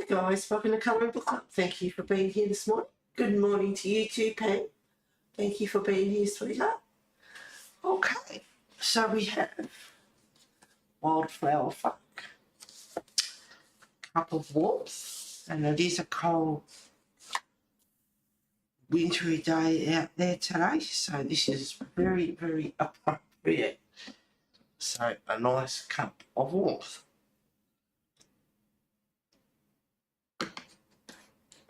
guys, welcome to Colouring Book Club. Thank you for being here this morning. Good morning to you too, Pam. Thank you for being here, sweetheart. Okay, so we have Wildflower Folk, Cup of Warmth, and it is a cold, wintry day out there today, so this is very, very appropriate. So a nice cup of warmth.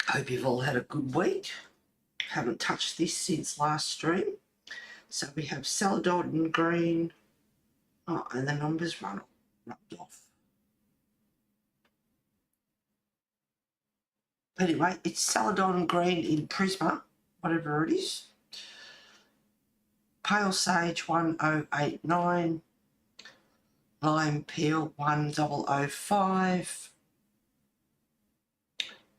Hope you've all had a good week. Haven't touched this since last stream. So we have celadon green. Oh, and the numbers rubbed off. Anyway, it's celadon green in Prisma, whatever it is. Pale Sage 1089. Lime Peel 1005.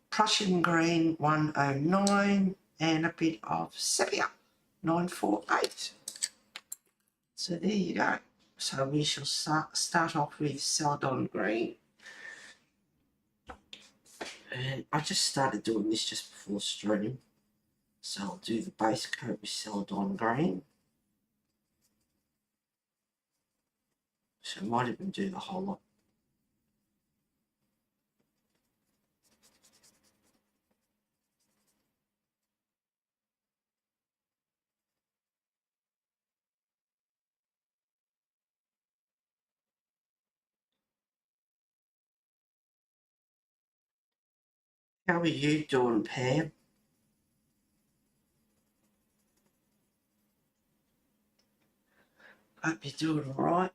Prussian Green 109 and a bit of Sepia 948. So there you go. So we shall start off with celadon green. And I just started doing this just before stream. So I'll do the base coat with celadon green. So I might even do the whole lot. How are you doing, Pam? Hope you're doing all right.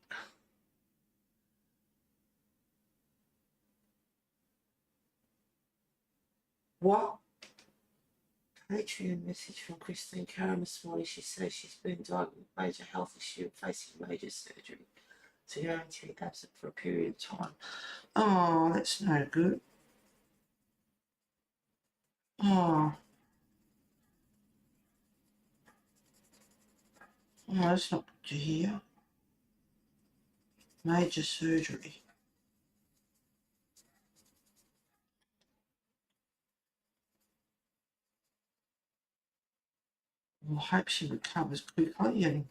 What? Patreon message from Christine Curran this morning. She says she's been diagnosed with major health issue and facing major surgery. So you're going to be absent for a period of time. Oh, that's no good. Oh. Oh, that's not good to hear. Major surgery. Well, I hope she recovers quickly and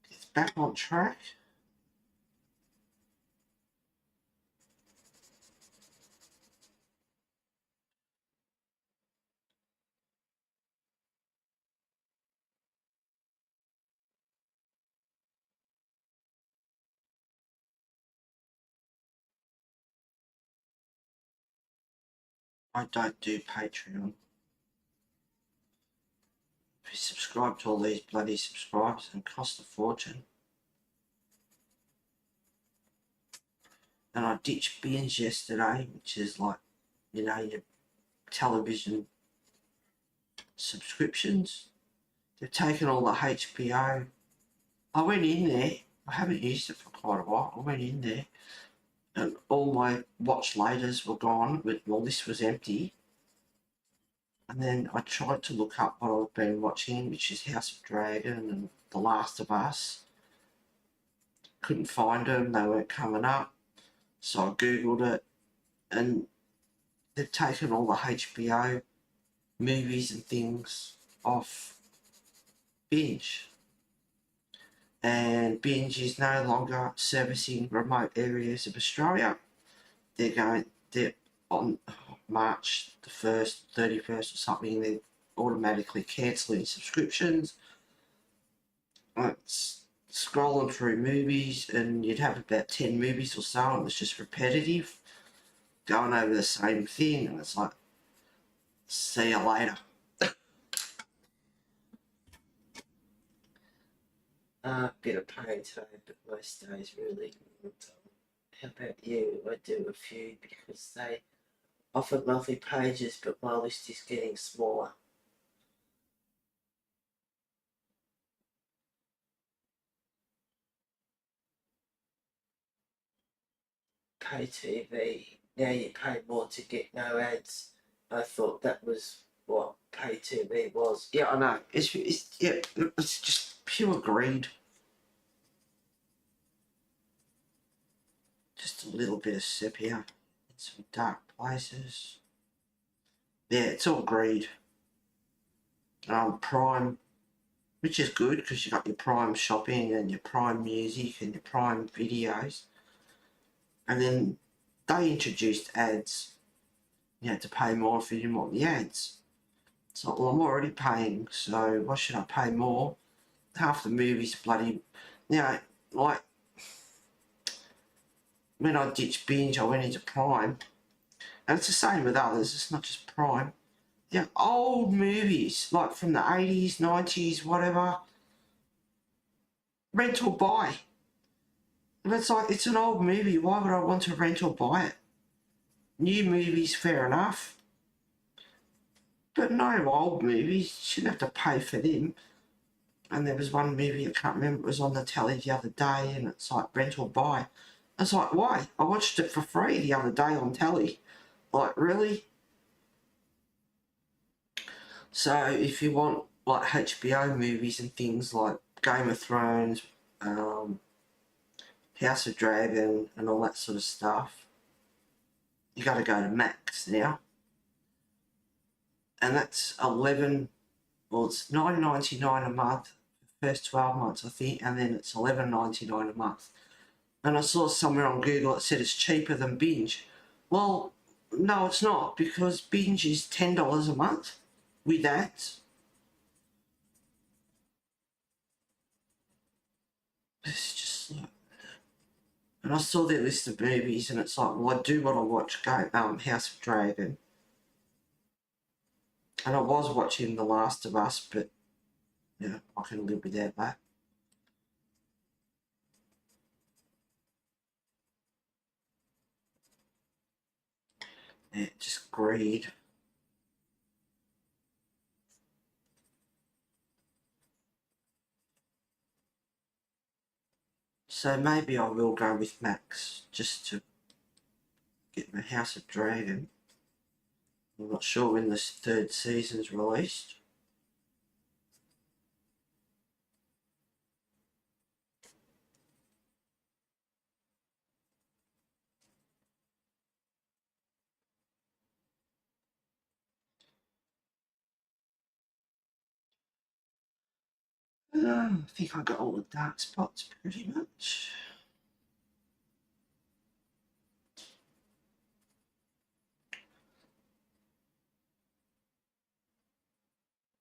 gets back on track. I don't do Patreon. If you subscribe to all these bloody subscribers, and cost a fortune. And I ditched Binge yesterday, which is like, you know, your television subscriptions. They've taken all the HBO. I went in there. I haven't used it for quite a while. I went in there and all my watch laters were gone. Well, this was empty. And then I tried to look up what I've been watching, which is House of Dragon and The Last of Us. Couldn't find them. They weren't coming up. So I Googled it. And they've taken all the HBO movies and things off Binge. And Binge is no longer servicing remote areas of Australia. They're on March the 1st, 31st or something, they're automatically cancelling subscriptions. It's scrolling through movies and you'd have about 10 movies or so and it's just repetitive, going over the same thing, and it's like, see you later. Bit of pain today, but most days really. How about you? I do a few because they offer monthly pages, but my list is getting smaller. Pay TV. Now you pay more to get no ads. I thought that was what pay TV was. Yeah, I know. It's just pure greed. Just a little bit of sepia. some dark places. Yeah, it's all greed. Prime, which is good because you got your Prime shopping and your Prime music and your Prime videos. And then they introduced ads. You had to pay more if you didn't want the ads. So, well, I'm already paying, so why should I pay more? Half the movies bloody, like when I ditched binge, I went into Prime. And it's the same with others, it's not just Prime. Yeah, old movies, like from the 80s, 90s, whatever, rent or buy. And it's like, it's an old movie, why would I want to rent or buy it? New movies, fair enough. But no old movies, you shouldn't have to pay for them. And there was one movie, I can't remember, it was on the telly the other day, and it's like rent or buy. I was like, why? I watched it for free the other day on telly. Like, really? So if you want like HBO movies and things like Game of Thrones, House of Dragon and all that sort of stuff, you got to go to Max now. And that's it's $9.99 a month, first 12 months I think, and then it's $11.99 a month. And I saw somewhere on Google it said it's cheaper than Binge. Well, no, it's not, because Binge is $10 a month with ads. It's just like, and I saw their list of movies, and it's like, well, I do want to watch House of Dragon, and I was watching The Last of Us, but yeah, I can live without that. Yeah, just greed. So maybe I will go with Max just to get my House of Dragon. I'm not sure when this third season's released. I think I got all the dark spots pretty much.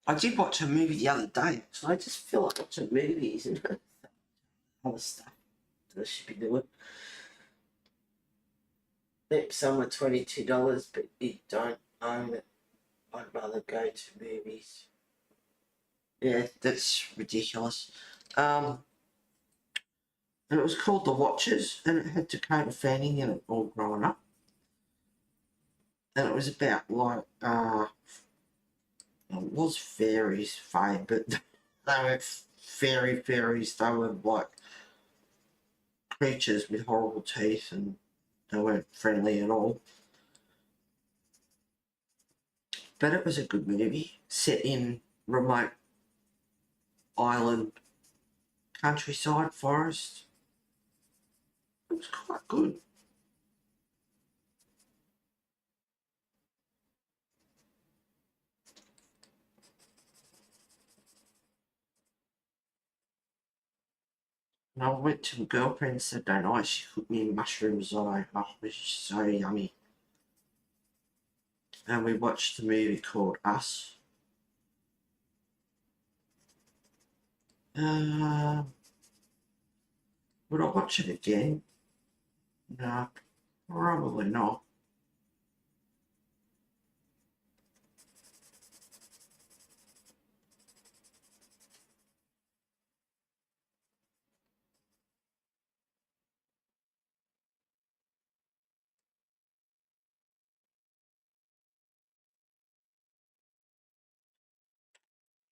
I did watch a movie the other day, so I just feel like watching movies and other stuff that I should be doing. Yep, some are $22, but you don't own it. I'd rather go to movies. Yeah, that's ridiculous. And it was called The Watchers, and it had Dakota Fanning in it all growing up. And it was about like it was fairies, fae, but they were fairies. They were like creatures with horrible teeth, and they weren't friendly at all. But it was a good movie, set in remote island, countryside, forest. It was quite good. And I went to my girlfriend Saturday night, she cooked me mushroom risotto. Oh, it was so yummy. And we watched a movie called Us. Would I watch it again? No, probably not.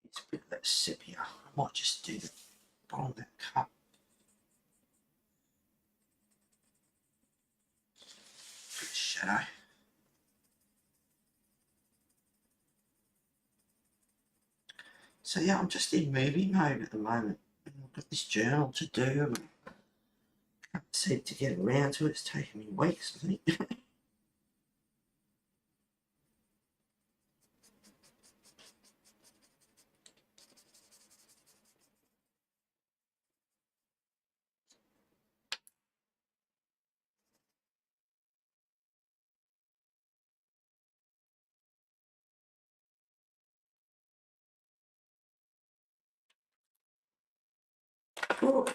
It's a bit of that sepia. I might just do the bottom of that cup. Bit of shadow. So yeah, I'm just in movie mode at the moment. I've got this journal to do, and I can't seem to get around to it. It's taking me weeks, I think. Good.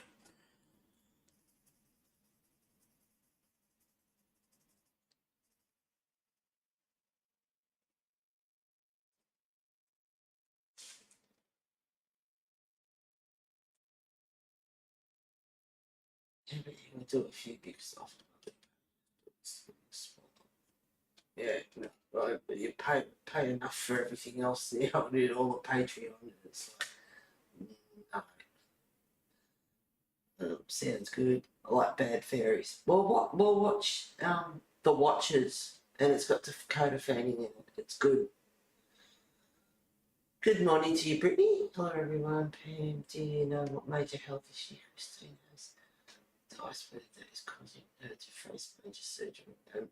Yeah, but you can do a few big stuff. Yeah, no, right, but you pay enough for everything else. You don't need all the Patreon. It's like, no. Sounds good. I like Bad Fairies. We'll watch The Watchers, and it's got Dakota Fanning in it. It's good. Good morning to you, Brittany. Hello, everyone. Pam, do you know what major health issue Christine has? Diabetes that is causing her to face major surgery. And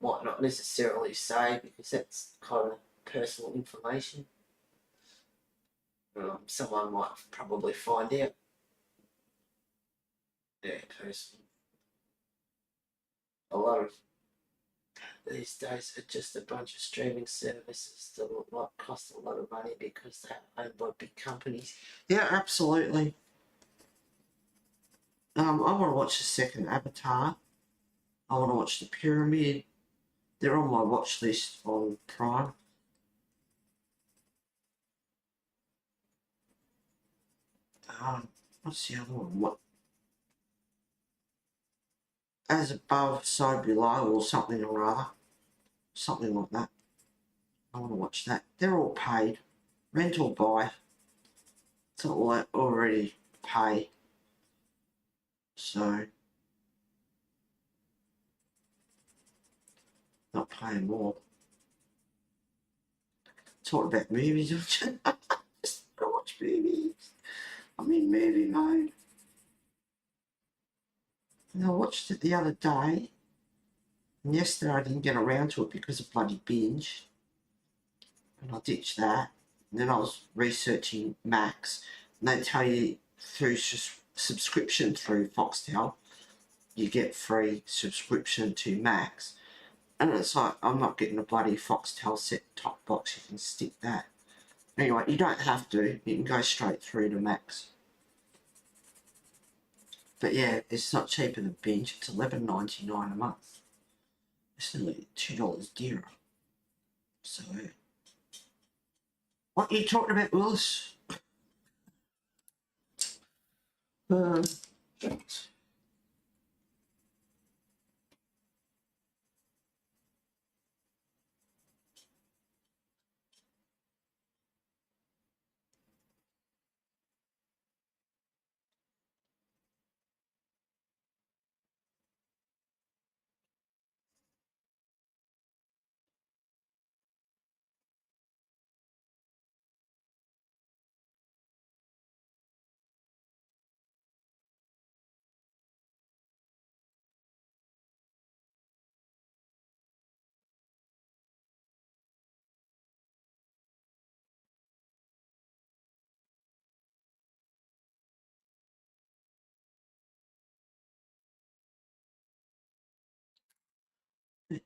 might not necessarily say because that's kind of personal information. Someone might probably find out. Yeah, personally. A lot of these days are just a bunch of streaming services that look like cost a lot of money because they're owned by big companies. Yeah, absolutely. I want to watch the second Avatar. I want to watch The Pyramid. They're on my watch list on Prime. What's the other one? What? As Above, So Below, or something or other. Something like that. I want to watch that. They're all paid. Rent or buy. It's all like already pay. So, not paying more. Talk about movies. Just watch movies. I'm in movie mode. And I watched it the other day. And yesterday I didn't get around to it because of bloody binge. And I ditched that. And then I was researching Max. And they tell you through subscription through Foxtel, you get free subscription to Max. And it's like, I'm not getting a bloody Foxtel set-top box. You can stick that. Anyway, you don't have to. You can go straight through to Max. But yeah, it's not cheaper than binge. It's $11.99 a month. It's nearly $2 dearer. So, what are you talking about, Willis?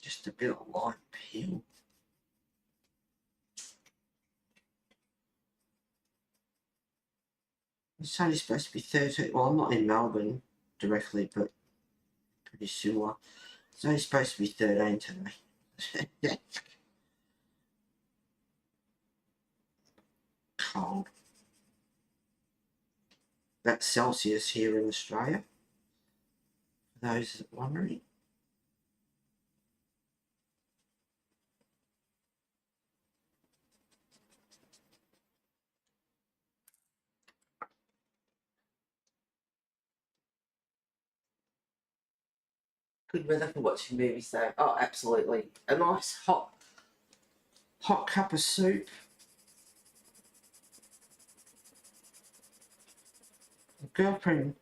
Just a bit of light peel. It's only supposed to be 13. Well, I'm not in Melbourne directly, but pretty similar. It's only supposed to be 13 today. Yeah. Cold. That's Celsius here in Australia. For those that are wondering. Good weather for watching movies though. Oh, absolutely. A nice hot cup of soup. A girlfriend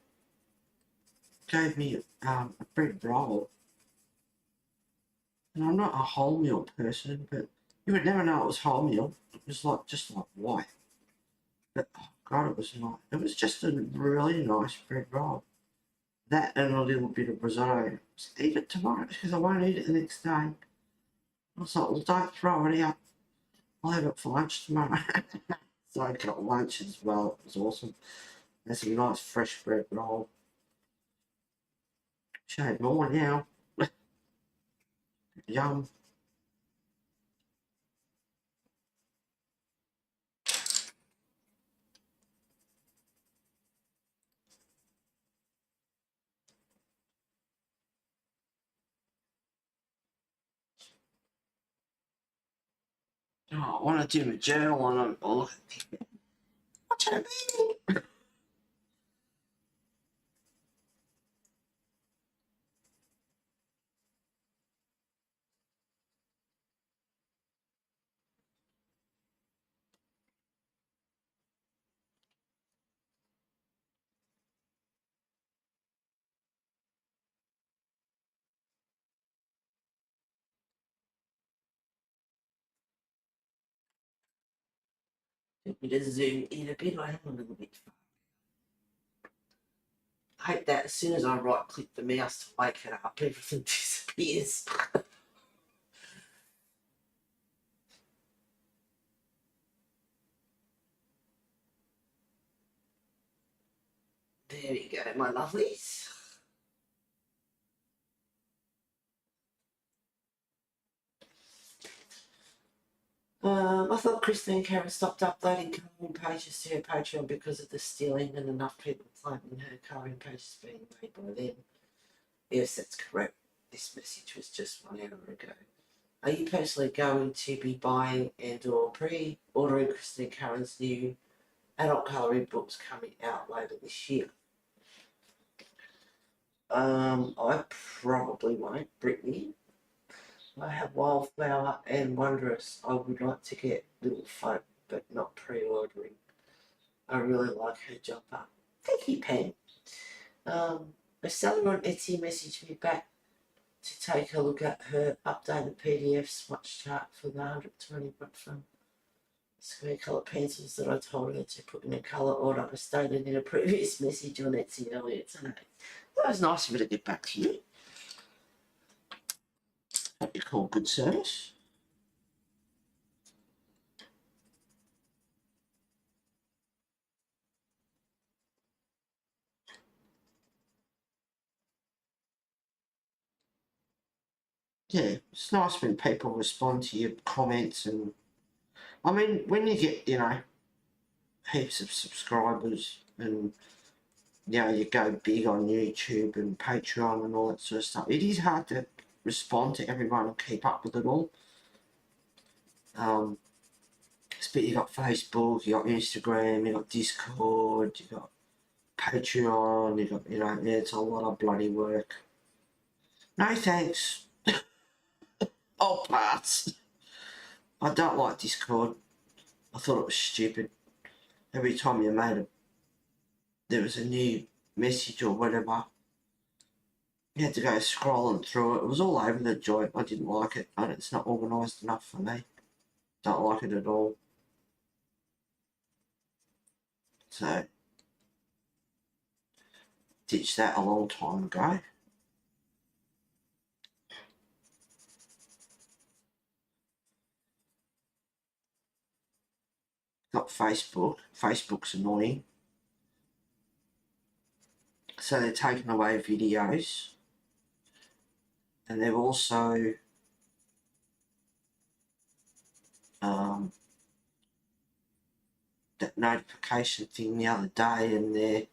gave me a bread roll. And I'm not a wholemeal person, but you would never know it was wholemeal. It was like just like white. But oh God, it was nice. It was just a really nice bread roll. That and a little bit of risotto. Just eat it tomorrow because I won't eat it the next day. I was like, well, don't throw it out. I'll have it for lunch tomorrow. So I got lunch as well. It was awesome. There's some nice fresh bread roll. Shade more now. Yum. Oh, I want to do my journal and I look at it. What's that mean? Let me just zoom in a bit. I am a little bit far. I hate that as soon as I right click the mouse to wake it up, everything disappears. There we go, my lovelies. I thought Christine Karen stopped uploading colouring pages to her Patreon because of the stealing and enough people claiming her colouring pages being made by them. Yes, that's correct. This message was just 1 hour ago. Are you personally going to be buying and or pre-ordering Christine Karen's new adult colouring books coming out later this year? I probably won't, Brittany. I have Wildflower and Wondrous. I would like to get Little Folk, but not pre-ordering. I really like her jumper. Thank you, Pam. A seller on Etsy messaged me back to take a look at her updated PDF swatch chart for the 120 from square colour pencils that I told her to put in a colour order. I stated in a previous message on Etsy earlier today. That was nice of her to get back to you. What you call good service. Yeah, it's nice when people respond to your comments, and I mean when you get, you know, heaps of subscribers and you know you go big on YouTube and Patreon and all that sort of stuff, it is hard to respond to everyone and keep up with it all. But you got Facebook, you got Instagram, you got Discord, you got Patreon, you got, you know, yeah, it's a lot of bloody work. No thanks. I'll pass. I don't like Discord. I thought it was stupid. Every time you made it, there was a new message or whatever, you had to go scrolling through it. It was all over the joint. I didn't like it. And it's not organised enough for me. Don't like it at all. So, ditched that a long time ago. Got Facebook. Facebook's annoying. So they're taking away videos. And they've also that notification thing the other day, and they're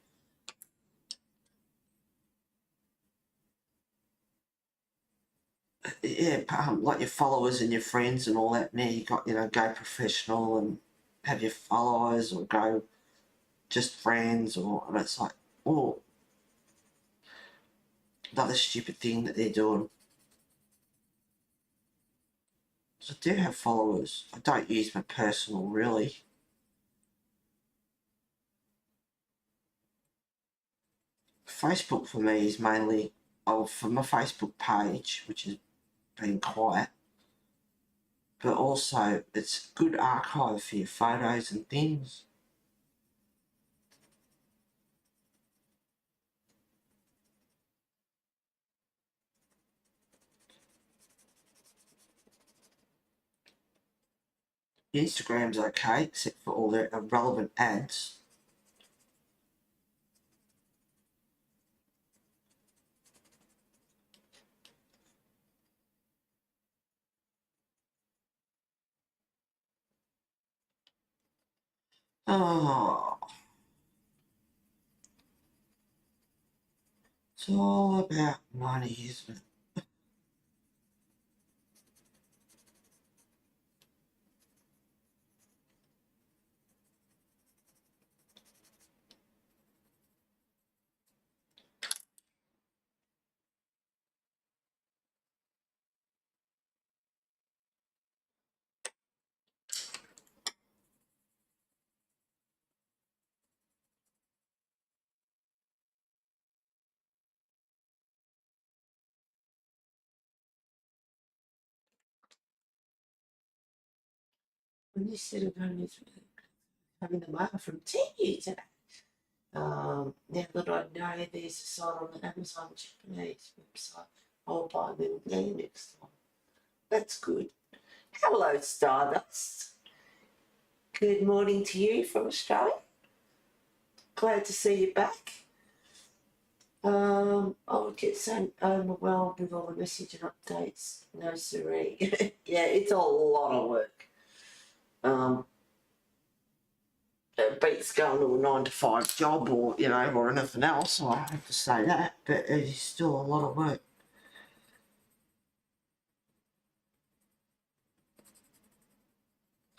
like your followers and your friends and all that. Now you got, you know, go professional and have your followers, or go just friends, or, and it's like, oh, another stupid thing that they're doing. So I do have followers. I don't use my personal, really. Facebook for me is mainly, for my Facebook page, which has been quiet, but also it's a good archive for your photos and things. Instagram's okay, except for all the irrelevant ads. Oh, it's all about money, isn't it? When you said of having them over from 10 years ago. Now that I know there's a site on the Amazon Japanese website, I'll buy them there next time. That's good. Hello, Stardust. Good morning to you from Australia. Glad to see you back. I would get so overwhelmed with all the message and updates. No siree. Yeah, it's a lot of work. It beats going to a 9-to-5 job or, or anything else. I have to say that, but it is still a lot of work.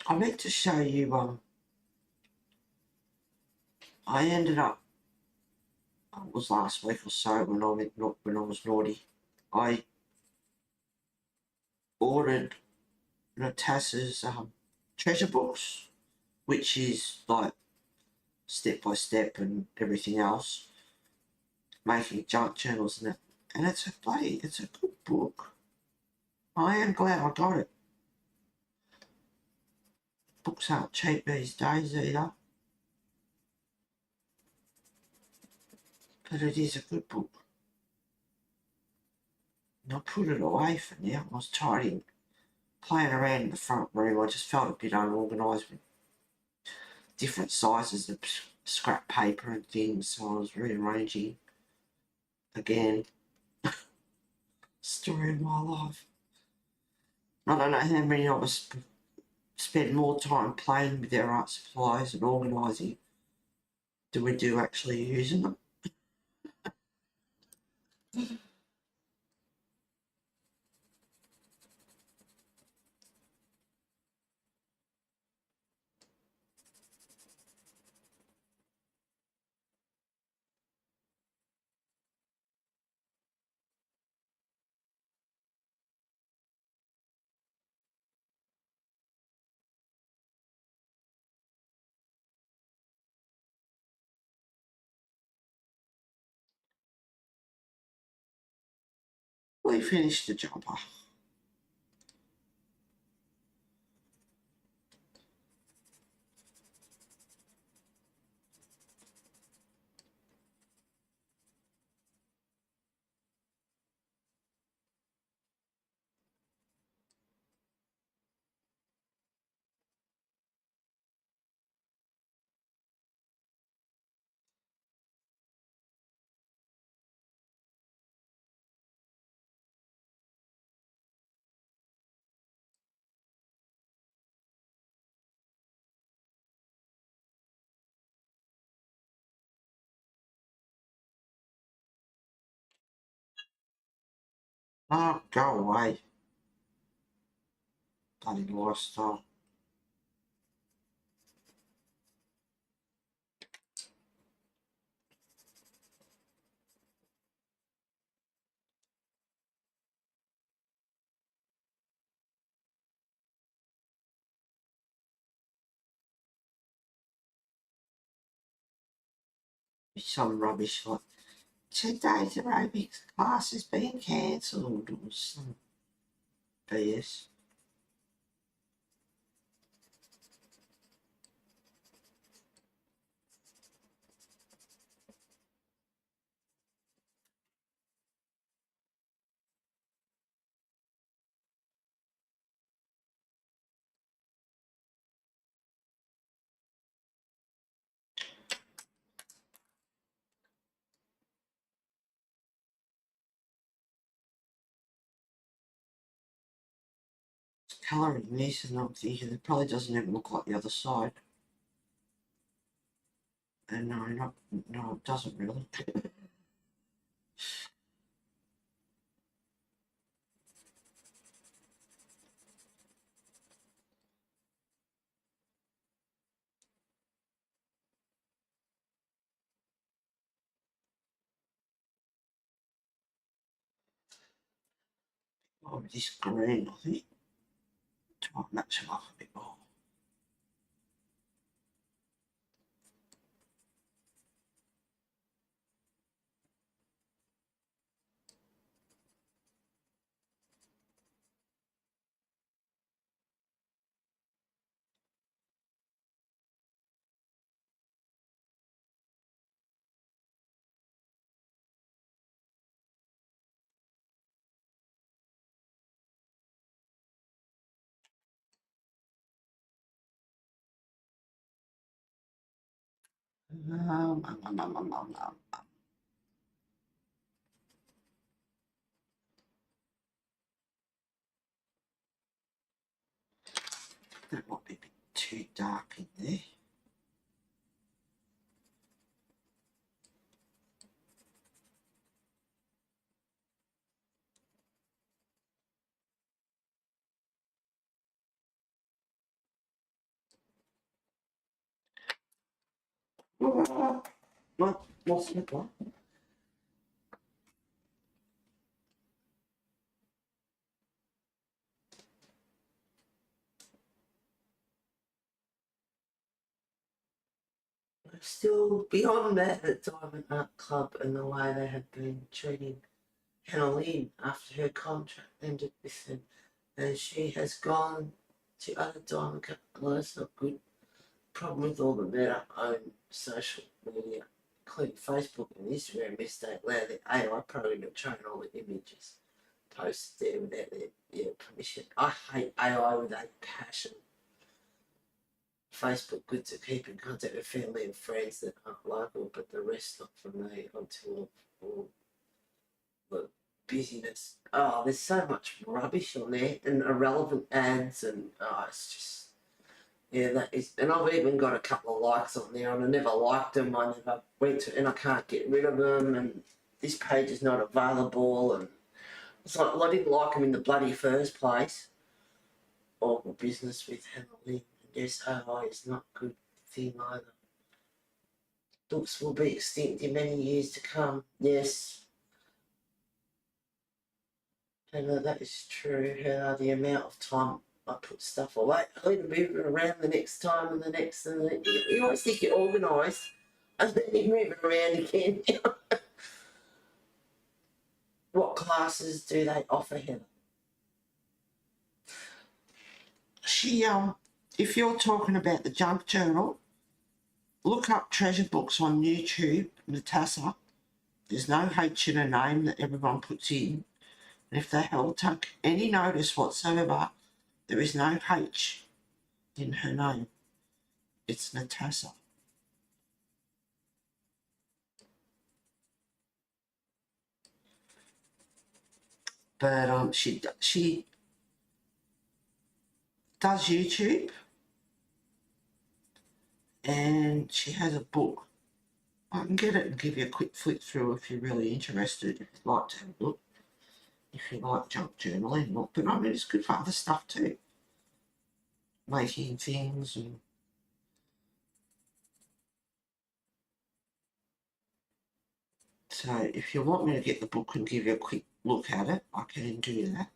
I meant to show you, I ended up, it was last week or so when I was naughty, I ordered Natassa's treasure books, which is like step by step and everything else, making junk journals and that. And it's a good book. I am glad I got it. Books aren't cheap these days either, but it is a good book. And I put it away for now. I was tidying, playing around in the front room. I just felt a bit unorganised with different sizes of scrap paper and things, so I was rearranging again. Story of my life. I don't know how many of us spend more time playing with their art supplies and organising than we do actually using them. We finished the jumper. Oh, go away. Bloody lifestyle. Some rubbish like today's aerobics class is being cancelled or some BS. Colouring this and I'm thinking it probably doesn't even look like the other side. No, it doesn't really. Oh, this green, I think. Try and match it up a bit more. Um, um, um, um, um, um, um. That might be a bit too dark in there. What's that one? Still beyond that, the Diamond Art Club and the way they have been treating Hannah Lynn after her contract ended with them, and she has gone to other diamond colourists. Not good. Problem with all the meta own social media, including Facebook and Instagram, mistake allow the AI program to train all the images posted there without their permission. I hate AI with a passion. Facebook, good to keep in contact with family and friends that aren't local, but the rest not for me until all the busyness. Oh, there's so much rubbish on there and irrelevant ads, and it's just, yeah, that is. And I've even got a couple of likes on there, and I never liked them. I never went to, and I can't get rid of them. And this page is not available, and it's like, well, I didn't like them in the bloody first place. Awful business with handling. Yes, AI is not a good thing either. Books will be extinct in many years to come. Yes. And that is true. The amount of time I put stuff away, I need to move it around the next time and the next and the next. You always think you're organised and then you move it around again. What classes do they offer, Heather? She, if you're talking about the junk journal, look up treasure books on YouTube, Natasha. There's no H in her name that everyone puts in. And if they take any notice whatsoever, there is no H in her name. It's Natasha. But she does YouTube, and she has a book. I can get it and give you a quick flick through if you're really interested, if you'd like to have a look, if you like junk journaling. But I mean, it's good for other stuff too. Making things and... So if you want me to get the book and give you a quick look at it, I can do that.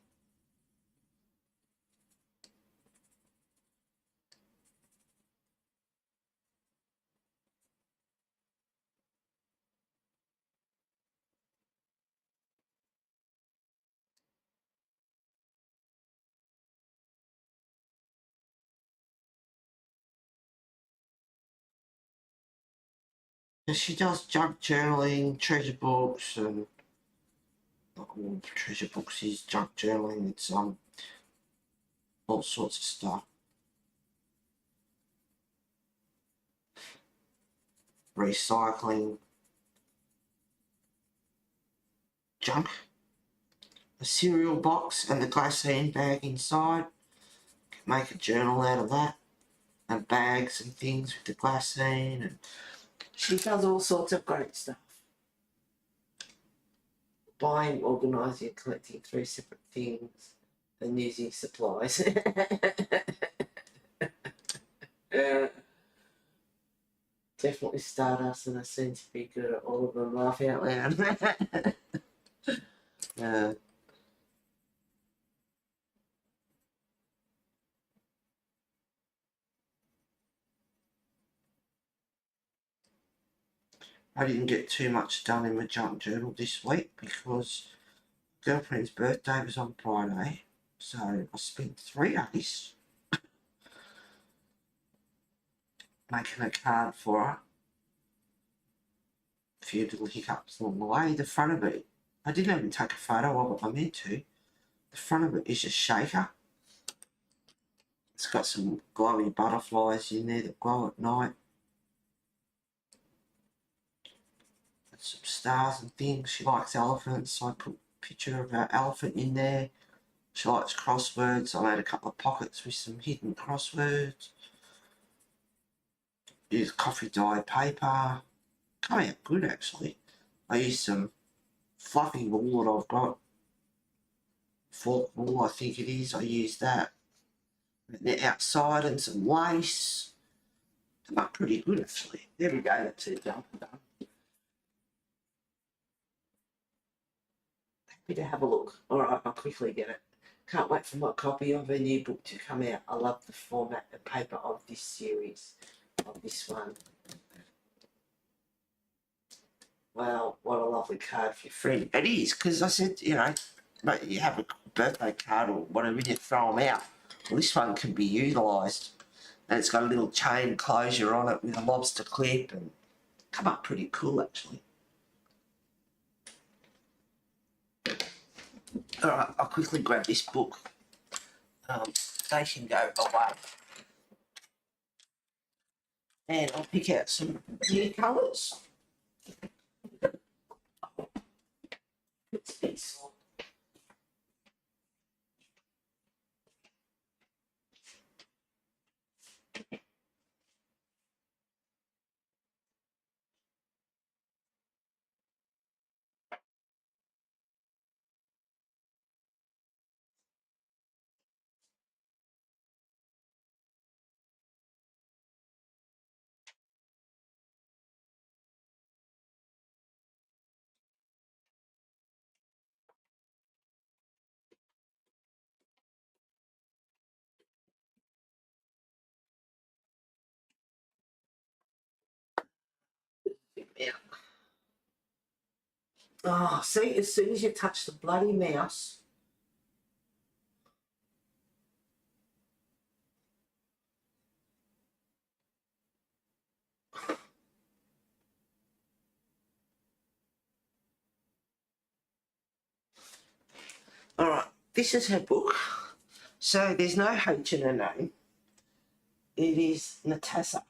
She does junk journaling, treasure books, and not all treasure books is junk journaling. It's all sorts of stuff. Recycling junk, a cereal box and the glassine bag inside. Make a journal out of that, and bags and things with the glassine, and She does all sorts of great stuff. Buying, organising, collecting 3 separate things and using supplies. Definitely Stardust, and I seem to be good at all of them. Laugh out loud. I didn't get too much done in my junk journal this week because girlfriend's birthday was on Friday, so I spent 3 days making a card for her. A few little hiccups along the way. The front of it, I didn't even take a photo of it, I meant to. The front of it is a shaker. It's got some glowy butterflies in there that glow at night. And some stars and things. She likes elephants, so I put a picture of our elephant in there. She likes crosswords, so I made a couple of pockets with some hidden crosswords. Used coffee dye paper. Coming out good actually. I used some fluffy wool that I've got. Fork wool, I think it is. I used that. And the outside and some lace. They look pretty good actually. There we go, that's it done. Happy to have a look. Alright, I'll quickly get it. Can't wait for my copy of a new book to come out. I love the format and paper of this series, of this one. Well, what a lovely card for your friend. It is, because I said, you know, mate, you have a birthday card or whatever, you throw them out. Well, this one can be utilised. And it's got a little chain closure on it with a lobster clip and come up pretty cool actually. Alright, I'll quickly grab this book. They can go away. And I'll pick out some new colours. Yeah. Oh, see, as soon as you touch the bloody mouse. Alright, this is her book. So there's no H in her name. It is Natasha.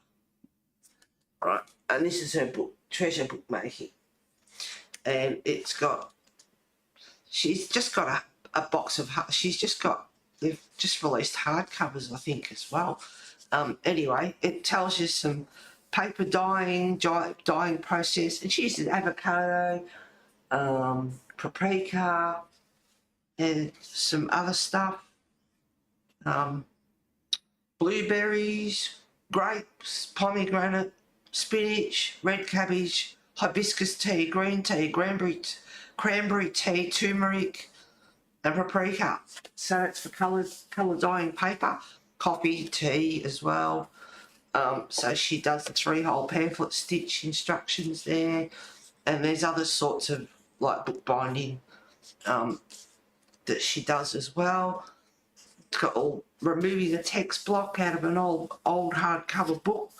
Right, and this is her book, Treasure Bookmaking. And it's got, she's just got a box of, she's just got, they've just released hardcovers, I think, as well. Anyway, it tells you some paper dyeing process, and she uses avocado, paprika, and some other stuff. Blueberries, grapes, pomegranate, spinach, red cabbage, hibiscus tea, green tea, cranberry tea, turmeric, and paprika. So it's for colour dyeing paper, coffee, tea as well. So she does the 3-hole pamphlet stitch instructions there, and there's other sorts of like bookbinding that she does as well. It's got all removing a text block out of an old hardcover book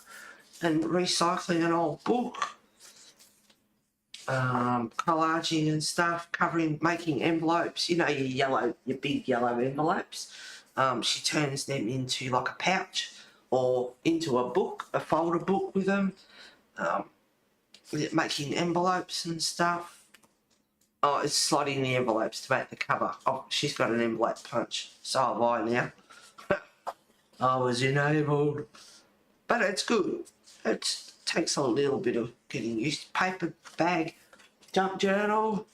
and recycling an old book, collaging and stuff, making envelopes, you know, your big yellow envelopes. She turns them into like a pouch or into a book, a folder book with them, making envelopes and stuff. Oh, it's slotting the envelopes to make the cover. Oh, she's got an envelope punch. So have I now. I was enabled. But it's good. It's takes a little bit of getting used to. Paper bag, junk journal.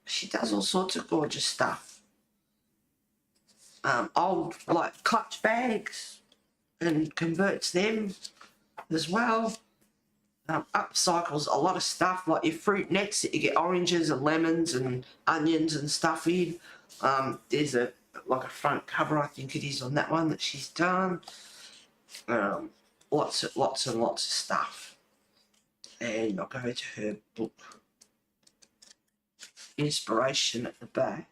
She does all sorts of gorgeous stuff. Old like clutch bags and converts them as well. Upcycles a lot of stuff like your fruit nets that you get oranges and lemons and onions and stuff in. There's a front cover, I think it is, on that one that she's done. Lots and lots of stuff. And I'll go to her book inspiration at the back.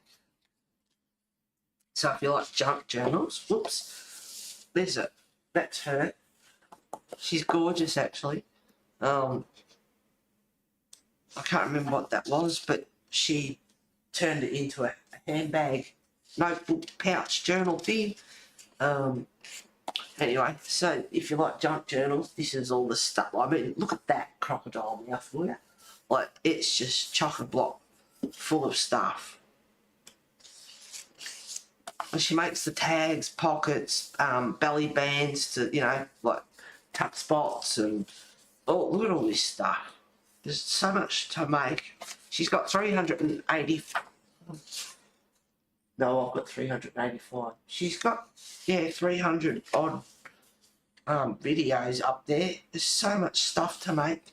So if you like junk journals, whoops, that's her. She's gorgeous, actually. I can't remember what that was, but she turned it into a handbag, notebook, pouch, journal thing. Anyway, so if you like junk journals, this is all the stuff. I mean, look at that crocodile mouth, will you? Like, it's just chock-a-block full of stuff. And she makes the tags, pockets, belly bands to, like tuck spots and, oh, look at all this stuff. There's so much to make. She's got 380, no, I've got 385. She's got, 300 odd videos up there. There's so much stuff to make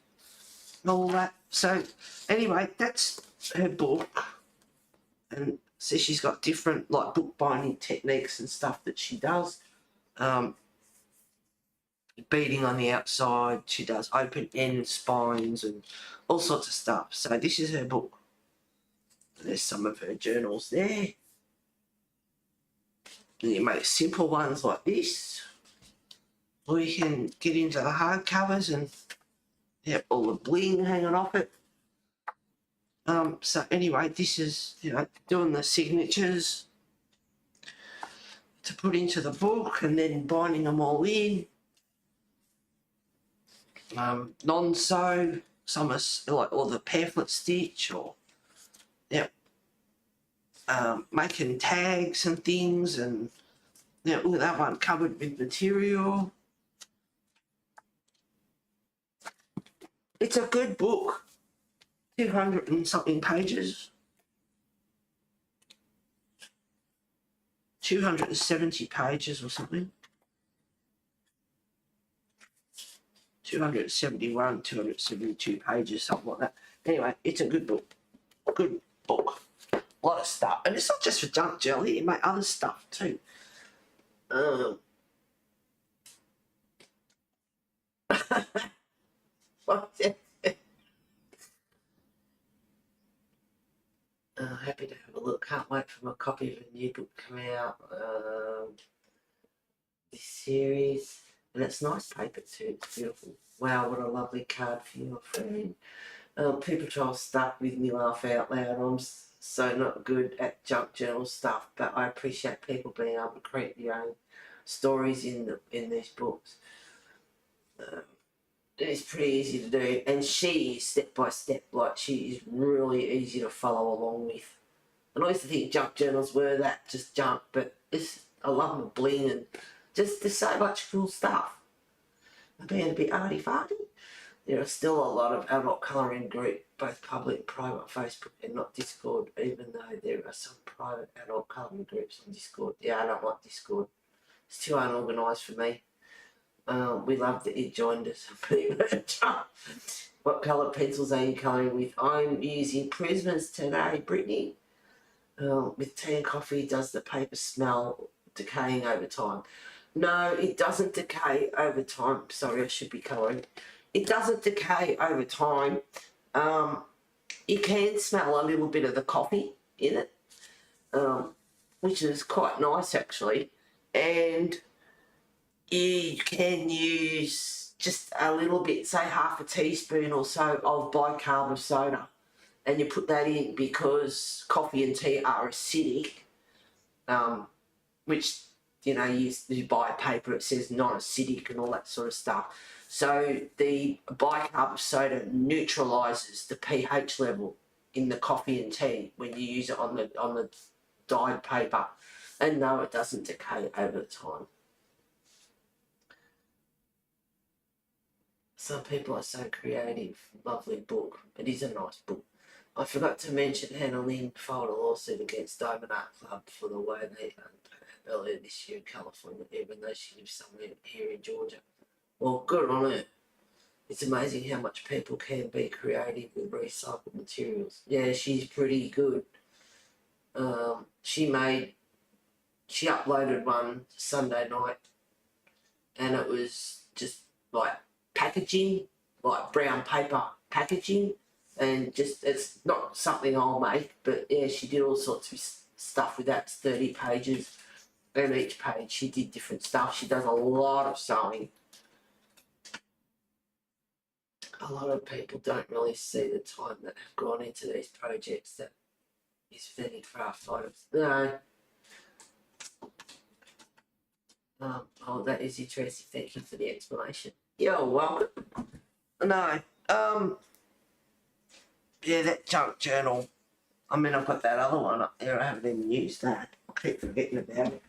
and all that. So anyway, that's her book. And so she's got different like bookbinding techniques and stuff that she does. Beading on the outside, she does open end spines and all sorts of stuff. So this is her book. There's some of her journals there. And you make simple ones like this, or you can get into the hard covers and have all the bling hanging off it. So anyway, this is, doing the signatures to put into the book and then binding them all in. Non-sew, some are like, or the pamphlet stitch, or making tags and things, and look at that one covered with material. It's a good book. 200 and something pages. 270 pages or something. 271, 272 pages, something like that. Anyway, it's a good book. Good book. A lot of stuff. And it's not just for junk jelly, you make other stuff too. Happy to have a look. Can't wait for my copy of a new book to come out. This series. And it's nice paper too. It's beautiful. Wow, what a lovely card for your friend. People try to stuff with me, laugh out loud. I'm so not good at junk journal stuff, but I appreciate people being able to create their own stories in these books. It's pretty easy to do, and she is step by step. Like, she is really easy to follow along with. And I used to think junk journals were that, just junk, but I love the bling and just there's so much cool stuff. I'm being a bit arty-farty. There are still a lot of adult colouring groups, both public and private, Facebook and not Discord, even though there are some private adult colouring groups on Discord. Yeah, I don't like Discord. It's too unorganised for me. We love that you joined us. What colour pencils are you colouring with? I'm using Prismas today, Brittany. With tea and coffee, does the paper smell decaying over time? No, it doesn't decay over time. Sorry, I should be colouring. It doesn't decay over time. You can smell a little bit of the coffee in it, which is quite nice actually. And you can use just a little bit, say half a teaspoon or so of bicarb of soda, and you put that in because coffee and tea are acidic, which, you buy a paper, it says non-acidic and all that sort of stuff. So the bicarb of soda neutralises the pH level in the coffee and tea when you use it on the dyed paper. And no, it doesn't decay over time. Some people are so creative. Lovely book. It is a nice book. I forgot to mention Hannah Lynn filed a lawsuit against Diamond Art Club for the way they earlier this year in California, even though she lives somewhere here in Georgia. Well, good on her. It's amazing how much people can be creative with recycled materials. Yeah, she's pretty good. She uploaded one Sunday night, and it was just like packaging, like brown paper packaging, and just it's not something I'll make, but yeah, she did all sorts of stuff with that. It's 30 pages, and each page she did different stuff. She does a lot of sewing. A lot of people don't really see the time that have gone into these projects that is vetted craft items. No. Oh, that is interesting. Thank you for the explanation. You're welcome. No. Yeah, that junk journal. I mean, I've got that other one up there. I haven't even used that. I keep forgetting about it.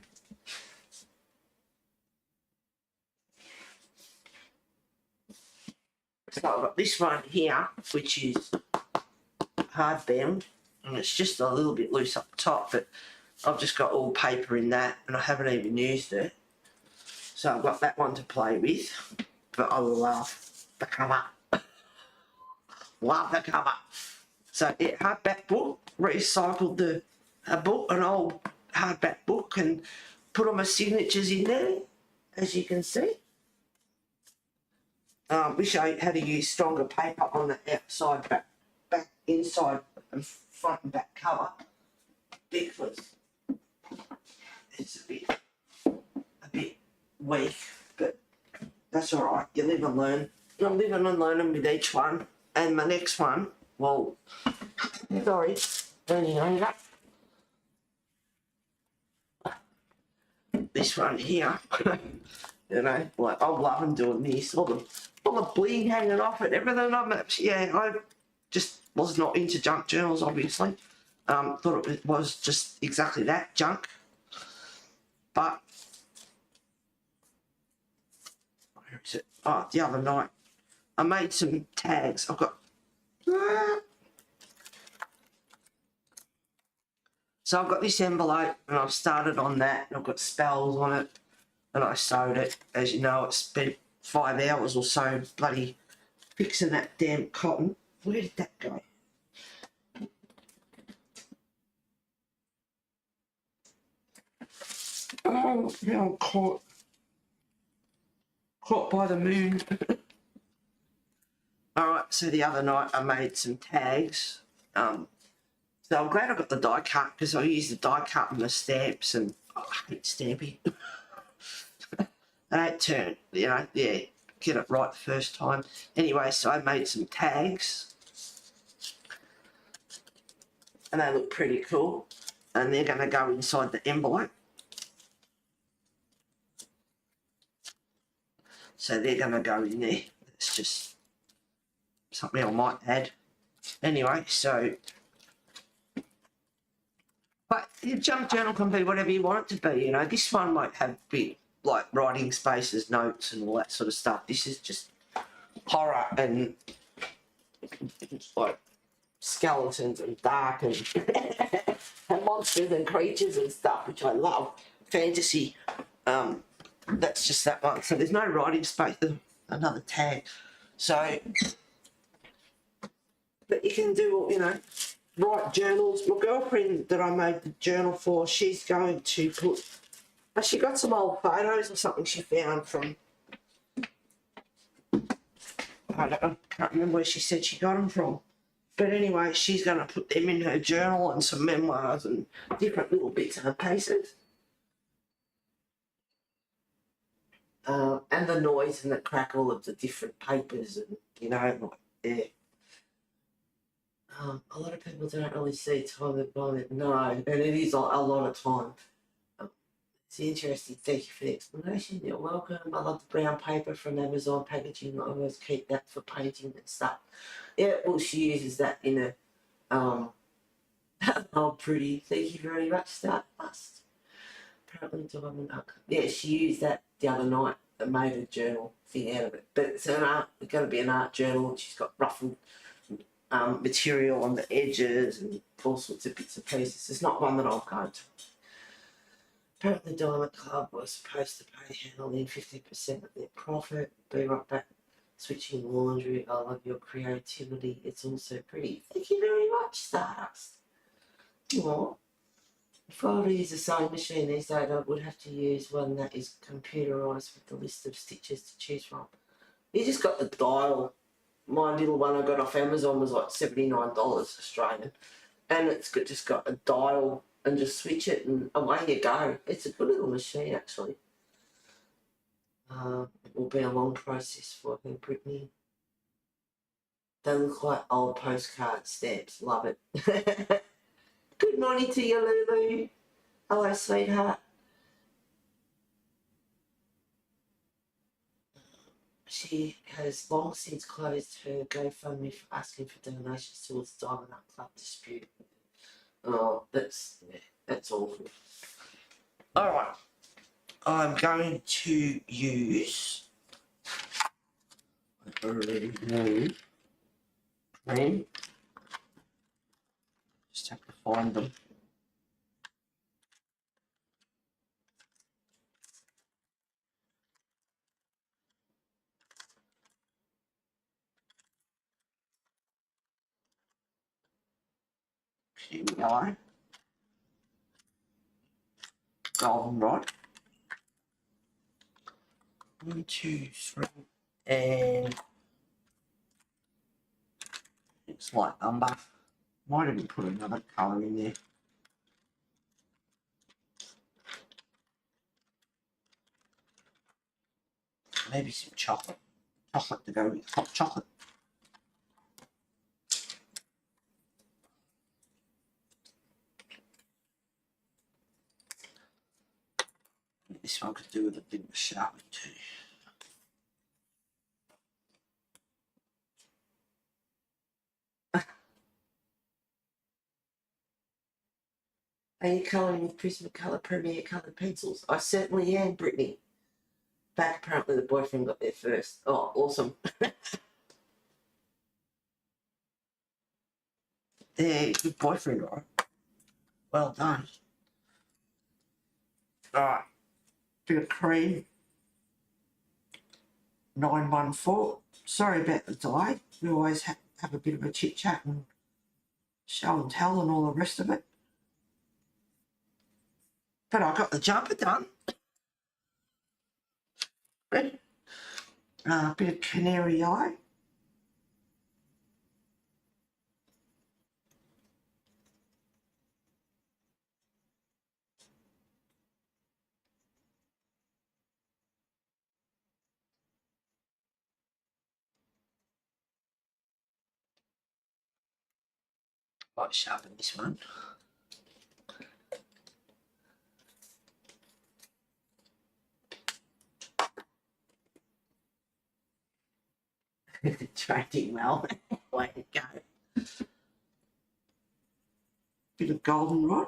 So I've got this one here, which is hardbound, and it's just a little bit loose up the top, but I've just got all paper in that, and I haven't even used it. So I've got that one to play with, but I love the cover. Love the cover. So yeah, hardback book, recycled a book, an old hardback book, and put all my signatures in there, as you can see. Wish I had to use stronger paper on the outside, back, inside, and front and back cover, because it's a bit weak, but that's all right. You live and learn. I'm living and learning with each one, and my next one, well, sorry, turning over. This one here, you know, like I'm loving doing this, all the bling hanging off it, everything. I just was not into junk journals, obviously. Thought it was just exactly that, junk. But where is it? Oh, the other night I made some tags. I've got so I've got this envelope, and I've started on that, and I've got spells on it, and I sewed it. As you know, I spent 5 hours or so bloody fixing that damn cotton. Where did that go? Oh, now I'm caught by the moon. Alright, so the other night I made some tags. So I'm glad I got the die cut, because I used the die cut and the stamps, and I hate stamping. I don't turn, you know, yeah, get it right the first time. Anyway, so I made some tags, and they look pretty cool, and they're going to go inside the envelope. So they're going to go in there. It's just something I might add. Anyway, so, but your junk journal can be whatever you want it to be, you know. This one might have big, like, writing spaces, notes, and all that sort of stuff. This is just horror and, like, skeletons and dark and, and monsters and creatures and stuff, which I love. Fantasy. That's just that one. So there's no writing space. Another tag. So, but you can do, you know, write journals. My girlfriend that I made the journal for, she's going to put, she got some old photos or something she found from, I can't remember where she said she got them from. But anyway, she's going to put them in her journal, and some memoirs and different little bits and pieces. And the noise and the crackle of the different papers, and, you know, like, yeah. A lot of people don't really see time at the moment. No, and it is a lot of time. It's interesting. Thank you for the explanation. You're welcome. I love the brown paper from Amazon packaging. I always keep that for painting and stuff. Yeah, well, she uses that in a, oh, pretty. Thank you very much, Stardust. Apparently, yeah, she used that the other night made a journal thing out of it. But it's going to be an art journal, and she's got ruffled material on the edges and all sorts of bits and pieces. It's not one that I'll go to. Apparently, Diamond Club was supposed to pay handling 50% of their profit. Be right back. Switching laundry. I love your creativity. It's also pretty. Thank you very much, Stardust. What? If I were to use a sewing machine these days, I would have to use one that is computerised with the list of stitches to choose from. You just got the dial. My little one I got off Amazon was like $79 Australian, and it's just got a dial and just switch it and away you go. It's a good little machine actually. It will be a long process for her, Brittany. They look like old postcard stamps. Love it. Good morning to you, Lulu. Hello, sweetheart. She has long since closed her GoFundMe for asking for donations towards the Diamond Art Club dispute. Oh, that's awful. All right, I'm going to use. I already know. Green. Just have to find them. Here we go. Goldenrod. 1, 2, 3, and it's like umber. Might even put another colour in there. Maybe some chocolate. Chocolate to go with hot chocolate. This one could do with a bit of a sharpening too. Are you colouring with Prismacolor Premier coloured pencils? I certainly am, Brittany. Back apparently the boyfriend got there first. Oh, awesome. Yeah, good boyfriend, right? Well done. Alright. Bit of cream. 914. Sorry about the delay. We always have a bit of a chit chat and show and tell and all the rest of it. But I got the jumper done. A bit of canary yellow. Might sharpen this one. Trading well. Way to go. Bit of goldenrod.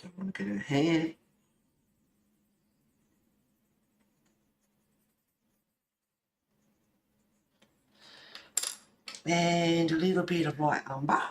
Don't want to get her hand. And a little bit of light umber.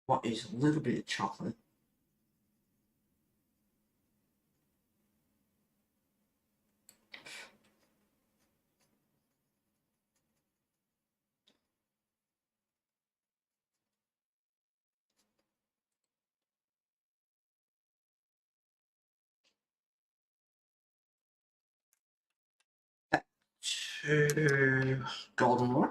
What is a little bit of chocolate. to goldenrod.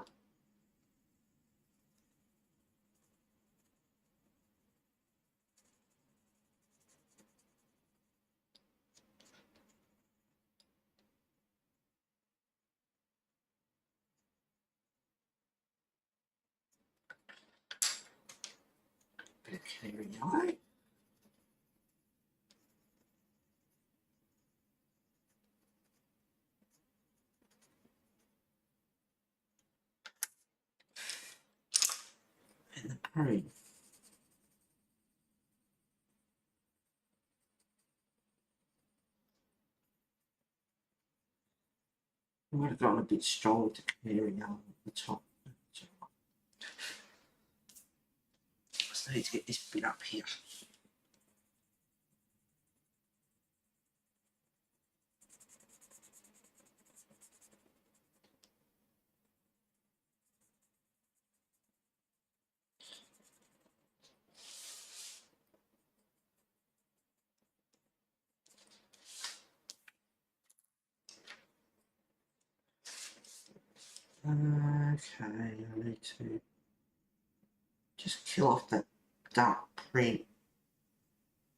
Bit of canary yellow. And the green. I might have gone a bit strong with the canary yellow at the top. Just need to get this bit up here. Okay, I need to just kill off that dark print.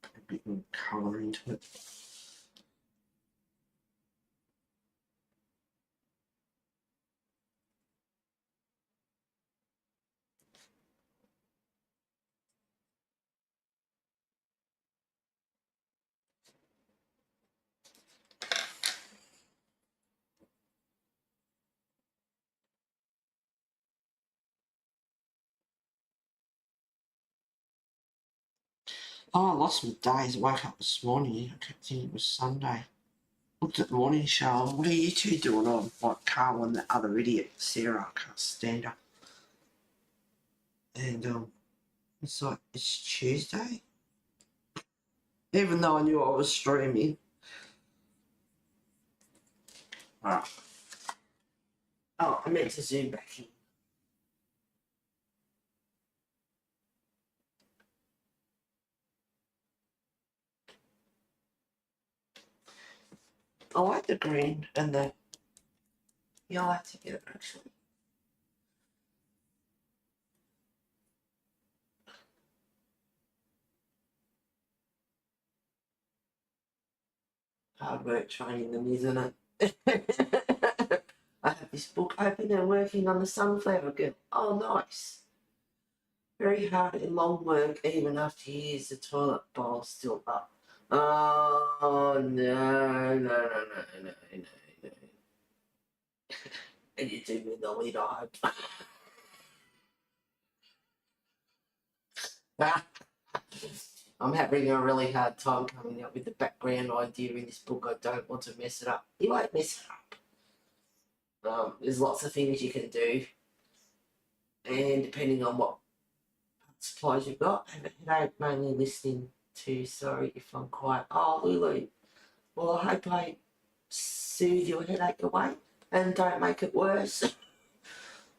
Put a bit more colour into it. Oh, I lost my days. I woke up this morning. I kept thinking it was Sunday. Looked at the morning show. What are you two doing on? Like Carl and the other idiot, Sarah. I can't stand her. And it's like, it's Tuesday. Even though I knew I was streaming. Alright. Oh, I meant to zoom back in. I like the green and the yellow together, actually. Hard work training them, isn't it? I have this book open and working on the sunflower girl. Oh, nice. Very hard and long work, even after years, the toilet bowl still up. Oh, no. And you do with the lid eye. I'm having a really hard time coming up with the background idea in this book. I don't want to mess it up. You won't mess it up. There's lots of things you can do, and depending on what supplies you've got, I have a headache mainly listening to. Sorry if I'm quiet. Oh, Lulu. Well, I hope I soothe your headache away and don't make it worse.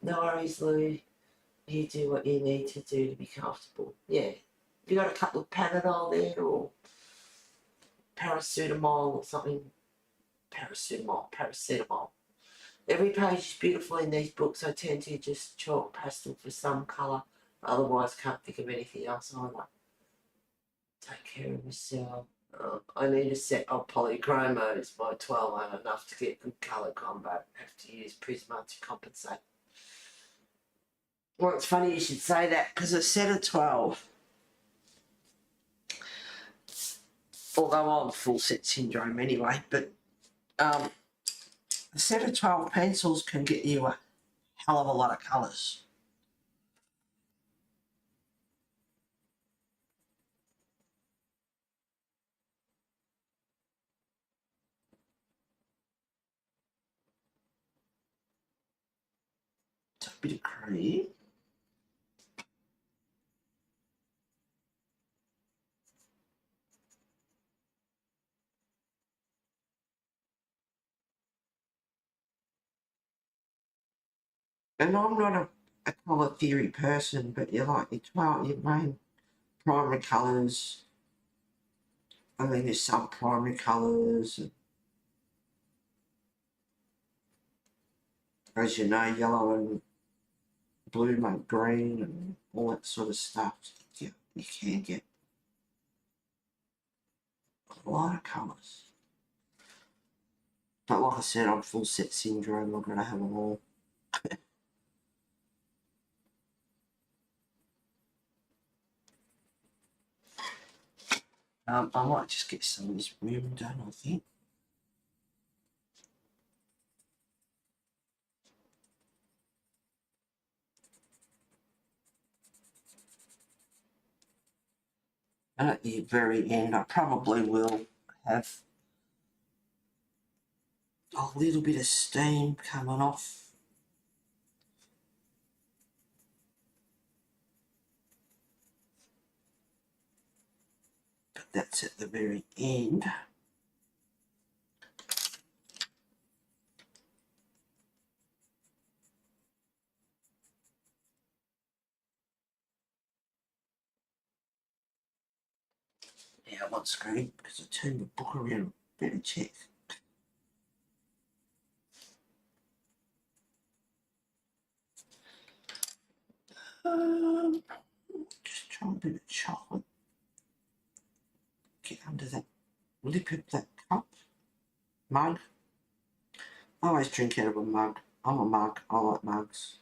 No worries, Lou. You do what you need to do to be comfortable. Yeah. Have you got a couple of Panadol there or paracetamol or something? Paracetamol. Every page is beautiful in these books. I tend to just chalk pastel for some colour. Otherwise, can't think of anything else I like. Take care of myself. I need a set of polychromos. My 12 aren't enough to get good colour combat. I have to use Prisma to compensate. Well, it's funny you should say that because a set of 12, although I'm full set syndrome anyway, but a set of 12 pencils can get you a hell of a lot of colours. So a bit of cream. And I'm not a colour theory person, but you like your main primary colours, and then your sub-primary colours. as you know, yellow and blue make green and all that sort of stuff. Yeah, you can get a lot of colours. But like I said, I'm full set syndrome. I'm going to have them all. I might just get some of this rim done, I think. And at the very end, I probably will have a little bit of steam coming off. But that's at the very end. Yeah, I want screen because I turned the book around. Better check. Just try a bit of chocolate. Get under that lip of that cup. Mug. I always drink out of a mug. I'm a mug. I like mugs.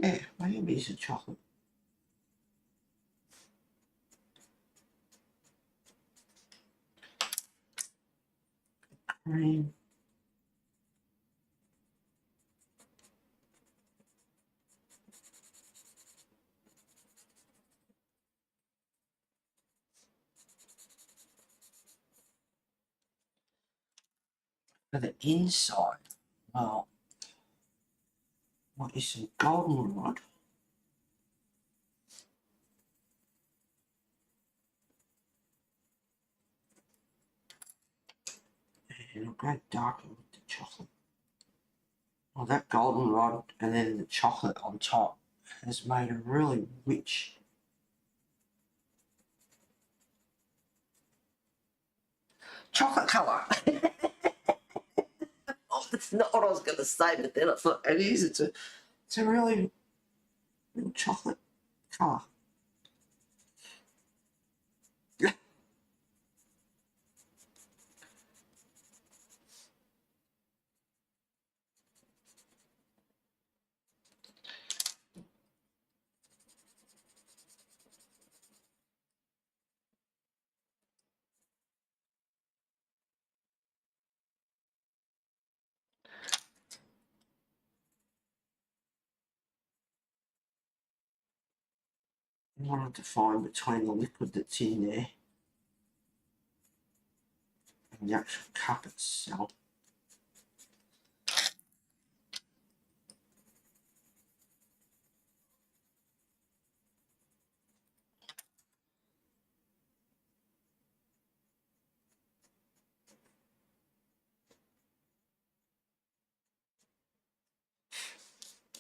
Yeah, maybe it's a chocolate. Cream. For the inside, well, what is some goldenrod? And I'll go darker with the chocolate. Well, that goldenrod and then the chocolate on top has made a really rich chocolate colour. Oh, that's not what I was going to say, but then I thought it is. It's a really real chocolate colour. I wanted to find between the liquid that's in there and the actual cup itself.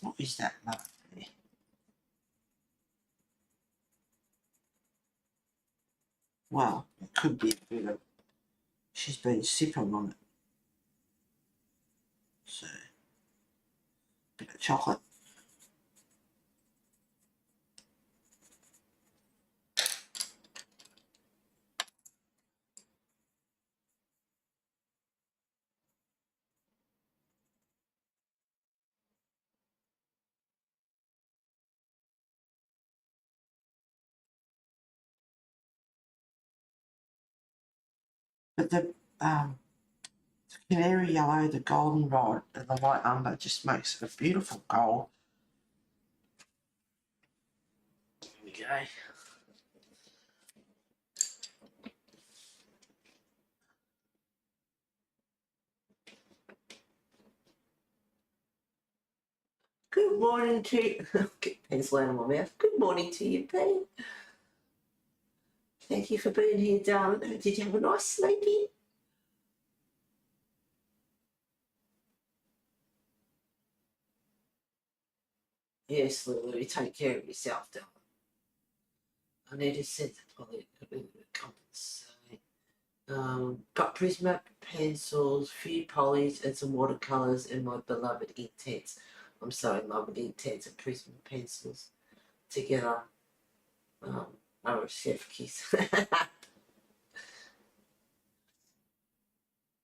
What is that mark there? Well, it could be a bit of, she's been sipping on it. So, a bit of chocolate. But the canary yellow, the goldenrod, and the light umber just makes it a beautiful gold. There we go. Good morning to get pencil out of my mouth. Good morning to you, Pete. Thank you for being here, darling. Did you have a nice sleepy? Yes, Lulu, take care of yourself, darling. I need to set the Polly a bit of a compensate. Got Prisma pencils, few polys, and some watercolours, and my beloved Inktense. I'm so in love with Inktense and Prisma pencils together. Oh, chef kiss.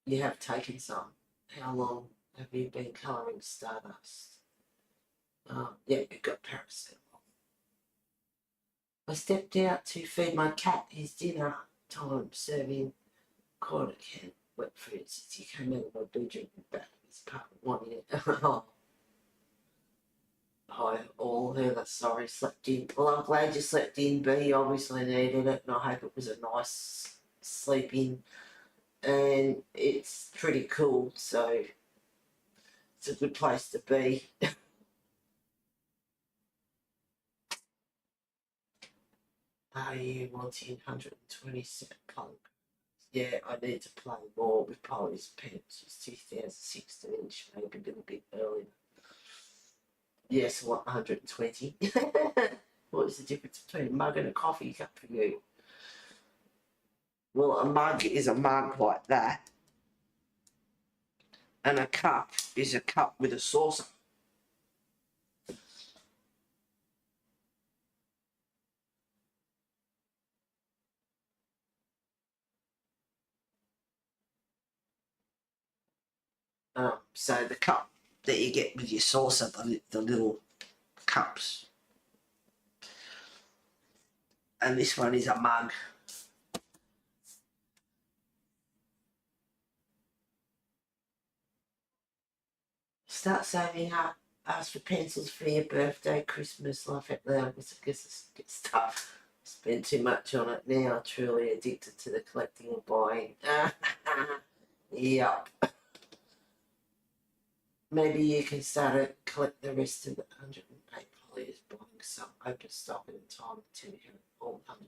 You have taken some. How long have you been colouring Stardust? Yeah, you've got paracetamol. I stepped out to feed my cat his dinner time, serving quarter can wet food since he came out of my bedroom back in his apartment wanting it. Hi, all Heather, sorry, slept in. Well, I'm glad you slept in, B. You obviously needed it, and I hope it was a nice sleep in. And it's pretty cool, so it's a good place to be. Are you wanting 127 colour? Yeah, I need to play more with Polly's pencils. 2016, maybe a little bit earlier. Yes, I want 120. What is the difference between a mug and a coffee cup for you? Well, a mug is a mug like that. And a cup is a cup with a saucer. So the cup that you get with your saucer, the little cups. And this one is a mug. Start saving up. Ask for pencils for your birthday, Christmas, life out loud. I guess it's good stuff. Spend too much on it now. Truly addicted to the collecting and buying. Yep. Maybe you can start to collect the rest of the 108 polys, buying some open stock at a time until you have all 100.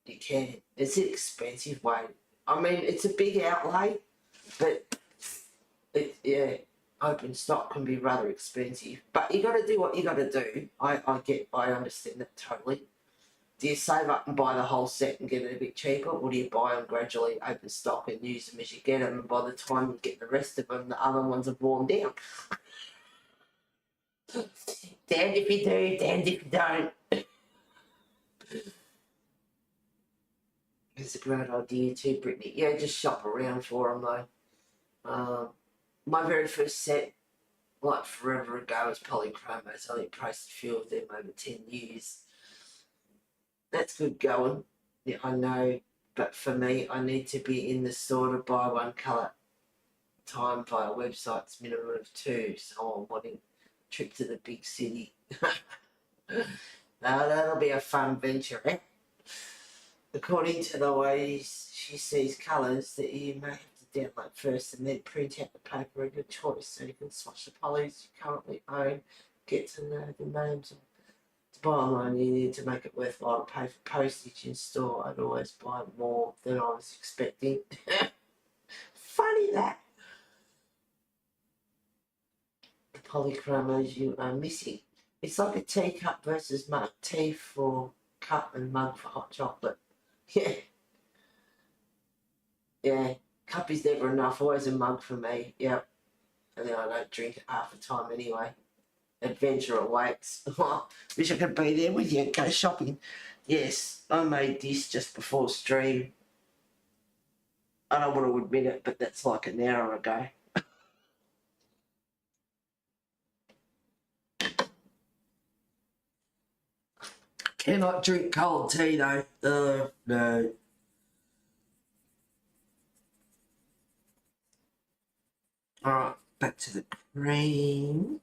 You can. It's an expensive way. I mean, it's a big outlay, but yeah, open stock can be rather expensive. But you got to do what you got to do. I understand that totally. Do you save up and buy the whole set and get it a bit cheaper, or do you buy them gradually, open stock, and use them as you get them? And by the time you get the rest of them, the other ones are worn down. Damned if you do, damned if you don't. It's a great idea too, Brittany. Yeah, just shop around for them though. My very first set, like forever ago, was polychromos. I think priced a few of them over 10 years. That's good going. Yeah, I know. But for me, I need to be in the store to buy one colour time via websites, minimum of 2. So I'm wanting a trip to the big city. Now that'll be a fun venture, eh? According to the way she sees colours, that you may have to download first and then print out the paper of your choice so you can swatch the polys you currently own, get to know the names of. To buy online, you need to make it worthwhile to pay for postage in store. I'd always buy more than I was expecting. Funny that. The polychromos you are missing. It's like a teacup versus mug. Tea for cup and mug for hot chocolate. Yeah. Yeah. Cup is never enough. Always a mug for me. Yep. And then I don't drink it half the time anyway. Adventure awaits. Wish I could be there with you. Go shopping. Yes, I made this just before stream. I don't want to admit it, but that's like an hour ago. Cannot drink cold tea though. No. Alright, back to the cream.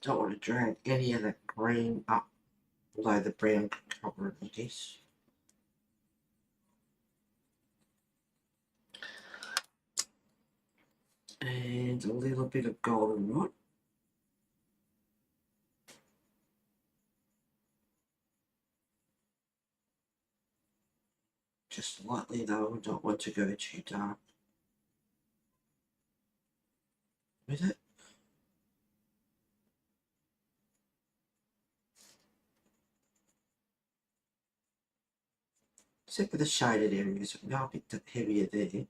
Don't want to drag any of that green up, although the brown can cover it, I guess. And a little bit of goldenrod. Just lightly though, I don't want to go too dark with it. Except for the shaded areas, we are a bit heavier there.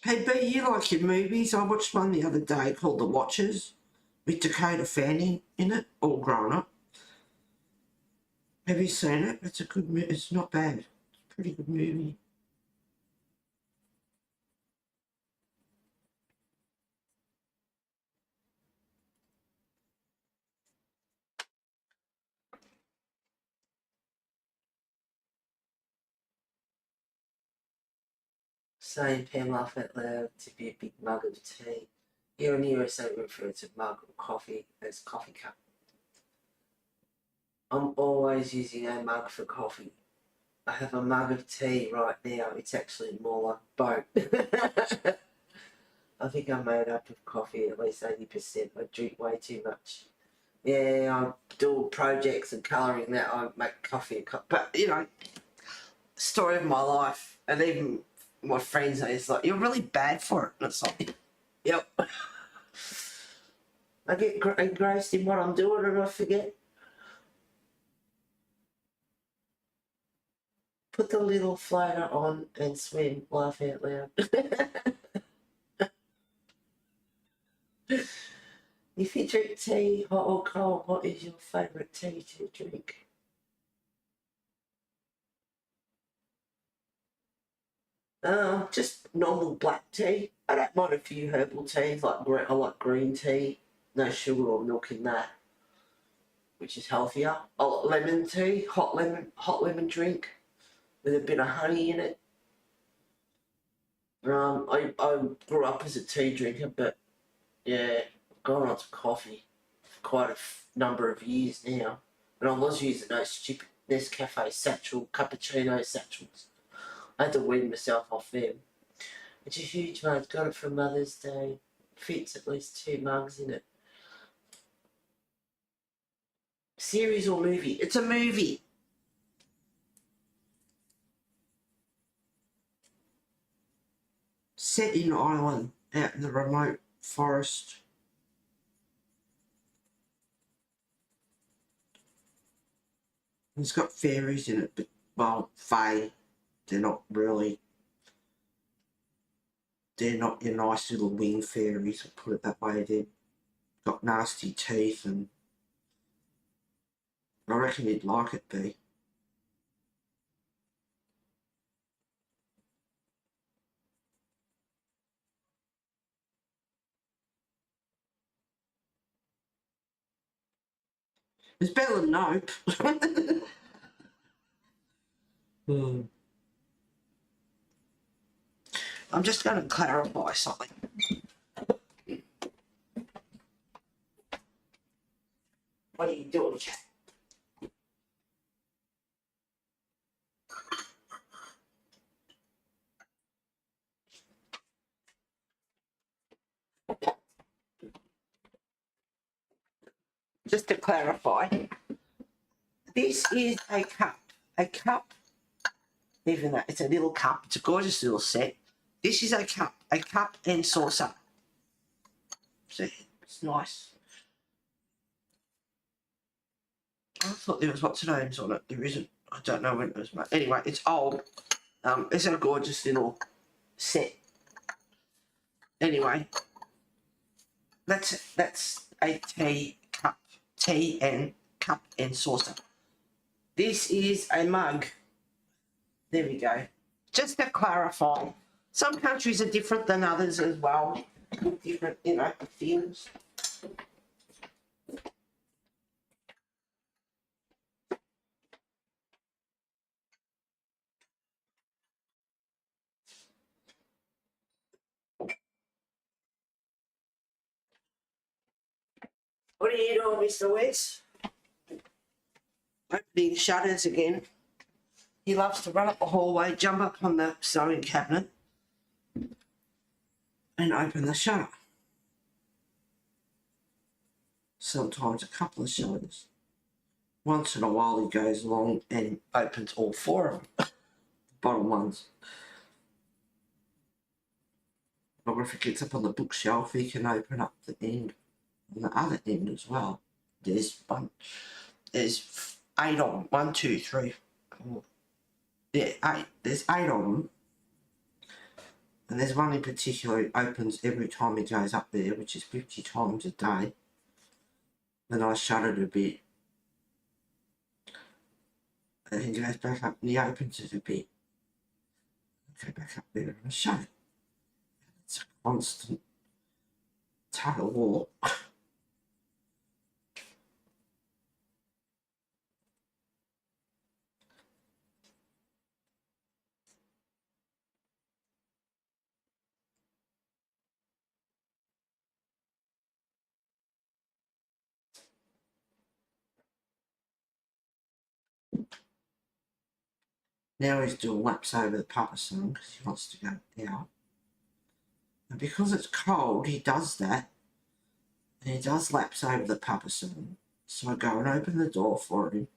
Hey B, you like your movies? I watched one the other day called The Watchers with Dakota Fanning in it, all grown up. Have you seen it? It's a good movie. It's not bad. It's a pretty good movie. Saying Pam laugh out loud to be a big mug of tea. Here in the USA we refer to mug or coffee as coffee cup. I'm always using a mug for coffee. I have a mug of tea right now. It's actually more like a boat. I think I'm made up of coffee at least 80%. I drink way too much. Yeah, I do projects and colouring that. I make coffee a cup. But, you know, story of my life. And even my friends say, it's like, you're really bad for it. And it's like, yep. I get engrossed in what I'm doing and I forget. Put the little floater on and swim, laugh out loud. If you drink tea, hot or cold, what is your favourite tea to drink? Just normal black tea. I don't mind a few herbal teas, I like green tea, no sugar or milk in that, which is healthier. I like lemon tea, hot lemon drink with a bit of honey in it. I grew up as a tea drinker, but yeah, I've gone on to coffee for quite a number of years now. And I was using those stupid Nescafe satchel, cappuccino satchels. I had to wean myself off them. It's a huge mug. Got it for Mother's Day. Fits at least 2 mugs in it. Series or movie? It's a movie. Set in Ireland, out in the remote forest. It's got fairies in it, but, well, fae. They're not really. They're not your nice little wing fairies, I'll put it that way. They've got nasty teeth, and I reckon you'd like it, B. It's better than Nope. I'm just going to clarify something. What are you doing, Jack? Just to clarify, this is a cup. A cup, even that, it's a little cup. It's a gorgeous little set. This is a cup and saucer. See, it's nice. I thought there was lots of names on it. There isn't. I don't know when it was made. Anyway, it's old. It's a gorgeous little set. Anyway, that's a tea and cup and saucer. This is a mug There we go. Just to clarify, some countries are different than others as well. Different, you know, things. What are you doing, Mr. West? Opening shutters again. He loves to run up the hallway, jump up on the sewing cabinet and open the shutter. Sometimes a couple of shutters. Once in a while he goes along and opens all four of them, the bottom ones. Or if it gets up on the bookshelf, he can open up the end on the other end as well. There's 8 of them. 1, 2, 3, 4. Yeah, 8. There's 8 of them. And there's one in particular who opens every time he goes up there, which is 50 times a day. Then I shut it a bit. And he goes back up and he opens it a bit. Go back up there and shut it. It's a constant tug of war. Now he's doing laps over the papa sun because he wants to go out. And because it's cold, he does that. And he does laps over the papa sun. So I go and open the door for him.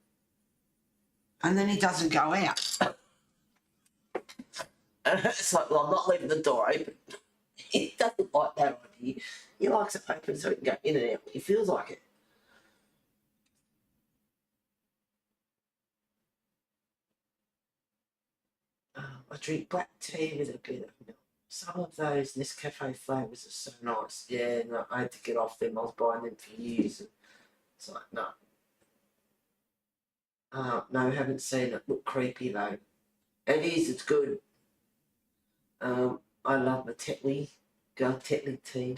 And then he doesn't go out. And it's like, well, I'm not leaving the door open. He doesn't like that idea. He likes it open so he can go in and out. He feels like it. I drink black tea with a bit of milk. Some of those Nescafe flavours are so nice. Yeah, no, I had to get off them. I was buying them for years. It's like, no. No, haven't seen it. Look creepy though. It is, it's good. I love my Tetley. Go Tetley tea.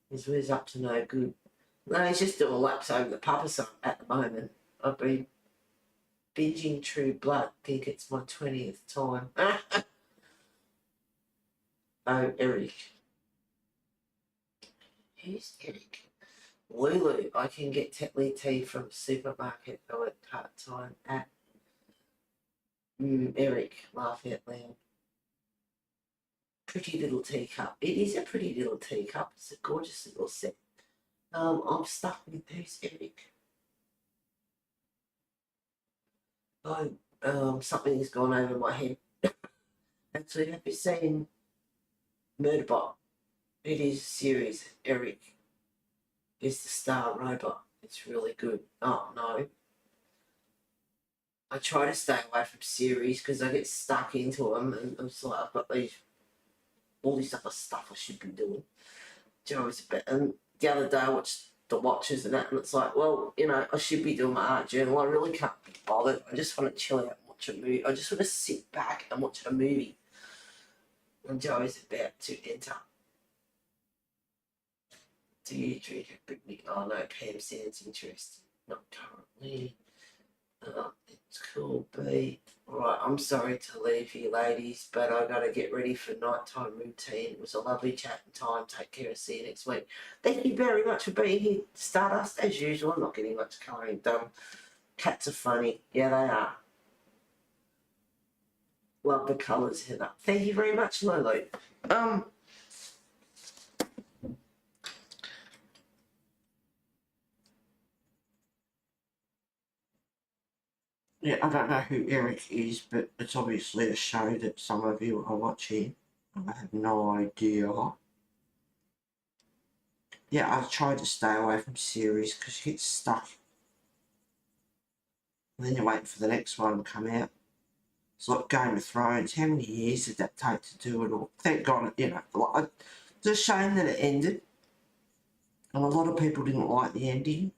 He's up to no good. No, he's just doing laps over the papa sun at the moment. I've been binging True Blood. I think it's my 20th time. Oh, Eric. Who's Eric? Lulu. I can get Tetley tea from the supermarket. I work part-time at Eric. Laugh out loud. Pretty little teacup. It is a pretty little teacup. It's a gorgeous little set. I'm stuck with who's Eric? Oh, something's gone over my head. Actually, have you seen Murderbot? It is a series. Eric is the star robot. It's really good. Oh, no. I try to stay away from series because I get stuck into them and I'm just like, I've got all this other stuff I should be doing. And the other day I watched The Watchers and that, and it's like, well, you know, I should be doing my art journal. I really can't be bothered. I just want to chill out and watch a movie. I just want to sit back and watch a movie. And Joey's about to enter. Do you drink a picnic? Oh no, Pam sounds interesting. Not currently. It's cool, B. Right, I'm sorry to leave you, ladies, but I gotta get ready for nighttime routine. It was a lovely chat and time. Take care and see you next week. Thank you very much for being here, Stardust. As usual, I'm not getting much colouring done. Cats are funny. Yeah, they are. Love the colours, Heather. Thank you very much, Lulu. Yeah, I don't know who Eric is, but it's obviously a show that some of you are watching. I have no idea. Yeah, I try to stay away from series because you get stuck. And then you're waiting for the next one to come out. It's like Game of Thrones. How many years did that take to do it all? Thank God, you know, like, it's a shame that it ended. And a lot of people didn't like the ending.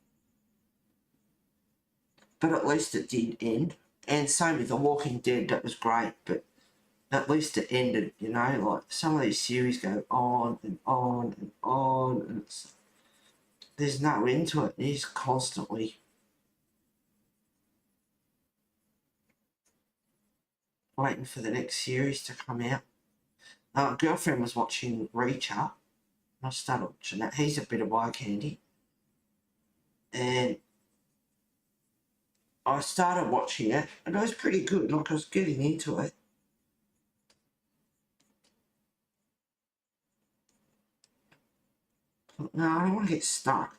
But at least it did end. And same with The Walking Dead, that was great, but at least it ended, you know, like some of these series go on and on and on, and there's no end to it. It's constantly waiting for the next series to come out. A girlfriend was watching Reacher, and I started watching that. He's a bit of eye candy. And I started watching it, and it was pretty good. Like, I was getting into it. But no, I don't want to get stuck.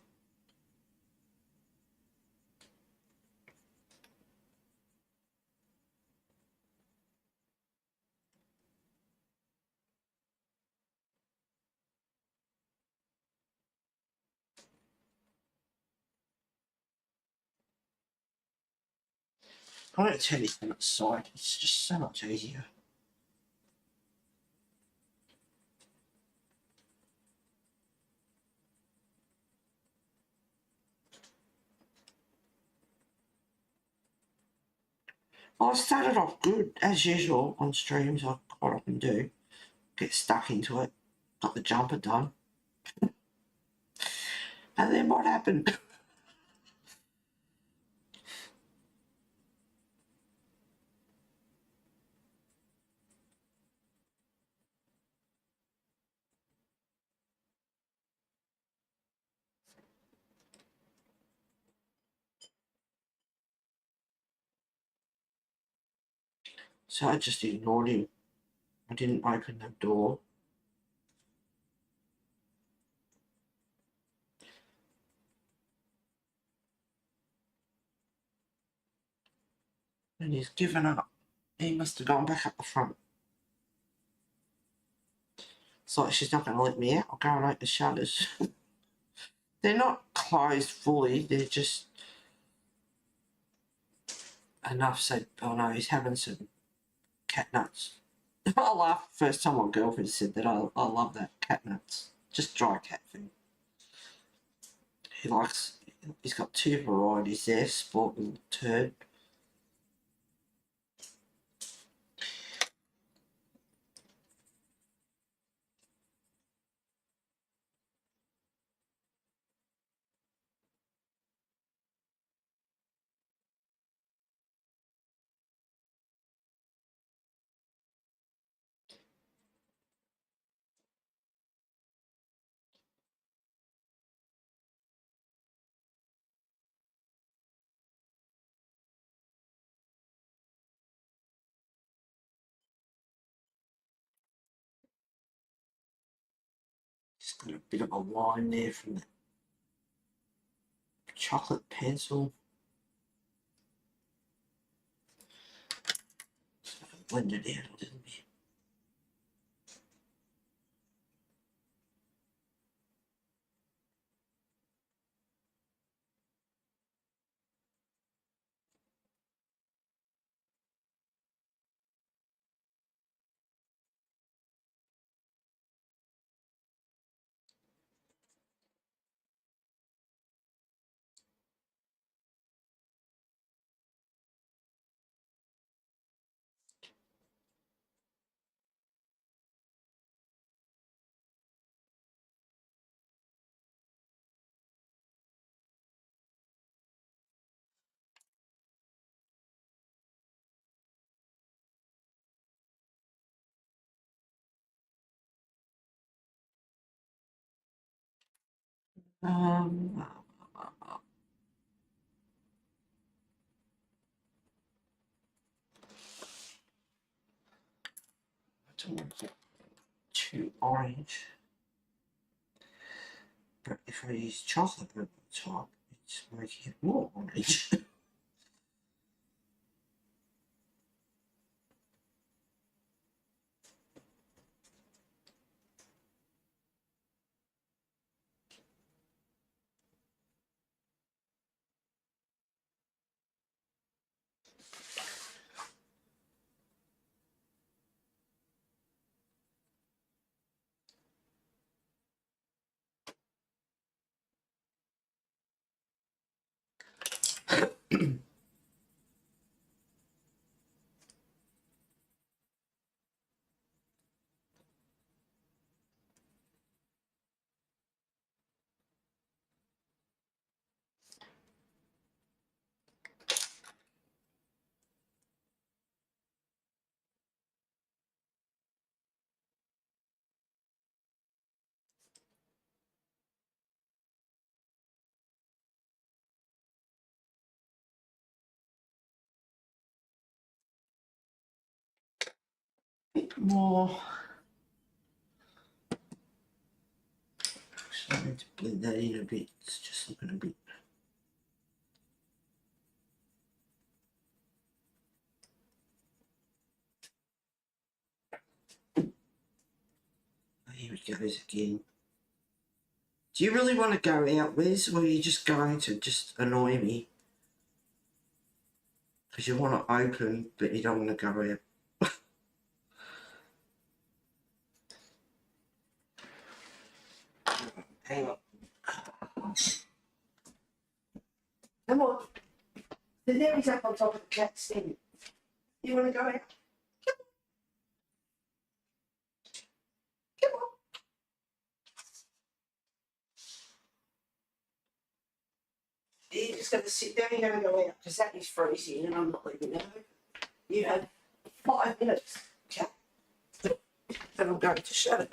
I don't turn it on its side. It's just so much easier. I started off good, as usual, on streams. I quite often do. Get stuck into it. Got the jumper done. And then what happened? So I just ignored him. I didn't open the door. And he's given up. He must have gone back up the front. It's like she's not going to let me out. I'll go and open the shutters. They're not closed fully. They're just enough so, oh no, he's having some cat nuts. I laughed the first time my girlfriend said that. I love that, cat nuts. Just dry cat food. He's got two varieties there, sport and turd. He's got a bit of a line there from the chocolate pencil. Sort of blended out a little bit. Um, I don't want it too orange. But if I use chocolate over the top, it's making it more orange. bit more. Actually, I need to blend that in a bit. It's just looking a bit. Here it goes again. Do you really want to go out, Wes, or are you just going to just annoy me? Because you want to open, but you don't want to go out. Hang on. Come on. The Nelly's up on top of the cat stand. You want to go out? Come on. You're just going to sit down, you're going to go out, because that is freezing and I'm not leaving it open. You have 5 minutes, cat. And I'm going to shut it.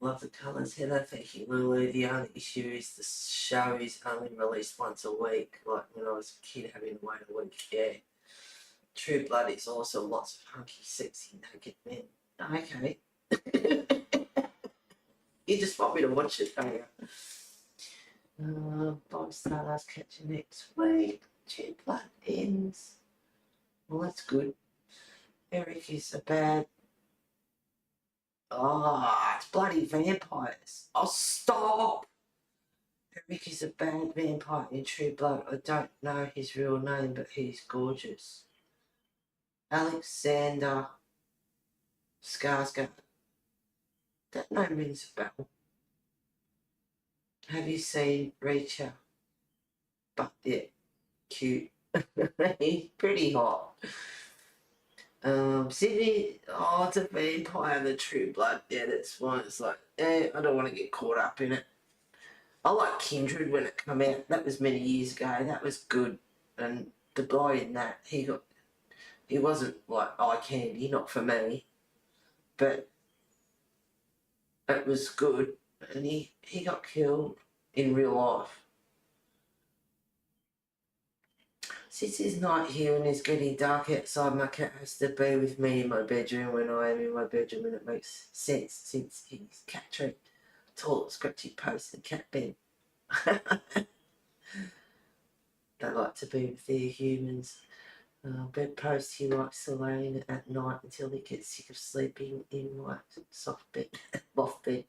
Love the colours. Hello, thank you, Lulu. The only issue is the show is only released once a week, like when I was a kid having to wait a week. Yeah. True Blood is also lots of hunky, sexy, naked men. Okay. You just want me to watch it, don't you? Bob Stardust catch you next week. True Blood ends. Well, that's good. Eric is a bad. Oh, it's bloody vampires. Oh, stop! Eric is a bad vampire in True Blood. I don't know his real name, but he's gorgeous. Alexander Skarsgård. That name rings a bell. Have you seen Reacher? But yeah, cute. He's pretty hot. Sydney, oh, it's a vampire in the True Blood. Yeah, that's why it's like, I don't want to get caught up in it. I like Kindred when it came out. That was many years ago. That was good. And the guy in that, he wasn't like eye candy, not for me. But it was good. And he got killed in real life. Since it's night here and it's getting dark outside, my cat has to be with me in my bedroom when I am in my bedroom, and it makes sense since he's cat tree, tall, scratchy post and cat bed. They like to be with their humans. Bedpost, he likes to lay in at night until he gets sick of sleeping in my soft bed, loft bed.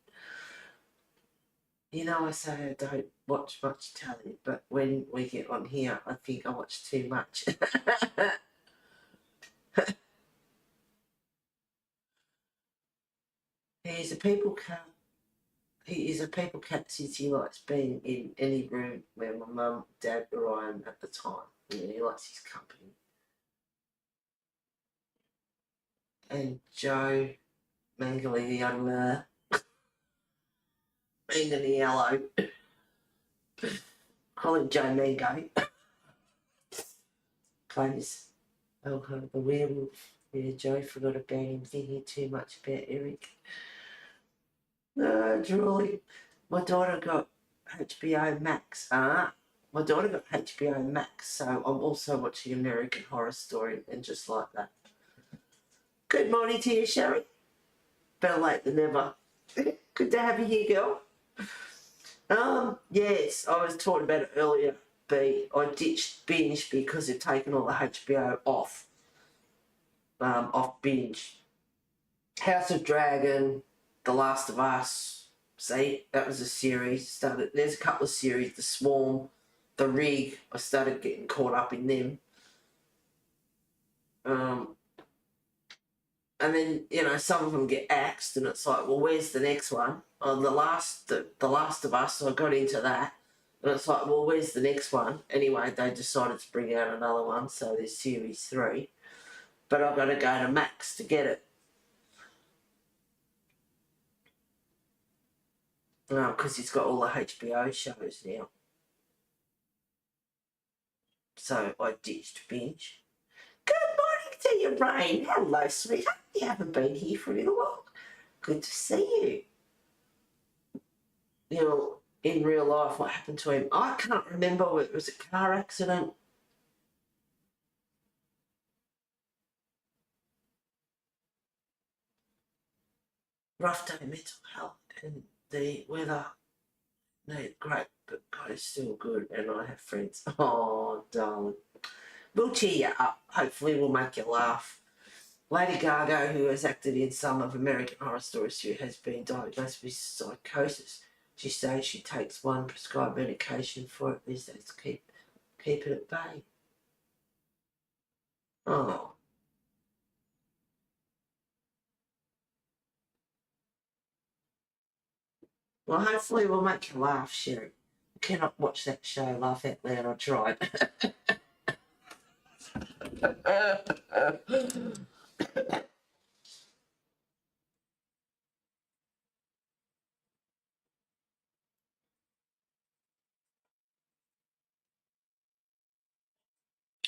You know, I say I don't watch much telly, but when we get on here, I think I watch too much. He is a people cat. He is a people cat since he likes being in any room where my mum, dad, or I am at the time. Yeah, he likes his company. And Joe Manganiello. Manganiello. Call him Joe Mango. Plays the werewolf. Yeah, Joe forgot about him, thinking too much about Eric. No, Julie. My daughter got HBO Max. My daughter got HBO Max, so I'm also watching American Horror Story and just like that. Good morning to you, Sherry. Better late than never. Good to have you here, girl. Yes, I was talking about it earlier, B. I ditched binge because they've taken all the HBO off binge. House of Dragon, The Last of Us. See, that was a series. There's a couple of series. The Swarm, The Rig. I started getting caught up in them. And then, you know, some of them get axed, and it's like, well, where's the next one? The Last of Us, I got into that. And it's like, well, where's the next one? Anyway, they decided to bring out another one, so there's series 3. But I've got to go to Max to get it. Because it's got all the HBO shows now. So I ditched binge. Good morning to you, Rain. Hello, sweetheart. You haven't been here for a little while. Good to see you. you know, in real life what happened to him. I can't remember, it was a car accident. Rough day mental health and the weather, no, great, but God is still good and I have friends. Oh, darling. We'll cheer you up. Hopefully we'll make you laugh. Lady Gaga, who has acted in some of American Horror Story series, has been diagnosed with psychosis. She says she takes one prescribed medication for it these days to keep it at bay. Oh. Well, hopefully we'll make you laugh, Sherry. I cannot watch that show, Laugh Out Loud. I tried.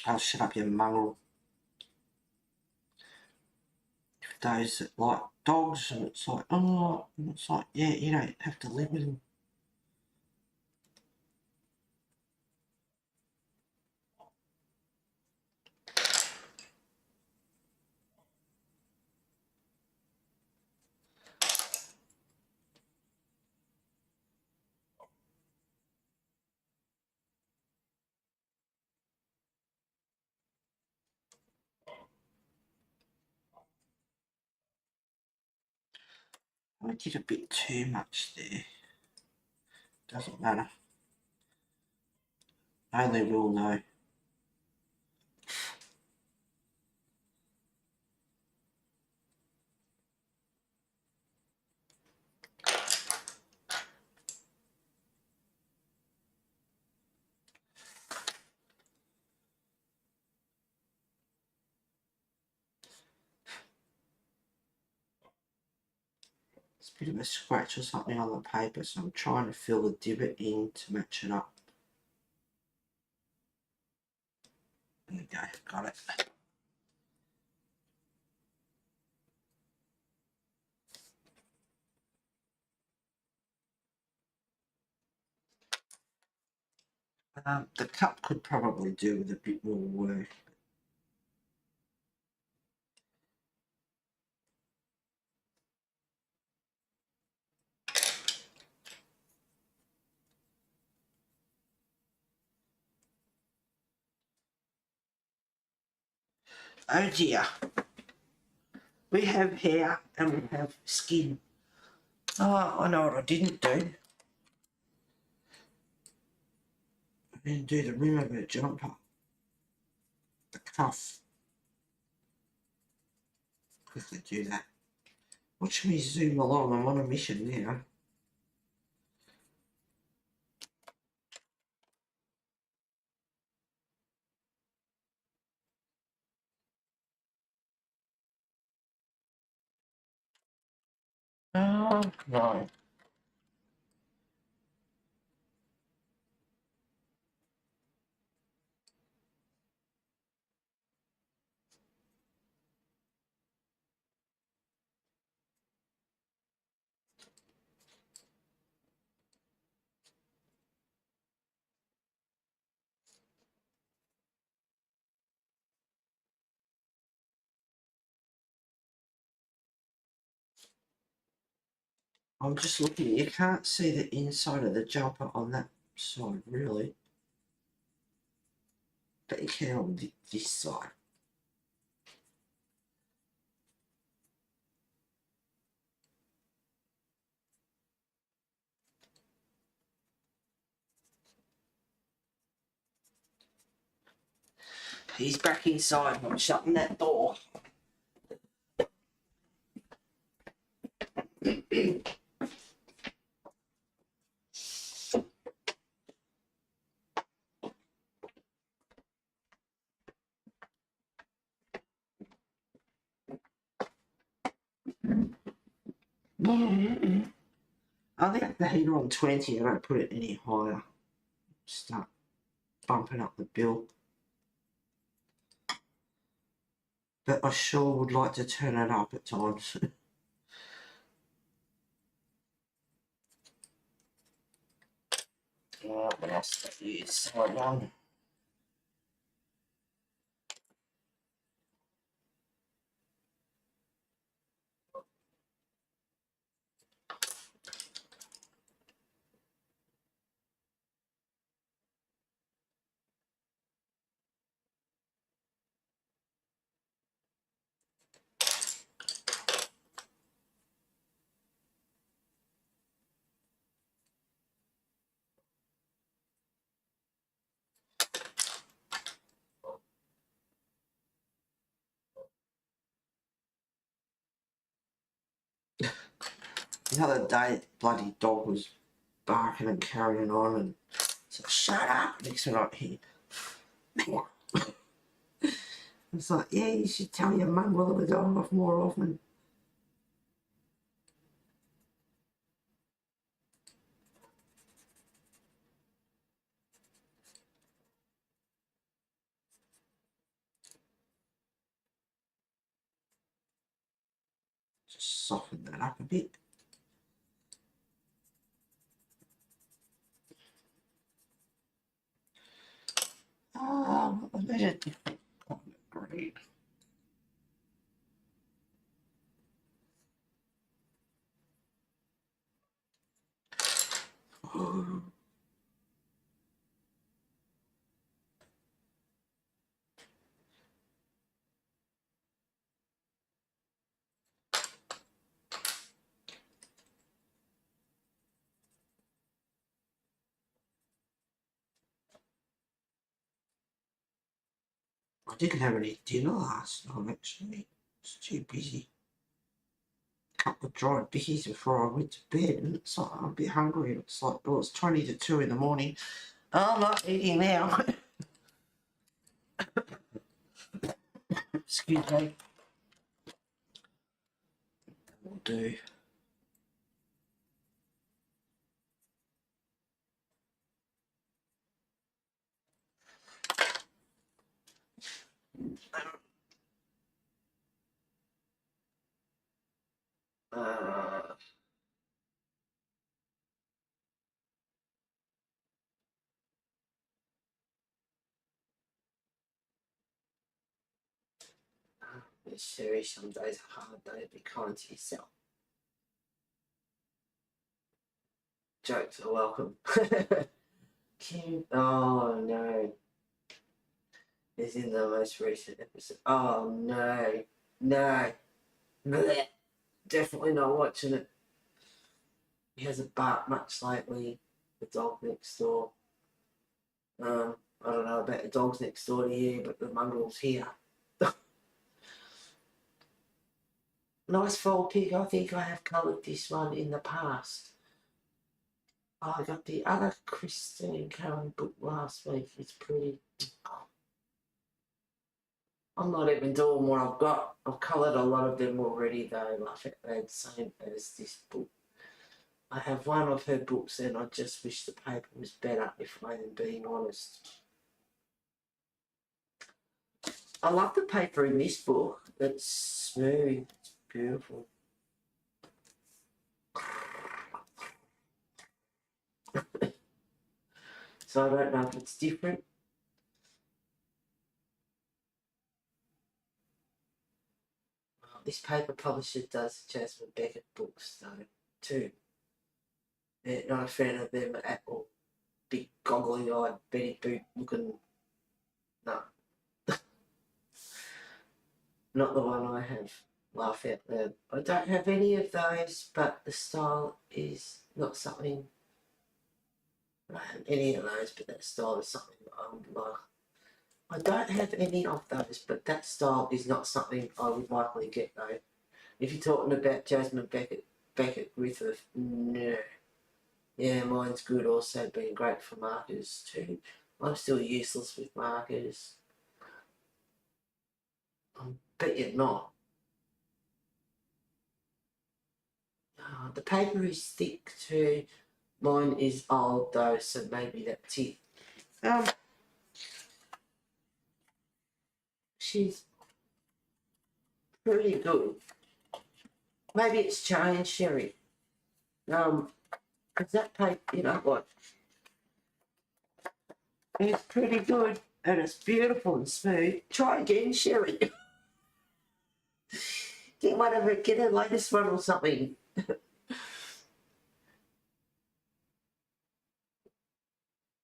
Oh, shut up, you mongrel. Those that like dogs, and it's like, oh, and it's like, yeah, you don't have to live with them. I did a bit too much there. Doesn't matter. Only we'll know. It's a bit of a scratch or something on the paper, so I'm trying to fill the divot in to match it up. There we go, got it. The cup could probably do with a bit more work. Oh dear. We have hair and we have skin. Oh, I know what I didn't do. I didn't do the rim of her jumper. The cuff. Quickly do that. Watch me zoom along, I'm on a mission now. Oh, no. I'm just looking, you can't see the inside of the jumper on that side, really. But you can on this side. He's back inside, I'm shutting that door. I think the heater on 20, I don't put it any higher. Start bumping up the bill. But I sure would like to turn it up at times. What else did I use? Solid one. The other day, bloody dog was barking and carrying on, and so shut up. Next minute, he. It's like, yeah, you should tell your mum whether we're going off more often. Just soften that up a bit. A bit of different kind of green. I didn't have any dinner last night, actually. It's too busy. A couple of dried bickies before I went to bed, and it's like I'm a bit hungry. It's like, well, it's 20 to 2 in the morning. I'm not eating now. Excuse me. Will do. This series, some days are hard, day. Be kind to yourself. Jokes are welcome. Kim, oh no. Is in the most recent episode. Oh no. No. Blech. Definitely not watching it. He hasn't barked much lately. The dog next door. I don't know about the dogs next door to you, but the mongrel's here. Nice foal pig. I think I have coloured this one in the past. Oh, I got the other Christine Cowan book last week. It's pretty. I'm not even doing what I've got. I've coloured a lot of them already though. Like they're the same as this book. I have one of her books and I just wish the paper was better, if I'm being honest. I love the paper in this book. It's smooth. It's beautiful. So I don't know if it's different. This paper publisher does Jasmine Beckett books though too. Yeah, not a fan of them at all. Big goggly-eyed Betty Boot looking. No. Not the one I have. Laugh out loud. I don't have any of those, but the style is not something. I don't have any of those, but that style is something that I would like. I don't have any of those, but that style is not something I would likely get though. If you're talking about Jasmine Beckett Griffith, no. Yeah, mine's good also, been great for markers too. I'm still useless with markers. I bet you're not. The paper is thick too. Mine is old though, so maybe that's it. She's pretty good. Maybe it's changed, Sherry. Because that paper, you know what? It's pretty good and it's beautiful and smooth. Try again, Sherry. Get one of it, get a latest one or something.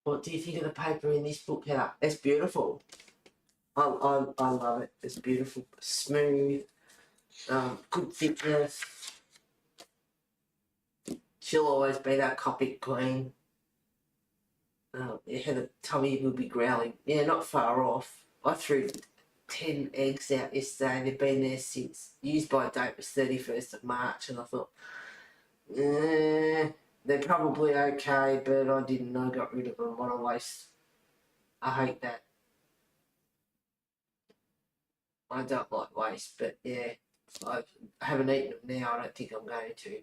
What do you think of the paper in this book, Heather? It's beautiful. I love it. It's beautiful, smooth, good thickness. She'll always be that copy queen. Heather tummy will be growling. Yeah, not far off. I threw 10 eggs out yesterday and they've been there since. Used by date was 31st of March, and I thought, they're probably okay, but I didn't know, got rid of them. What a waste. I hate that. I don't like waste, but yeah, I haven't eaten them now. I don't think I'm going to.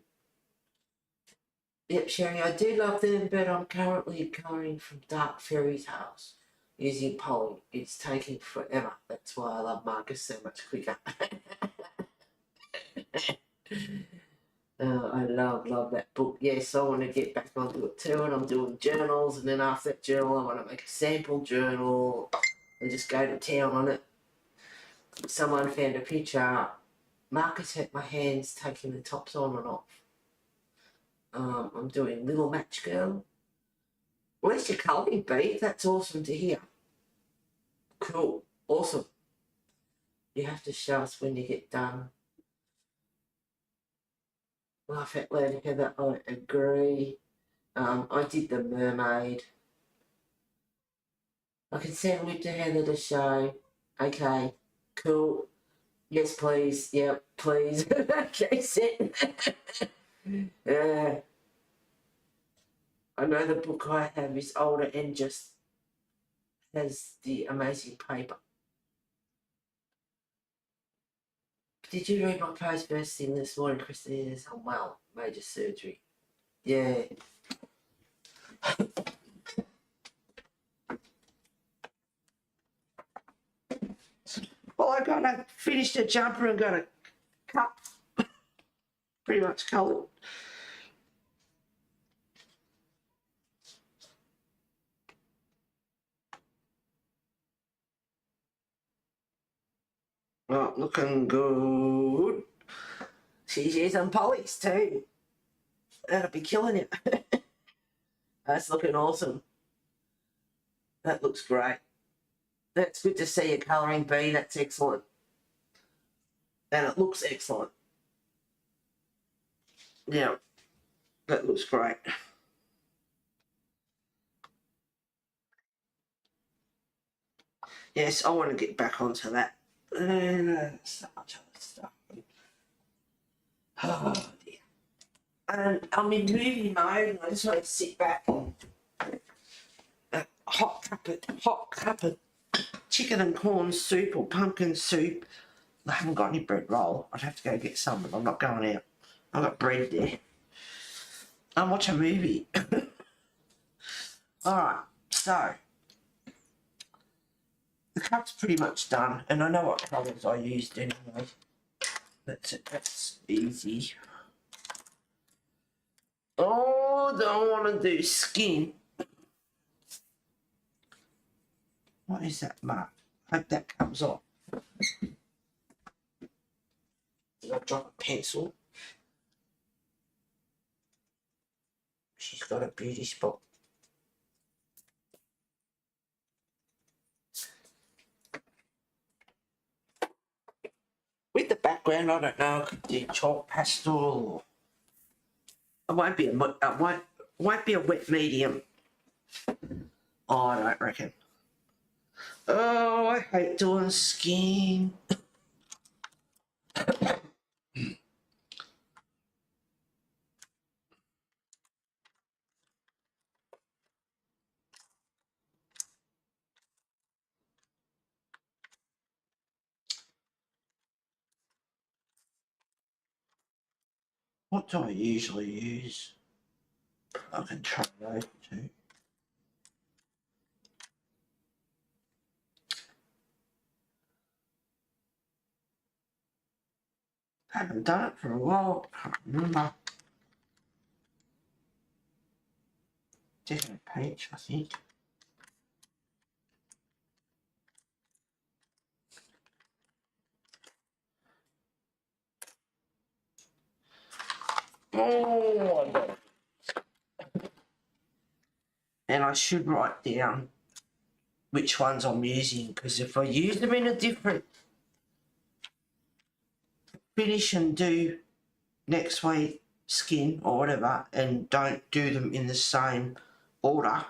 Yep, Sherry, I do love them, but I'm currently colouring from Dark Fairy Tales using poly. It's taking forever. That's why I love Marcus so much quicker. I love that book. Yes, I want to get back onto it too, and I'm doing journals, and then after that journal I want to make a sample journal and just go to town on it. Someone found a picture. Marcus had my hands taking the tops on and off. I'm doing Little Match Girl. Where's your colouring bee? That's awesome to hear. Cool. Awesome. You have to show us when you get done. Laugh out loud, Heather. I agree. I did the mermaid. I can send it to Heather to show. Okay. Cool. Yes, please. Yep, please. Okay, send. I know the book I have is older and just has the amazing paper. Did you read my post first thing this morning, Christine? I'm well, major surgery. Yeah. Well, I got to finish the jumper and got a cup. Pretty much coloured. Oh, looking good. She's using polys too. That'll be killing it. That's looking awesome. That looks great. That's good to see a colouring bee. That's excellent. And it looks excellent. Yeah, that looks great. Yes, I want to get back onto that. So much other stuff. Oh dear. And I'm in movie mode and I just want to sit back and hot cuppa chicken and corn soup or pumpkin soup. I haven't got any bread roll. I'd have to go get some, but I'm not going out. I've got bread there. I'll watch a movie. Alright, so the cup's pretty much done, and I know what colours I used anyway. That's it, that's easy. Oh, I don't want to do skin. What is that mark? Hope that comes off. Did I drop a pencil? She's got a beauty spot. With the background, I don't know, I could do chalk pastel or it won't be a wet medium. Oh, I don't reckon. Oh, I hate doing skin. What do I usually use? I can try those too. Haven't done it for a while. Can't remember. Definitely peach, I think. Oh, my God. And I should write down which ones I'm using, because if I use them in a different finish and do next week skin or whatever and don't do them in the same order,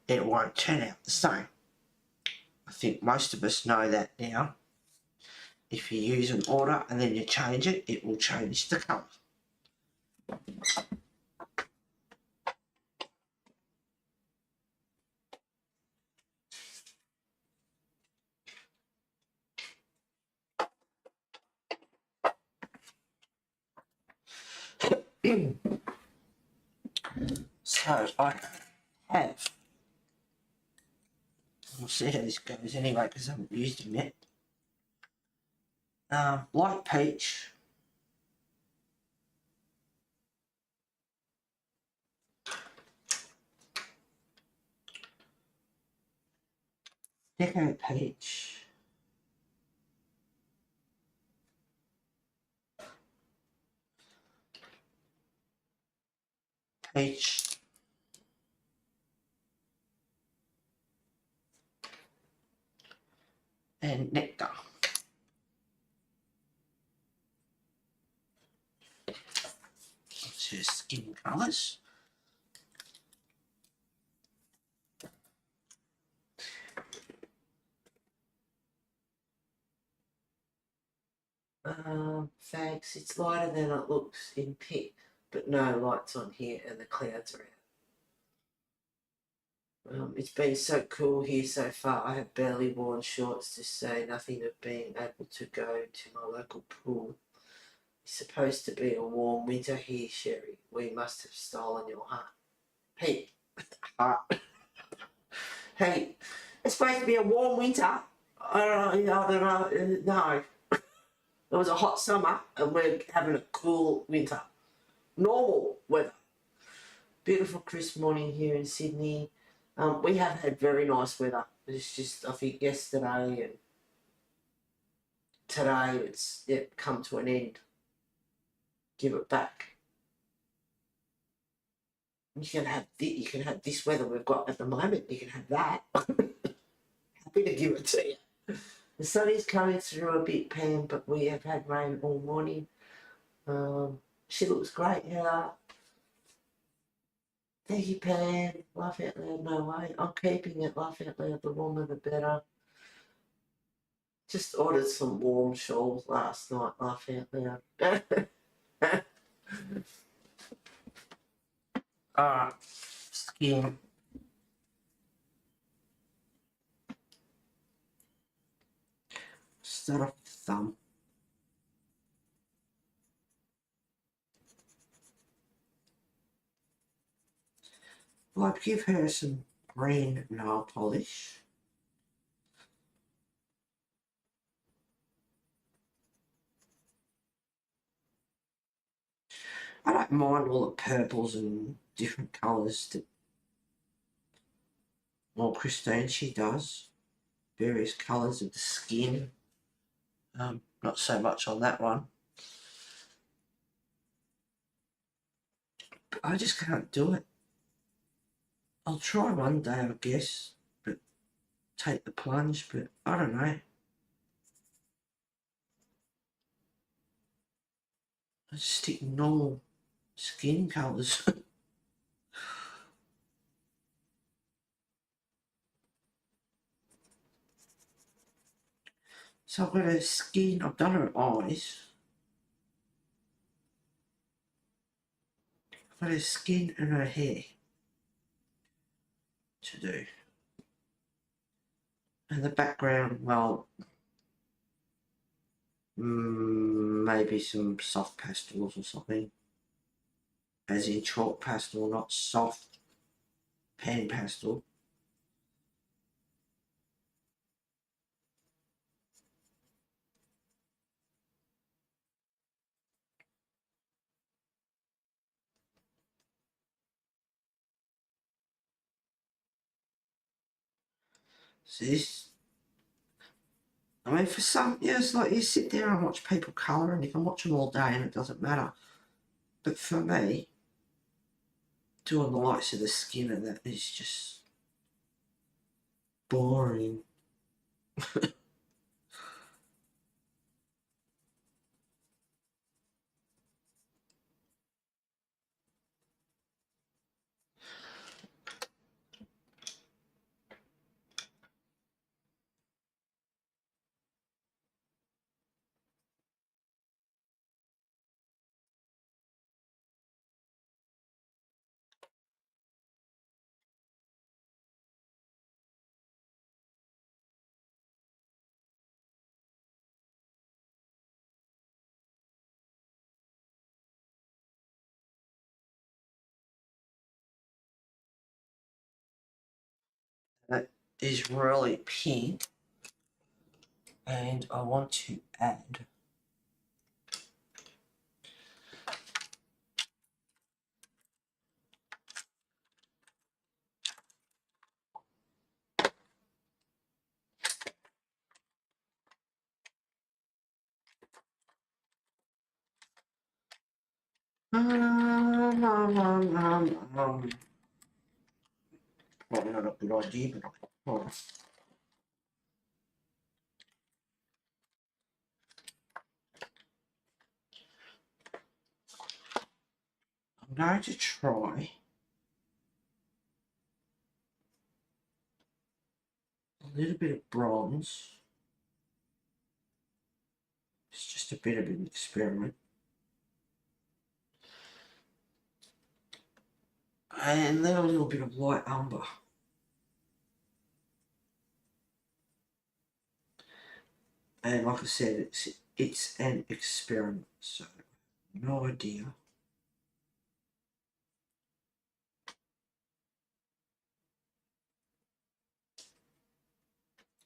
it won't turn out the same. I think most of us know that now. If you use an order and then you change it, it will change the colour. So I have, we'll see how this goes anyway because I haven't used them yet. Light peach, deco peach, peach, and nectar. That's your skin colours. Thanks, it's lighter than it looks in pink, but no lights on here and the clouds are out. It's been so cool here so far. I have barely worn shorts, to say nothing of being able to go to my local pool. It's supposed to be a warm winter here, Sherry. We must have stolen your heart. Hey, heart. Hey, it's supposed to be a warm winter. I don't know. No. It was a hot summer and we're having a cool winter. Normal weather. Beautiful crisp morning here in Sydney. We have had very nice weather. It's just, I think yesterday and today it's come to an end. Give it back. You can have this weather we've got at the moment. You can have that. Happy to give it to you. The sun is coming through a bit, Pam, but we have had rain all morning. She looks great, Heather. Thank you, Pam. Laugh out loud, no way. I'm keeping it. Laugh out loud, the warmer the better. Just ordered some warm shawls last night. Laugh out loud. Alright, skin. Start off the thumb. Well, I'd give her some green nail polish. I don't mind all the purples and different colours that, well, Christine, she does. Various colours of the skin. Not so much on that one. But I just can't do it. I'll try one day, I guess, but take the plunge, but I don't know. I just stick normal skin colours. So I've got her skin, I've done her eyes. I've got her skin and her hair to do. And the background, well, maybe some soft pastels or something. As in chalk pastel, not soft pan pastel. So this, I mean, for some, yeah, it's like you sit there and watch people colour and you can watch them all day and it doesn't matter. But for me, doing the likes of the skin and that is just boring. That is really pink, and I want to add probably not a good idea, but I'm going to try a little bit of bronze. It's just a bit of an experiment. And then a little bit of light umber. And like I said, it's an experiment, so no idea.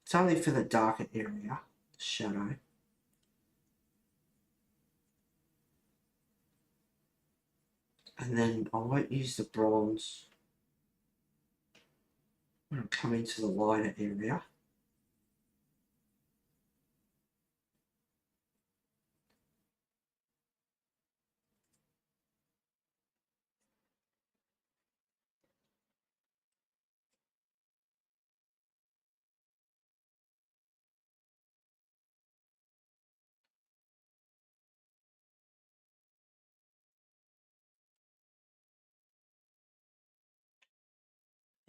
It's only for the darker area, the shadow. And then I won't use the bronze when I come into the lighter area.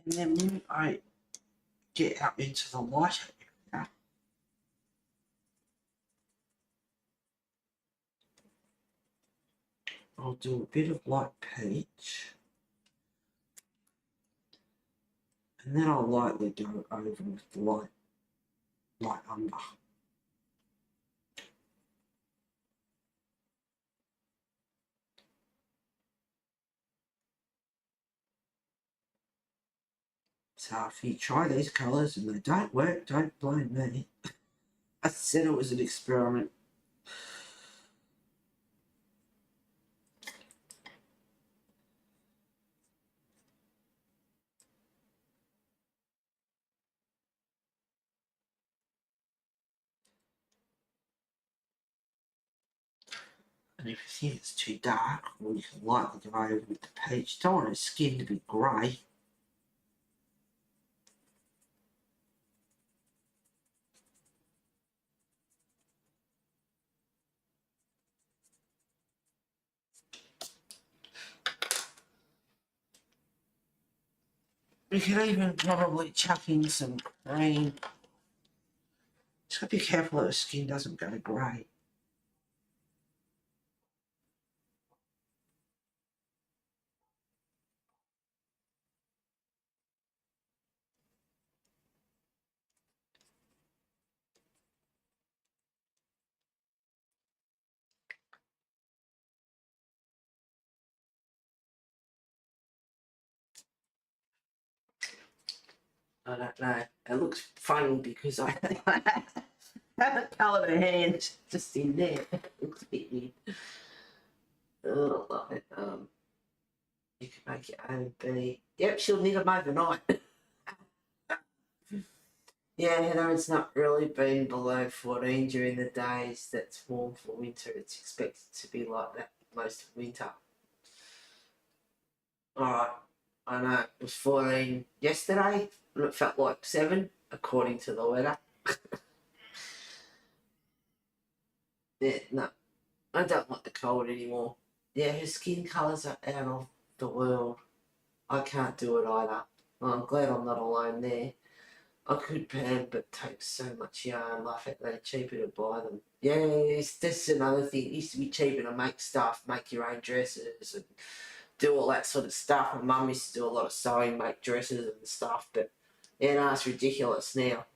And then when I get out into the lighter area, I'll do a bit of light peach. And then I'll lightly go over with the light umber. So if you try these colours and they don't work, don't blame me. I said it was an experiment. And if you think it's too dark, well, you can lightly go over with the peach. Don't want his skin to be grey. We could even probably chuck in some green. Just gotta be careful that the skin doesn't go grey. I don't know. It looks funny because I haven't coloured her hand just in there. It looks a bit weird. Oh, I love it. You can make it A and B. Yep, she'll knit them overnight. Yeah, Heather, it's not really been below 14 during the days that's warm for winter. It's expected to be like that most of winter. Alright, I know it was 14 yesterday, and it felt like 7, according to the weather. Yeah, no, I don't like the cold anymore. Yeah, her skin colours are out of the world. I can't do it either. Well, I'm glad I'm not alone there. I could pan, but it takes so much yarn. I think they're cheaper to buy them. Yeah, it's that's another thing. It used to be cheaper to make stuff, make your own dresses and do all that sort of stuff. My mum used to do a lot of sewing, make dresses and stuff, but yeah, no, it's ridiculous now.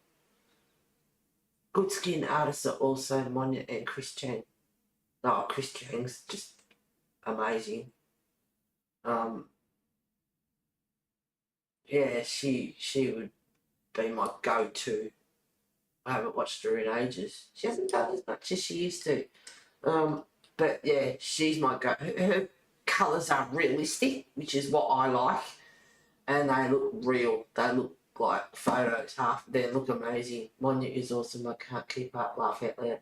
Good skin artists are also Monya and Chris Chang. Oh, Chris Chang's just amazing. Um, yeah, she would be my go-to. I haven't watched her in ages. She hasn't done as much as she used to. But yeah, she's my go. Her colours are realistic, which is what I like, and they look real. They look like photos. Half they look amazing. Monya is awesome. I can't keep up. Laugh out loud.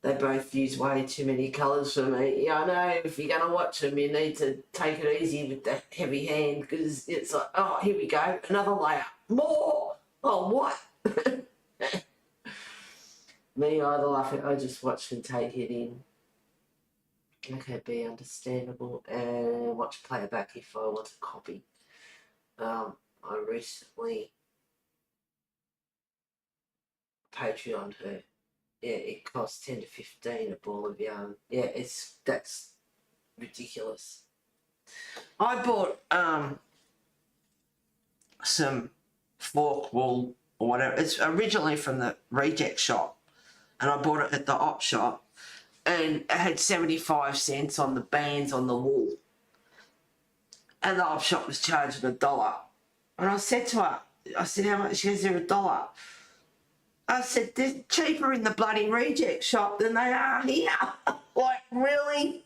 They both use way too many colours for me. Yeah, I know. If you're going to watch them, you need to take it easy with the heavy hand because it's like, oh, here we go, another layer, more. Oh, what? Me either. I just watch and take it in. Okay, be understandable and watch playback if I want to copy. I recently Patreoned her. Yeah, it costs 10 to 15 a ball of yarn. Yeah, that's ridiculous. I bought some fork wool or whatever. It's originally from the reject shop, and I bought it at the op shop, and it had 75 cents on the bands on the wool, and the op shop was charging $1. And I said to her, I said, how much? She goes, they're $1. I said, they're cheaper in the bloody reject shop than they are here. Like, really?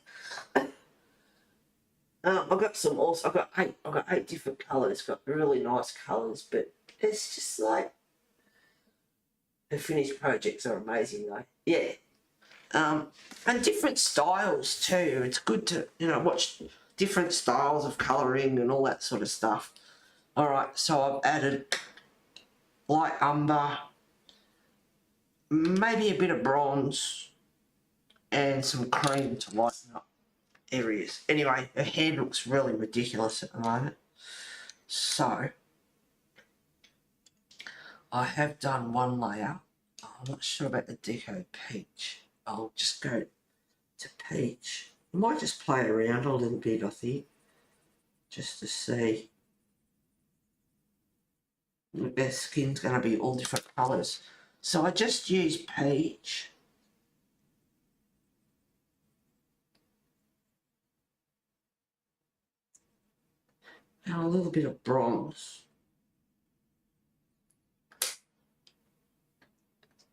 I've got some also. I've got eight different colours. Got really nice colours, but it's just like the finished projects are amazing though. Yeah, and different styles too. It's good to watch different styles of colouring and all that sort of stuff. All right, so I've added light umber, maybe a bit of bronze, and some cream to lighten up areas. Anyway, her hair looks really ridiculous at the moment. So I have done one layer. I'm not sure about the deco peach. I'll just go to peach. I might just play around a little bit, I think, just to see. Their skin's going to be all different colours. So I just use peach. And a little bit of bronze.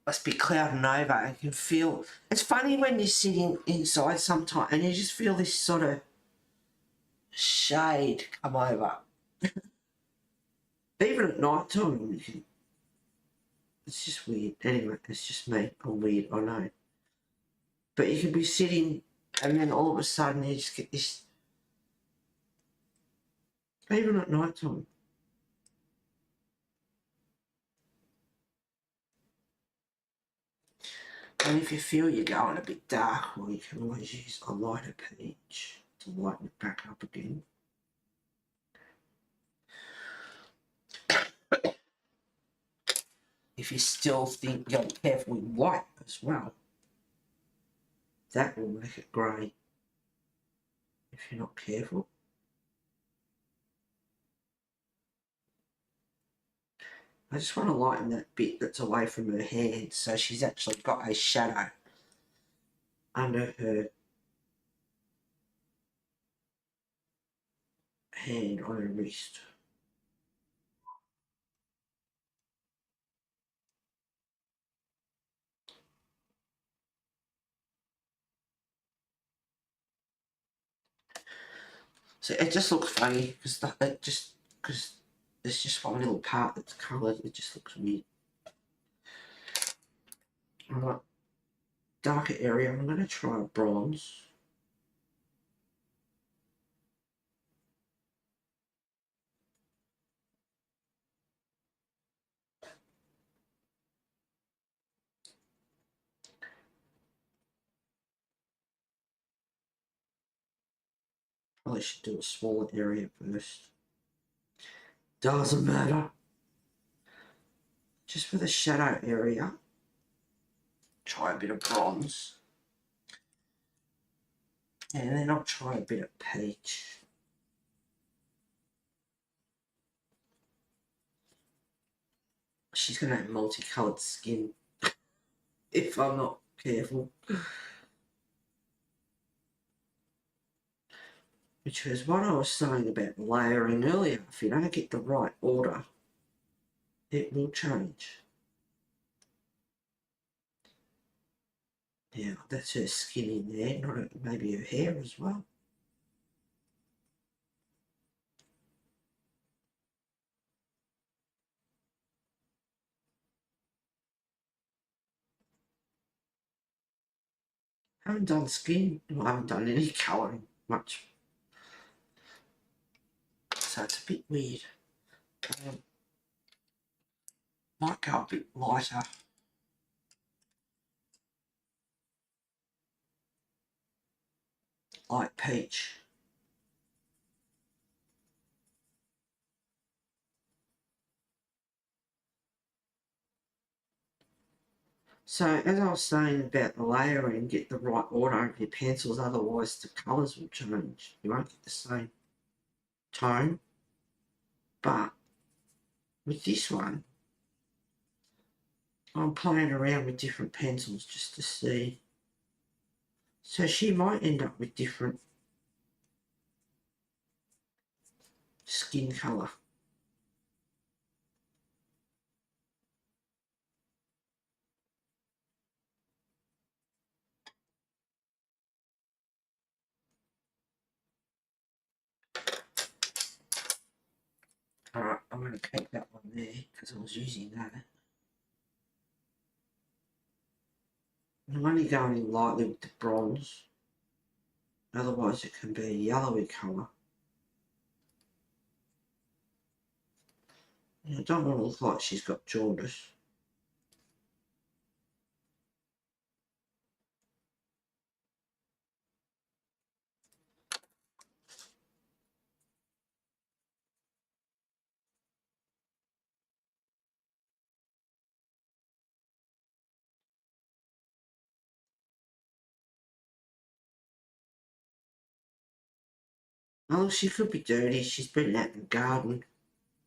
Must be clouding over. I can feel. It's funny when you're sitting inside sometimes and you just feel this sort of shade come over. Even at night time, it's just weird. Anyway, it's just me. I'm weird, I know. But you can be sitting and then all of a sudden you just get this. Even at night time. And if you feel you're going a bit dark, well, you can always use a lighter peach to lighten it back up again. If you still think you're careful with white as well, that will make it grey if you're not careful. I just want to lighten that bit that's away from her hand so she's actually got a shadow under her hand on her wrist. So it just looks funny because there's just one little part that's coloured. It just looks weird. Alright, darker area. I'm going to try a bronze. Probably should do a smaller area first. Doesn't matter. Just for the shadow area, try a bit of bronze. And then I'll try a bit of peach. She's going to have multicoloured skin if I'm not careful. Which was what I was saying about layering earlier. If you don't get the right order, it will change. Yeah, that's her skin in there, not maybe her hair as well. I haven't done skin, well, I haven't done any colouring much. So it's a bit weird. Might go a bit lighter. Like peach. So as I was saying about the layering, get the right order of your pencils, otherwise the colours will change. You won't get the same tone. But with this one, I'm playing around with different pencils just to see. So she might end up with different skin colour. Alright, I'm going to keep that one there because I was using that. I'm only going in lightly with the bronze. Otherwise it can be a yellowy colour. And I don't want to look like she's got jaundice. Oh, she could be dirty. She's been out in the garden,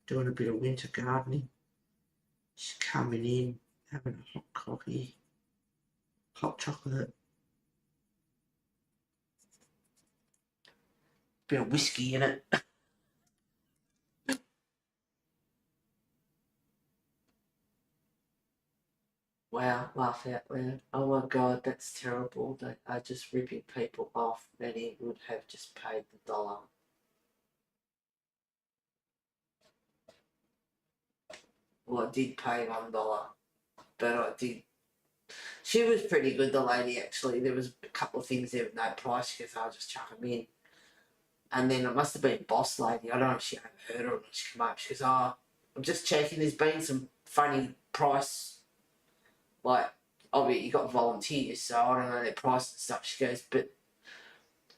doing a bit of winter gardening. She's coming in, having a hot coffee, hot chocolate, bit of whiskey in it. Wow, laugh out loud. Oh my god, that's terrible. They are just ripping people off. Many would have just paid the dollar. Well, I did pay $1, but I did. She was pretty good, the lady, actually. There was a couple of things there with no price. She goes, I'll just chuck them in. And then it must have been Boss Lady. I don't know if she overheard her or not. She came up. She goes, oh, I'm just checking. There's been some funny price. Like, obviously, you got volunteers, so I don't know their price and stuff. She goes, but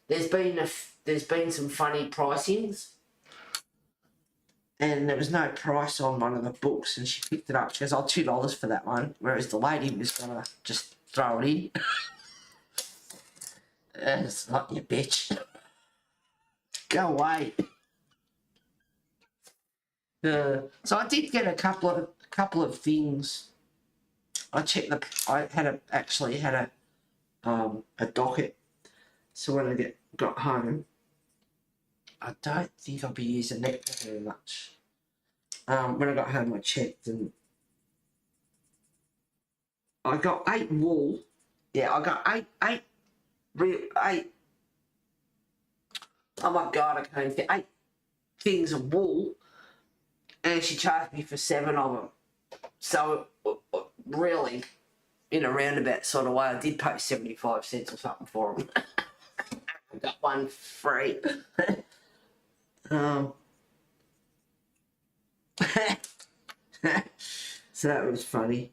there's been some funny pricings. And there was no price on one of the books, and she picked it up. She goes, oh, $2 for that one. Whereas the lady was going to just throw it in. It's not your bitch. Go away. So I did get a couple of things. I checked actually had a docket. So when I got home, I don't think I'll be using that very much. When I got home, I checked and I got 8 wool. Yeah, I got eight. Oh my god, I can't even think. 8 things of wool, and she charged me for 7 of them. So really, in a roundabout sort of way, I did pay 75 cents or something for them. I got one free. So that was funny.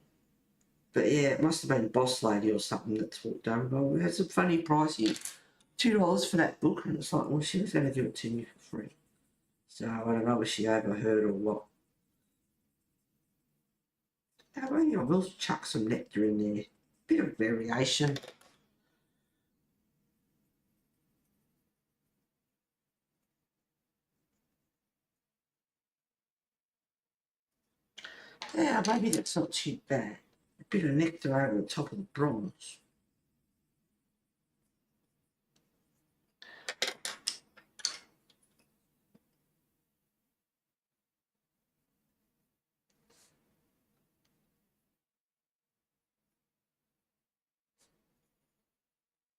But yeah, it must have been Boss Lady or something that walked over. But we had some funny pricing $2 for that book, and it's like, well, she was going to give it to me for free. So I don't know if she overheard or what. Maybe I will chuck some nectar in there. Bit of variation. Yeah, maybe that's not too bad. A bit of nectar over the top of the bronze.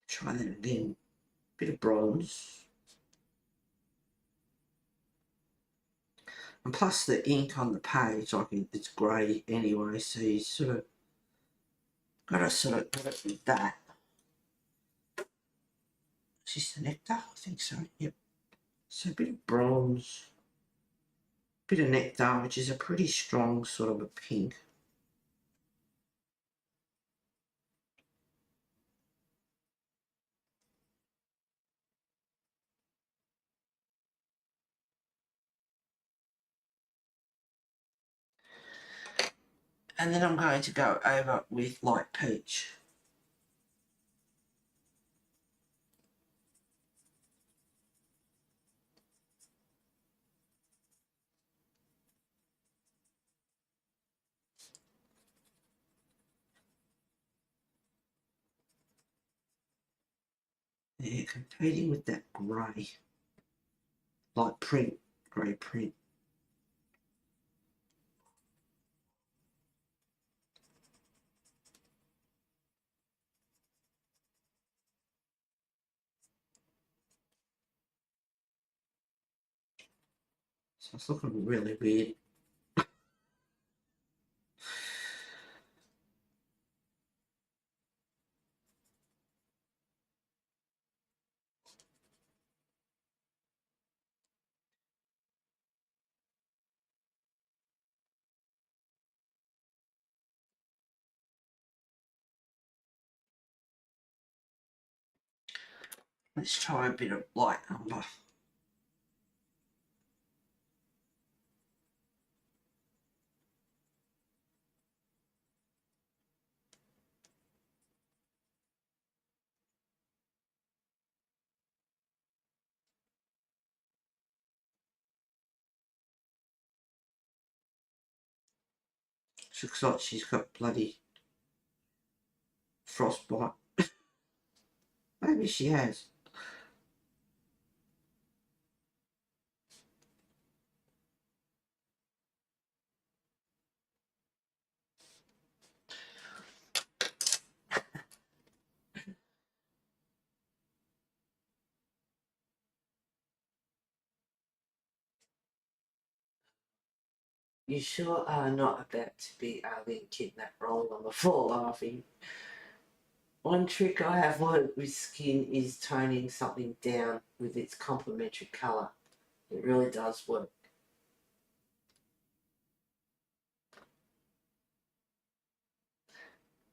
Try that again. Bit of bronze. And plus the ink on the page, it's grey anyway, so you sort of got to get it with that. Is this the nectar? I think so, yep. So a bit of bronze, bit of nectar, which is a pretty strong sort of a pink. And then I'm going to go over with light peach. Yeah, competing with that grey, like print, grey print. So it's looking really weird. Let's try a bit of light umber. She looks like she's got bloody frostbite. Maybe she has. You sure are not about to be alien kidnap rolling on the floor laughing. One trick I have learned with skin is toning something down with its complementary colour. It really does work.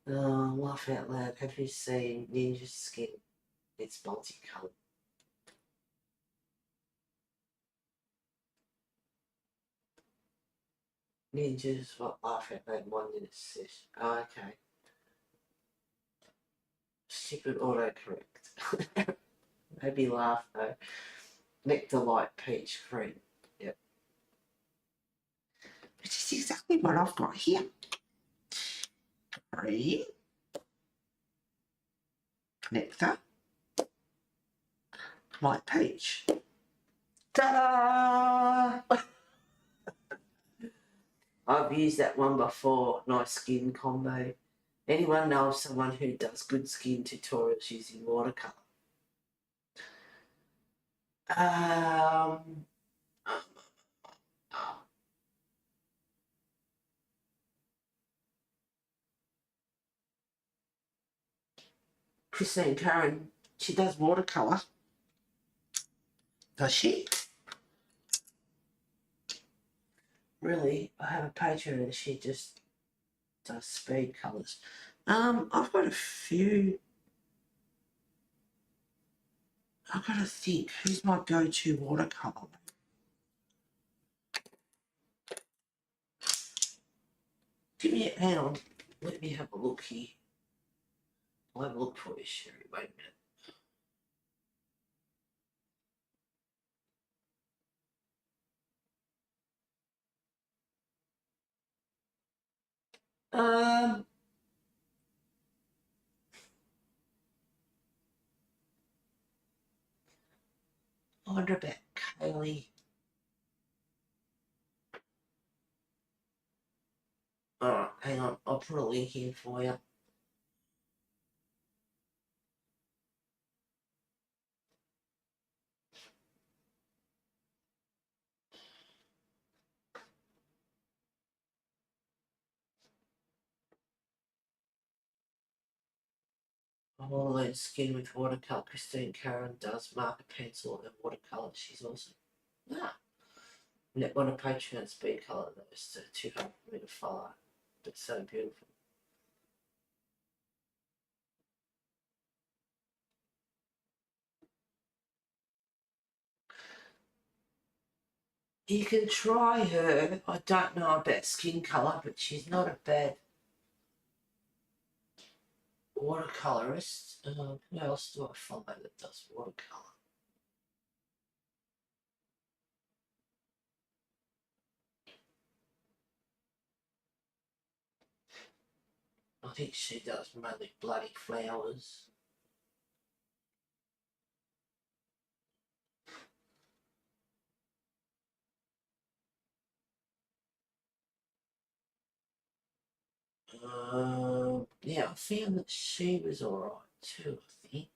Laugh out loud. Have you seen Ninja Skin? It's multicoloured. Ninjas, what laugh out loud 1 minute session. Oh, okay. Stupid autocorrect. Maybe laugh though. Nectar light peach cream. Yep. Which is exactly what I've got here. Cream. Nectar. Light peach. Ta-da! I've used that one before. Nice skin combo. Anyone know of someone who does good skin tutorials using watercolour? Christine Curran, she does watercolour. Does she? Really? I have a Patreon and she just does speed colours. I've got a few. I've got to think, who's my go-to watercolour? Hang on, let me have a look here. I'll have a look for you, Sherry, wait a minute. I wonder about Kaylee. Alright, hang on, I'll put a link in for you. I want to learn skin with watercolour. Christine Karen does marker pencil and watercolour. She's awesome. Ah. Net on a Patreon speed colour. That was 200 for me to follow. But so beautiful. You can try her. I don't know about skin colour, but she's not a bad watercolourist. Who else do I follow that does watercolour? I think she does mainly bloody flowers. Yeah, I found that she was alright too, I think.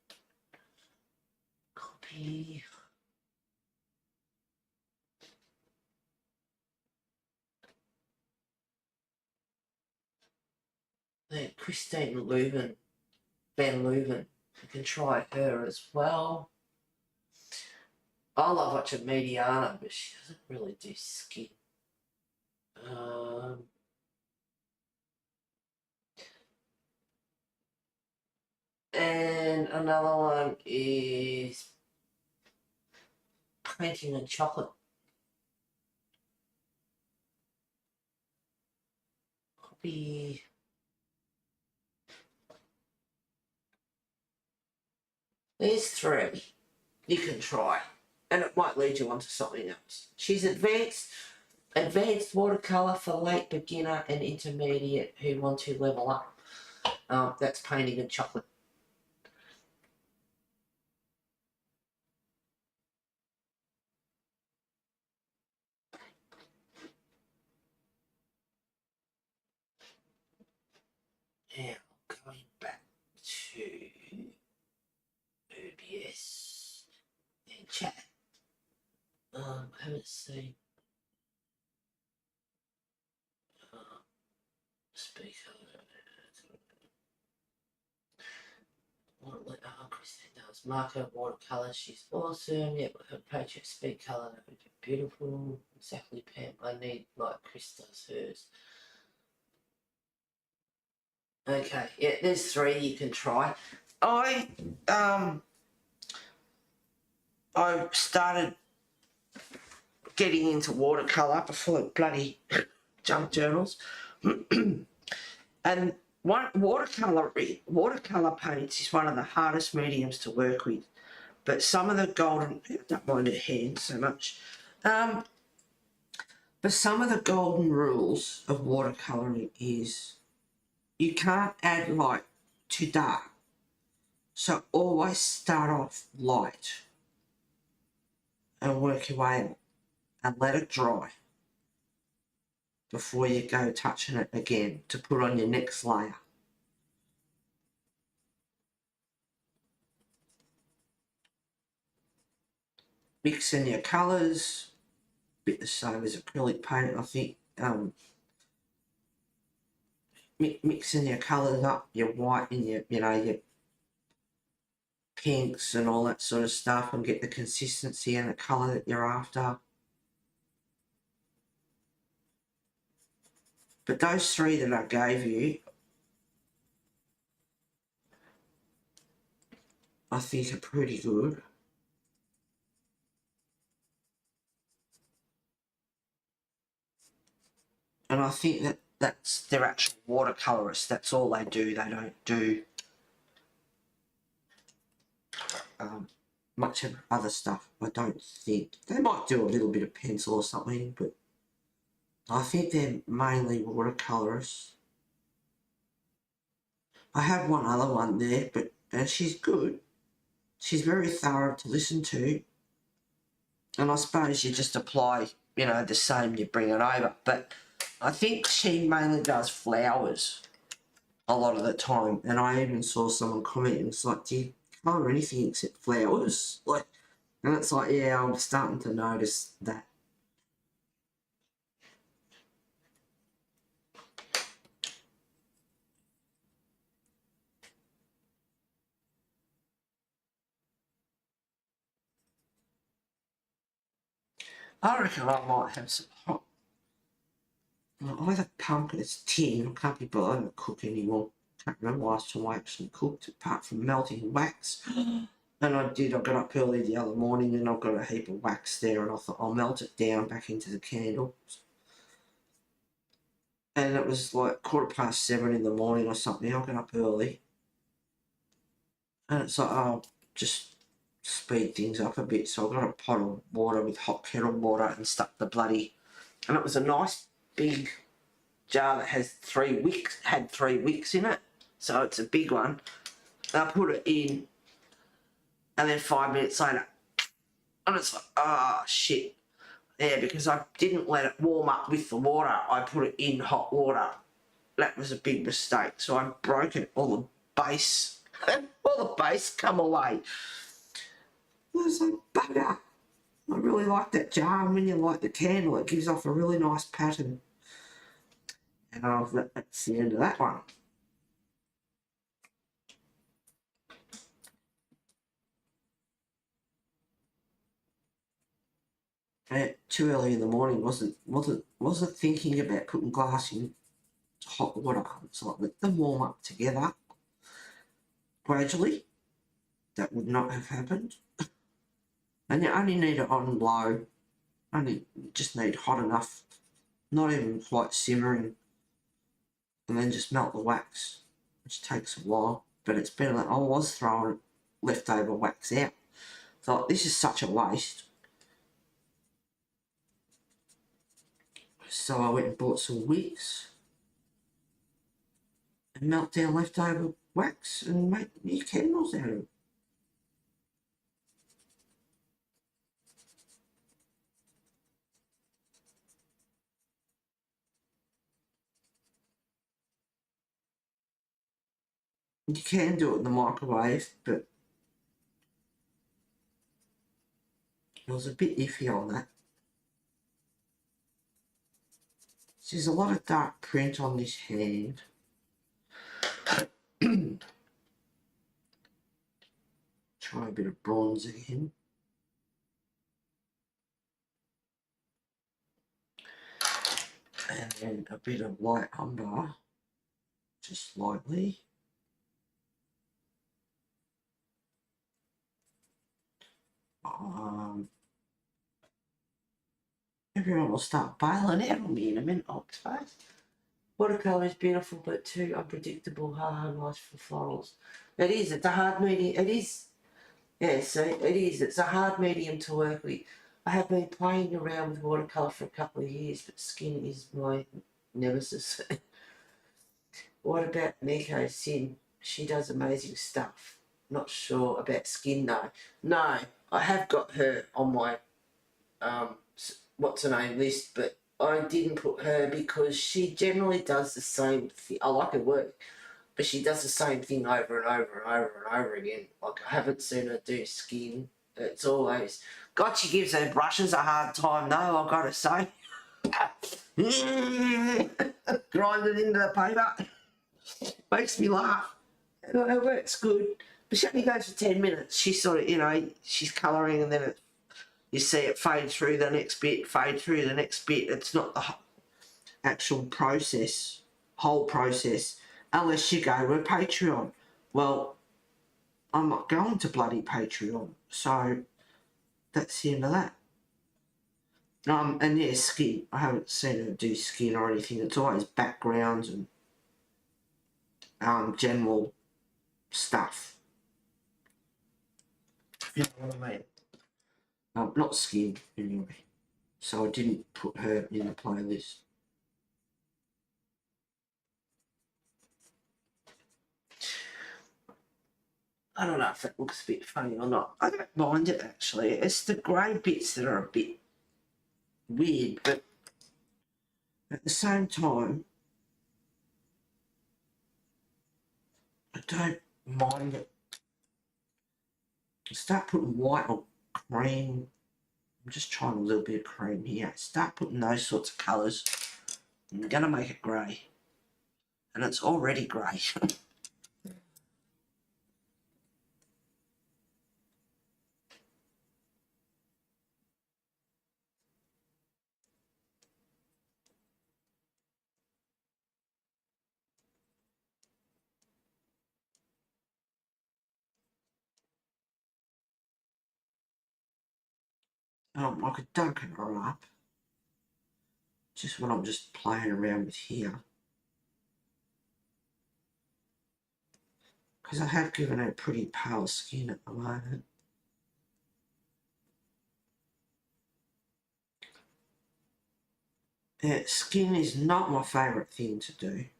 Copy. Then Christine Van Leuven. You can try her as well. I love watching Mediana, but she doesn't really do skin. And another one is painting in chocolate. Copy. There's three you can try, and it might lead you on to something else. She's advanced watercolour for late beginner and intermediate who want to level up. That's painting in chocolate. Now, going back to OBS and chat. I haven't seen speaker. Christine does marker watercolour. She's awesome. Yep, her page speed colour. That would be beautiful. Exactly, Pam. I need like Chris does hers. Okay, yeah, there's three you can try. I started getting into watercolour before bloody junk journals. And watercolour paints is one of the hardest mediums to work with. But some of the golden, I don't mind her hands so much, but some of the golden rules of watercolouring is you can't add light too dark. So always start off light and work your way up and let it dry before you go touching it again to put on your next layer. Mix in your colours, bit the same as acrylic paint, I think. Mixing your colours up, your white and your pinks and all that sort of stuff, and get the consistency and the colour that you're after. But those three that I gave you, I think are pretty good. I think that that's their actual watercolourists. That's all they do. They don't do much of other stuff. I don't think. They might do a little bit of pencil or something, but I think they're mainly watercolourists. I have one other one there, but she's good. She's very thorough to listen to. And I suppose you just apply, you know, the same, you bring it over. But I think she mainly does flowers a lot of the time. And I even saw someone commenting, it's like, do you colour anything except flowers? Like, and it's like, yeah, I'm starting to notice that. I reckon I might have some hot. Either pumpkin, it's tin, I can't be bothered to cook anymore. Can't remember last time I actually cooked, apart from melting wax. And I got up early the other morning and I've got a heap of wax there, and I thought I'll melt it down back into the candle. And it was like 7:15 in the morning or something. I got up early. And it's like, I'll just speed things up a bit. So I got a pot of water with hot kettle water and stuck the bloody... And it was a nice big jar that has had 3 wicks in it. So it's a big one. And I put it in, and then 5 minutes later, and it's like, oh shit. Yeah, because I didn't let it warm up with the water. I put it in hot water. That was a big mistake. So I broke it. All the base come away. I was like, bugger. I really like that jar. And when you light the candle, it gives off a really nice pattern. And that's the end of that one. Too early in the morning, wasn't thinking about putting glass in hot water. It's like, let them warm up together gradually. That would not have happened. And you only need it on low. Just need hot enough, not even quite simmering, and then just melt the wax, which takes a while. But it's better than I was throwing leftover wax out. Thought, this is such a waste. So I went and bought some wicks and melt down leftover wax and make new candles out of it. You can do it in the microwave, but I was a bit iffy on that. There's a lot of dark print on this hand. Try a bit of bronze again. And then a bit of light umber, just slightly. Everyone will start bailing out on me in a minute, I suppose. Watercolour is beautiful but too unpredictable, hard, nice for florals. It is, it's a hard medium, it is. Yeah, see, it is, it's a hard medium to work with. I have been playing around with watercolour for a couple of years, but skin is my nemesis. What about Nico Sin? She does amazing stuff. Not sure about skin though. No, I have got her on my what's her name list, but I didn't put her because she generally does the same thing. I like her work, but she does the same thing over and over and over and over again. Like, I haven't seen her do skin. It's always... God, she gives her brushes a hard time though, I've got to say. Grind it into the paper. Makes me laugh. Her work's good, but she only goes for 10 minutes. She sort of, you know, she's colouring and then you see it fade through the next bit, fade through the next bit. It's not the actual process, whole process, unless you go with Patreon. Well, I'm not going to bloody Patreon, so that's the end of that. And yeah, skin. I haven't seen her do skin or anything. It's always backgrounds and general stuff. You know what I mean? Not skin anyway. So I didn't put her in the playlist. I don't know if that looks a bit funny or not. I don't mind it actually. It's the grey bits that are a bit weird, but at the same time, I don't mind it. Start putting white or cream. I'm just trying a little bit of cream here. Start putting those sorts of colours. I'm going to make it grey. And it's already grey. I could darken her up. Just what I'm just playing around with here. Because I have given her pretty pale skin at the moment. Yeah, skin is not my favourite thing to do. It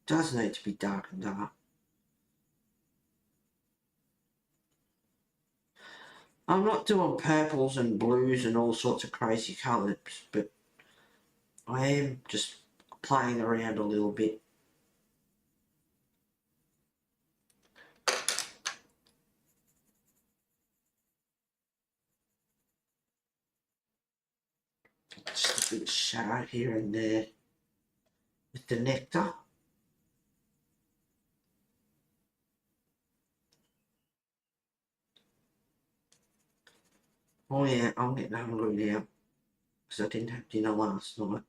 does need to be darkened up. I'm not doing purples and blues and all sorts of crazy colours, but I am just playing around a little bit. Just a bit of shadow here and there with the nectar. Oh yeah, I'm getting hungry now because I didn't have dinner last night.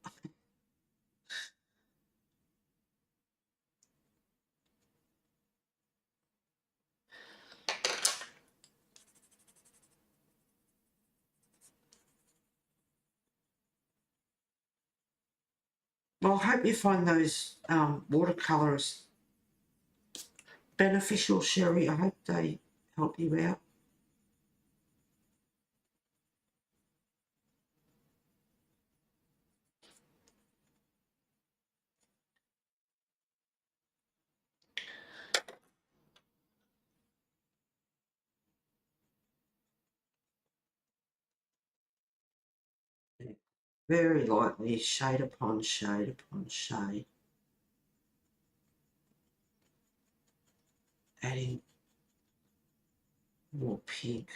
Well, I hope you find those watercolours beneficial, Sherry. I hope they help you out. Very lightly, shade upon shade upon shade. Adding more pink.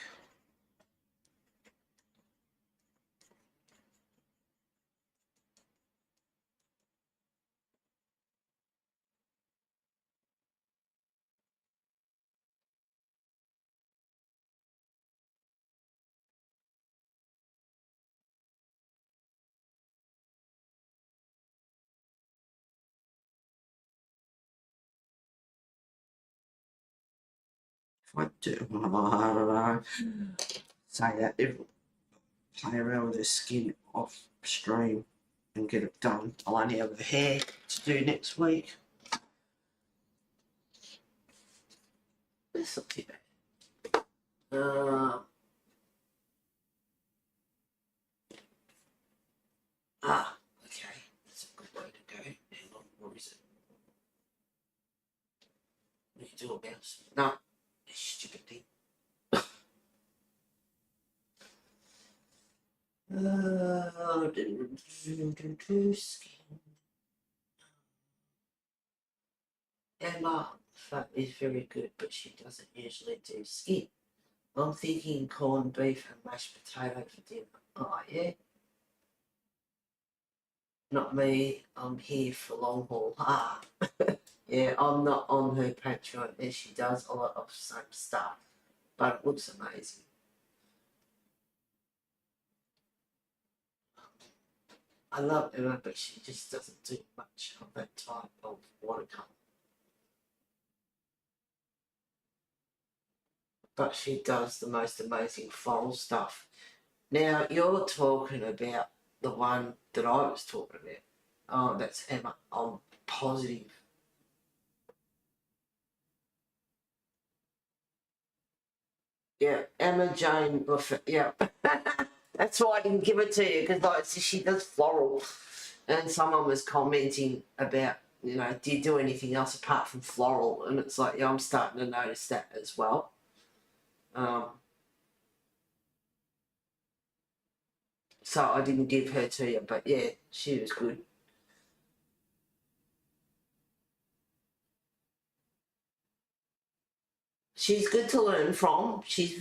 If I do, I don't know, say that, if play around with the skin off stream and get it done. I'll only have the hair to do next week. That's not too bad. Okay, that's a good way to go. Hang on, what is it? What do you do about it? No, stupid thing. Skin. Emma is very good, but she doesn't usually do skin. I'm thinking corned beef and mashed potato for dinner. Oh, yeah. Not me. I'm here for long haul. Yeah, I'm not on her Patreon, and she does a lot of same stuff, but it looks amazing. I love Emma, but she just doesn't do much of that type of watercolour. But she does the most amazing floral stuff. Now, you're talking about the one that I was talking about. Oh, that's Emma. I'm positive. Yeah, Emma Jane Buffett. Yeah. That's why I didn't give it to you, because like she does floral. And someone was commenting about, you know, do you do anything else apart from floral? And it's like, yeah, I'm starting to notice that as well. So I didn't give her to you, but yeah, she was good. She's good to learn from. She's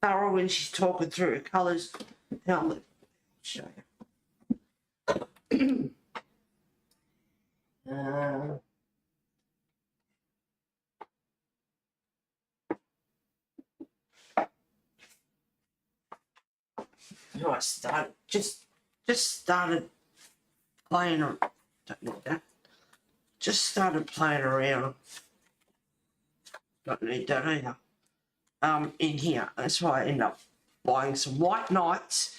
thorough when she's talking through her colours. I'll show you. I started just started playing. Don't need that. Just started playing around. Don't need that either. In here. That's why I end up buying some white knights,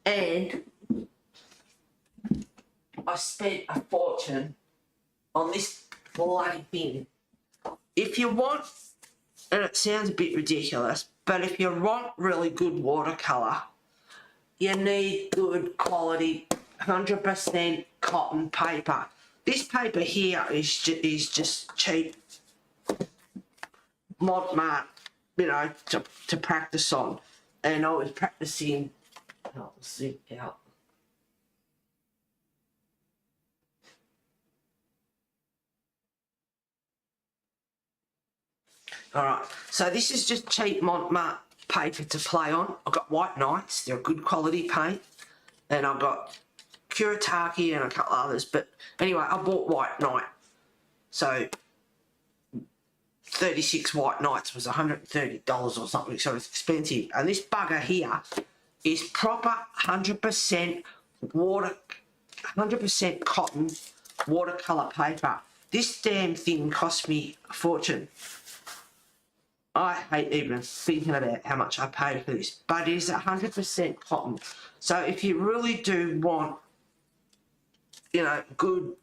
and I spent a fortune on this bloody thing. If you want, and it sounds a bit ridiculous, but if you want really good watercolour, you need good quality 100% cotton paper. This paper here is just cheap Mod Mart, you know, to practice on. And I was practicing, I'll zoom out. Alright, so this is just cheap Mod Mart paper to play on. I've got White Knights, they're a good quality paint. And I've got Kuretake and a couple others. But anyway, I bought White Knight. So 36 White Knights was $130 or something, so it's expensive. And this bugger here is proper 100% 100% cotton watercolour paper. This damn thing cost me a fortune. I hate even thinking about how much I paid for this, but it is 100% cotton. So if you really do want, you know, good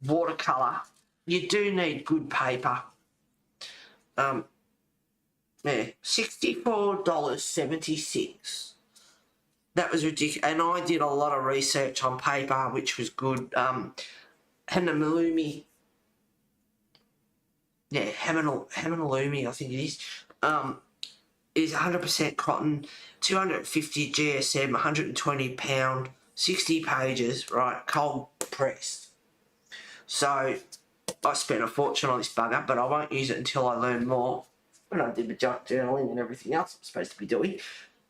watercolour, you do need good paper. Yeah, $64.76. That was ridiculous. And I did a lot of research on paper, which was good. Hanamilumi. Yeah, Hanamilumi, I think it is 100% cotton, 250 GSM, 120 pound, 60 pages, right, cold pressed. So I spent a fortune on this bugger, but I won't use it until I learn more. When I did the journaling and everything else I'm supposed to be doing.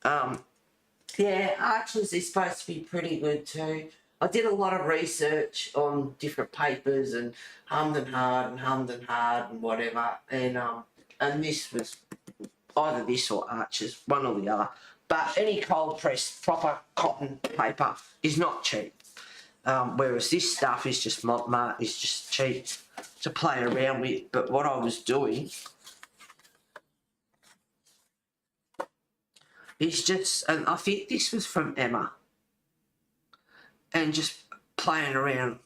Yeah, Archers is supposed to be pretty good too. I did a lot of research on different papers and hummed and hard and whatever. And this was either this or Archers, one or the other. But any cold pressed proper cotton paper is not cheap. Whereas this stuff is just Mod Mart, is just cheap to play around with. But what I was doing is just, and I think this was from Emma, and just playing around.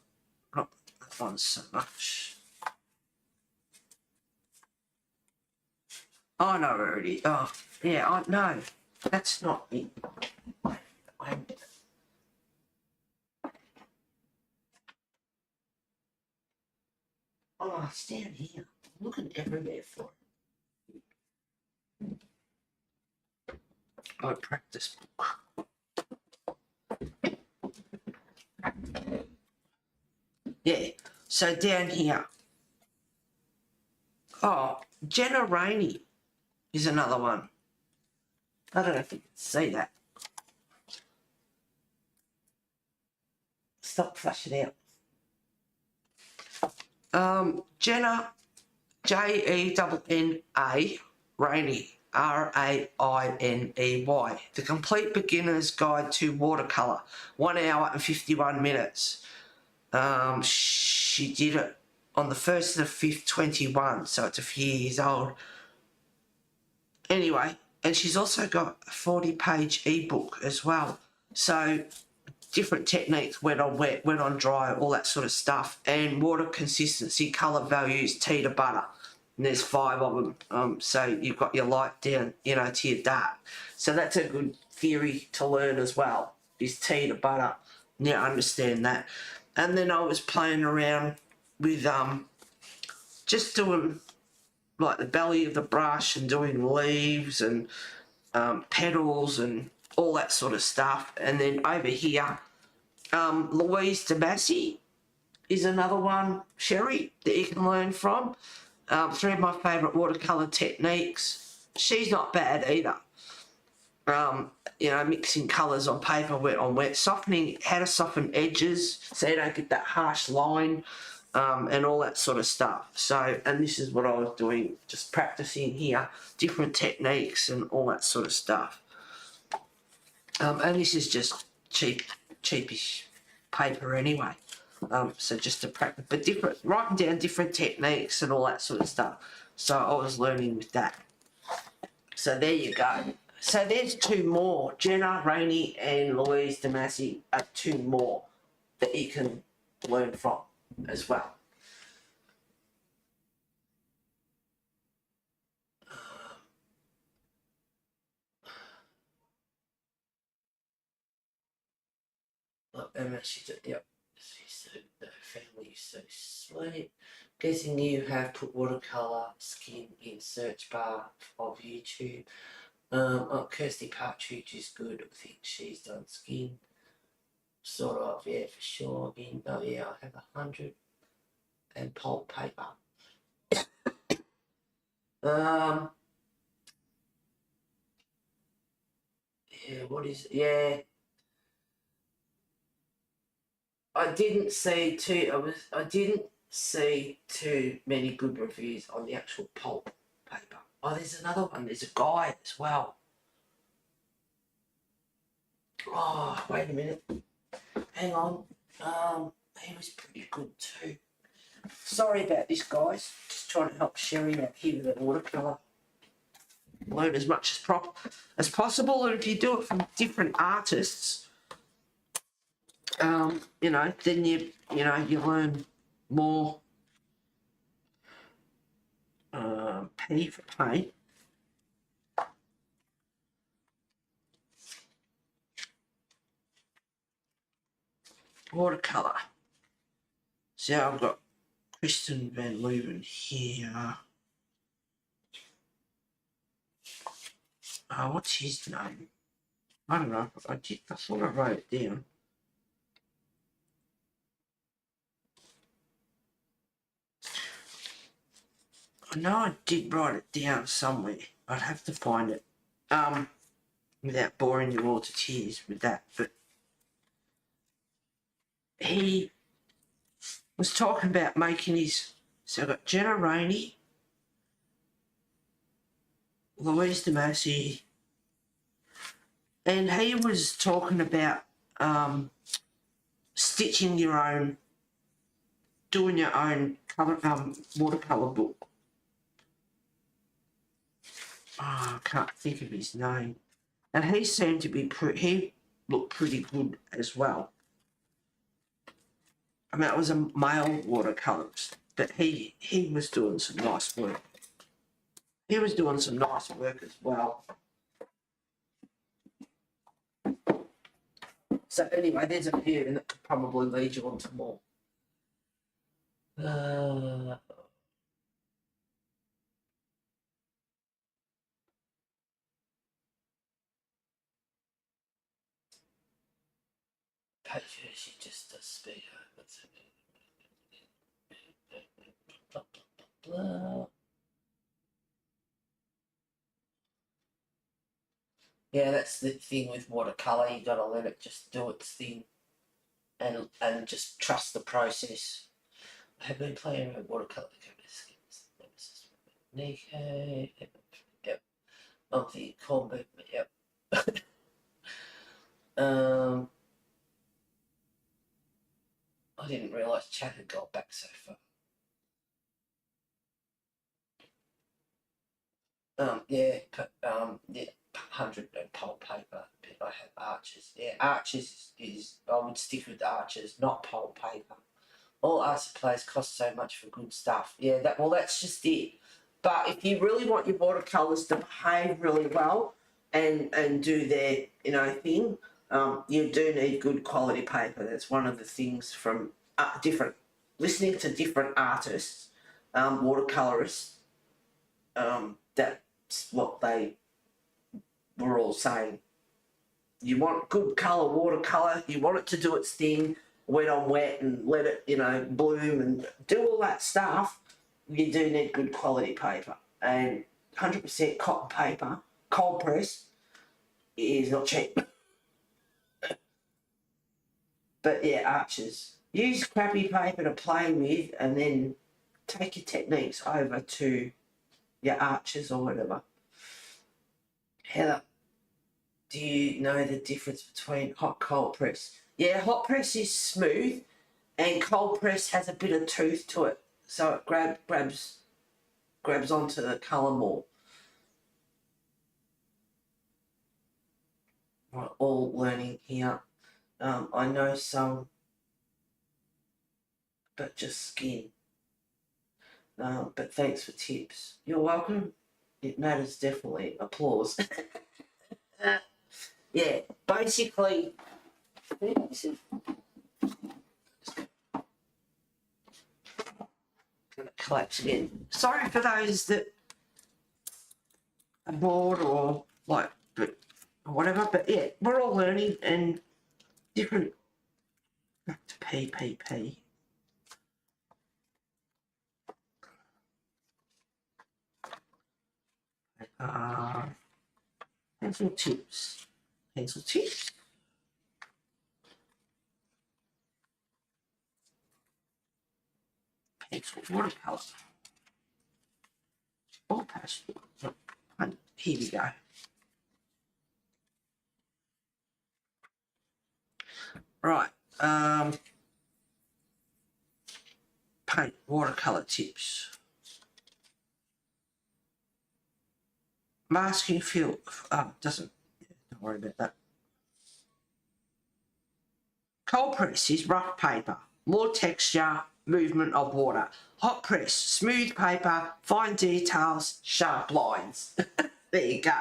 Oh, I find so much. I know where it is. Oh, yeah, I know. That's not it. Oh, it's down here. I'm looking everywhere for it. Oh, practice book. Yeah, so down here. Oh, Jenna Rainey is another one. I don't know if you can see that. Stop flashing out. Jenna, Jenna, Rainey, Rainey. The Complete Beginner's Guide to Watercolour, 1 hour and 51 minutes. She did it on the 1st of the 5th, 21, so it's a few years old. Anyway, and she's also got a 40-page ebook as well. So different techniques, wet on wet, wet on dry, all that sort of stuff, and water consistency, colour values, tea to butter. And there's 5 of them. So you've got your light down, you know, to your dark. So that's a good theory to learn as well, is tea to butter. Yeah, understand that. And then I was playing around with just doing like the belly of the brush and doing leaves and petals and all that sort of stuff. And then over here, Louise Damassi is another one, Sherry, that you can learn from. 3 of my favourite watercolour techniques. She's not bad either. You know, mixing colours on paper, wet on wet, softening, how to soften edges so you don't get that harsh line, and all that sort of stuff. So, and this is what I was doing, just practicing here, different techniques and all that sort of stuff. And this is just cheapish paper anyway. So just to practice, but writing down different techniques and all that sort of stuff. So I was learning with that. So there you go. So there's 2 more. Jenna Rainey and Louise Damassi are 2 more that you can learn from as well. Look, Emma, yep. The family is so sweet. Guessing you have put watercolour skin in search bar of YouTube. Oh, Kirsty Partridge is good. I think she's done skin. Sort of, yeah, for sure. Oh yeah, I have 100 and pulp paper. Yeah, what is it? Yeah. I didn't see too many good reviews on the actual pulp paper. Oh, there's another one. There's a guy as well. Oh, wait a minute. Hang on. He was pretty good too. Sorry about this, guys. Just trying to help Sherry out here with the watercolour. Learn as much as possible, and if you do it from different artists, you know, then you learn more. P for paint. Watercolour. So I've got Kristen Van Leeuwen here. What's his name? I don't know. I thought I wrote it down. I know I did write it down somewhere. I'd have to find it. Without boring you all to tears with that, but he was talking about making his. So I've got Jenna Rainey, Louise Damassi, and he was talking about stitching your own, doing your own watercolour book. Oh, I can't think of his name. And he seemed to be he looked pretty good as well. I mean, it was a male watercolourist, but he was doing some nice work. He was doing some nice work as well. So anyway, there's a few, and it could probably lead you on to more. She just does speak. Blah, blah, blah. Yeah, that's the thing with watercolour. You got to let it just do its thing, and just trust the process. I have been playing with watercolour. Nico, yep. Monthly combo, yep. I didn't realise chat had got back so far. Yeah, 100 and pulp paper. I have arches. Yeah, Arches is I would stick with Arches, not pulp paper. All art supplies cost so much for good stuff. Yeah, that's just it. But if you really want your watercolours to behave really well and do their thing, you do need good quality paper. That's one of the things from listening to different artists, watercolourists. That's what they were all saying. You want good colour watercolour. You want it to do its thing, wet on wet, and let it bloom and do all that stuff. You do need good quality paper, and 100% cotton paper, cold press, is not cheap. But yeah, Arches. Use crappy paper to play with, and then take your techniques over to your Arches or whatever. Heather, do you know the difference between hot cold press? Yeah, hot press is smooth, and cold press has a bit of tooth to it, so it grabs onto the colour more. We're all learning here. I know some, but just skin. But thanks for tips. You're welcome. It matters definitely. Applause. Yeah, basically. Gonna collapse again. Sorry for those that are bored or whatever, but yeah, we're all learning and different. Back to PPP. Pencil tips. Pencil tips. Pencil watercolour. Oh, pastel. And here we go. Right. Paint watercolour tips. Masking fill. Doesn't. Don't worry about that. Cold press is rough paper, more texture, movement of water. Hot press, smooth paper, fine details, sharp lines. There you go.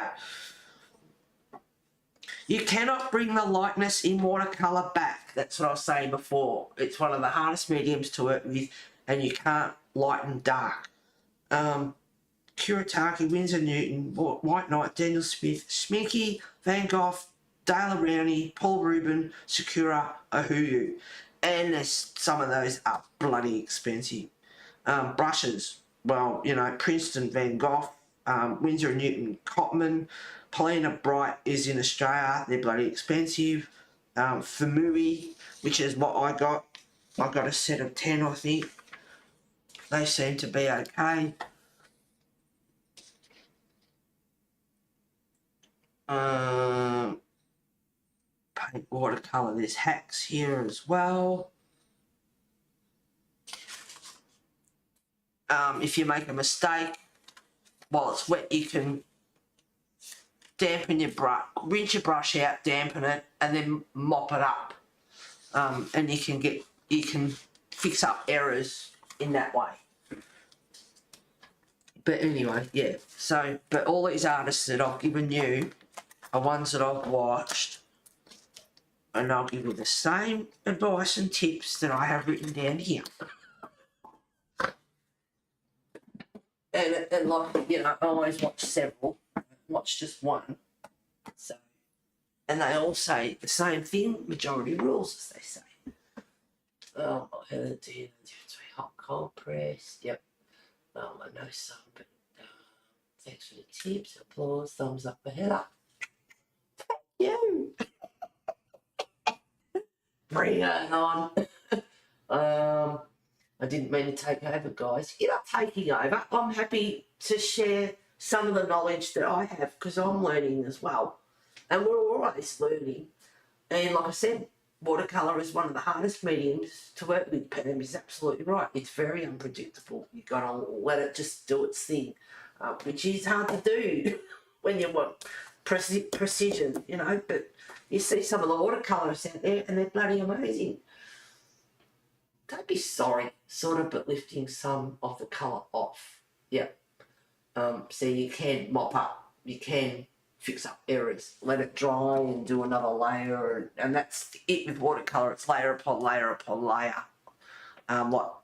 You cannot bring the lightness in watercolour back. That's what I was saying before. It's one of the hardest mediums to work with, and you can't lighten dark. Kuretake, Winsor Newton, White Knight, Daniel Smith, Sminky, Van Gogh, Dale Rowney, Paul Rubin, Sakura, Ohuyu. And some of those are bloody expensive. Brushes, well, Princeton, Van Gogh, Winsor Newton, Cotman, Paulina Bright is in Australia. They're bloody expensive. Famui, which is what I got. I got a set of 10, I think. They seem to be okay. Paint watercolour. There's hacks here as well. If you make a mistake while it's wet, you can dampen your brush, rinse your brush out, dampen it, and then mop it up. And you can fix up errors in that way. But anyway, yeah. So, but all these artists that I've given you are ones that I've watched, and I'll give you the same advice and tips that I have written down here. And like, I always watch several, watch just one. So, and they all say the same thing, majority rules, as they say. Oh, I heard the difference between hot cold press. Yep. I know some, but thanks for the tips, applause, thumbs up for Heather. Thank you. Bring it on. I didn't mean to take over, guys. You're not taking over. I'm happy to share some of the knowledge that I have because I'm learning as well. And we're always learning. And like I said, watercolour is one of the hardest mediums to work with. Pam is absolutely right. It's very unpredictable. You've got to let it just do its thing, which is hard to do when you want precision, you know, but you see some of the watercolourists out there and they're bloody amazing. Don't be sorry, sort of, but lifting some of the colour off. Yeah. So you can mop up, you can fix up errors, let it dry and do another layer, and that's it with watercolour. It's layer upon layer upon layer.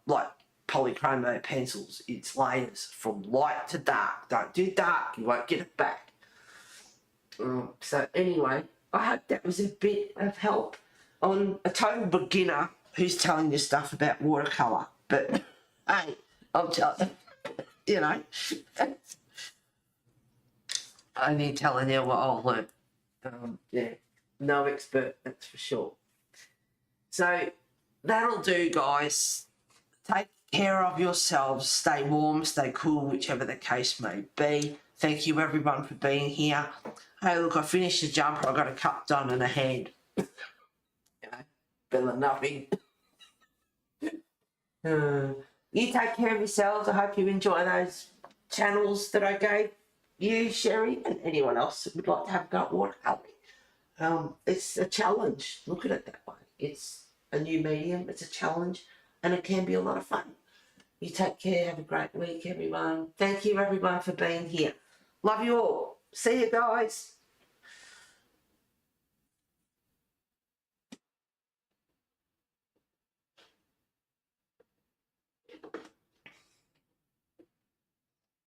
Like polychromo pencils, it's layers from light to dark. Don't do dark, you won't get it back. So anyway, I hope that was a bit of help on a total beginner who's telling you stuff about watercolour. But hey, I'm telling you know, only telling you what I've learned. Yeah, no expert, that's for sure. So that'll do, guys. Take care of yourselves. Stay warm, stay cool, whichever the case may be. Thank you, everyone, for being here. Hey, look, I finished the jumper. I got a cup done and a hand. You know, better than nothing. You take care of yourselves. I hope you enjoy those channels that I gave you, Sherry, and anyone else that would like to have a go at watercolouring. It's a challenge. Look at it that way. It's a new medium. It's a challenge, and it can be a lot of fun. You take care. Have a great week, everyone. Thank you, everyone, for being here. Love you all. See you, guys.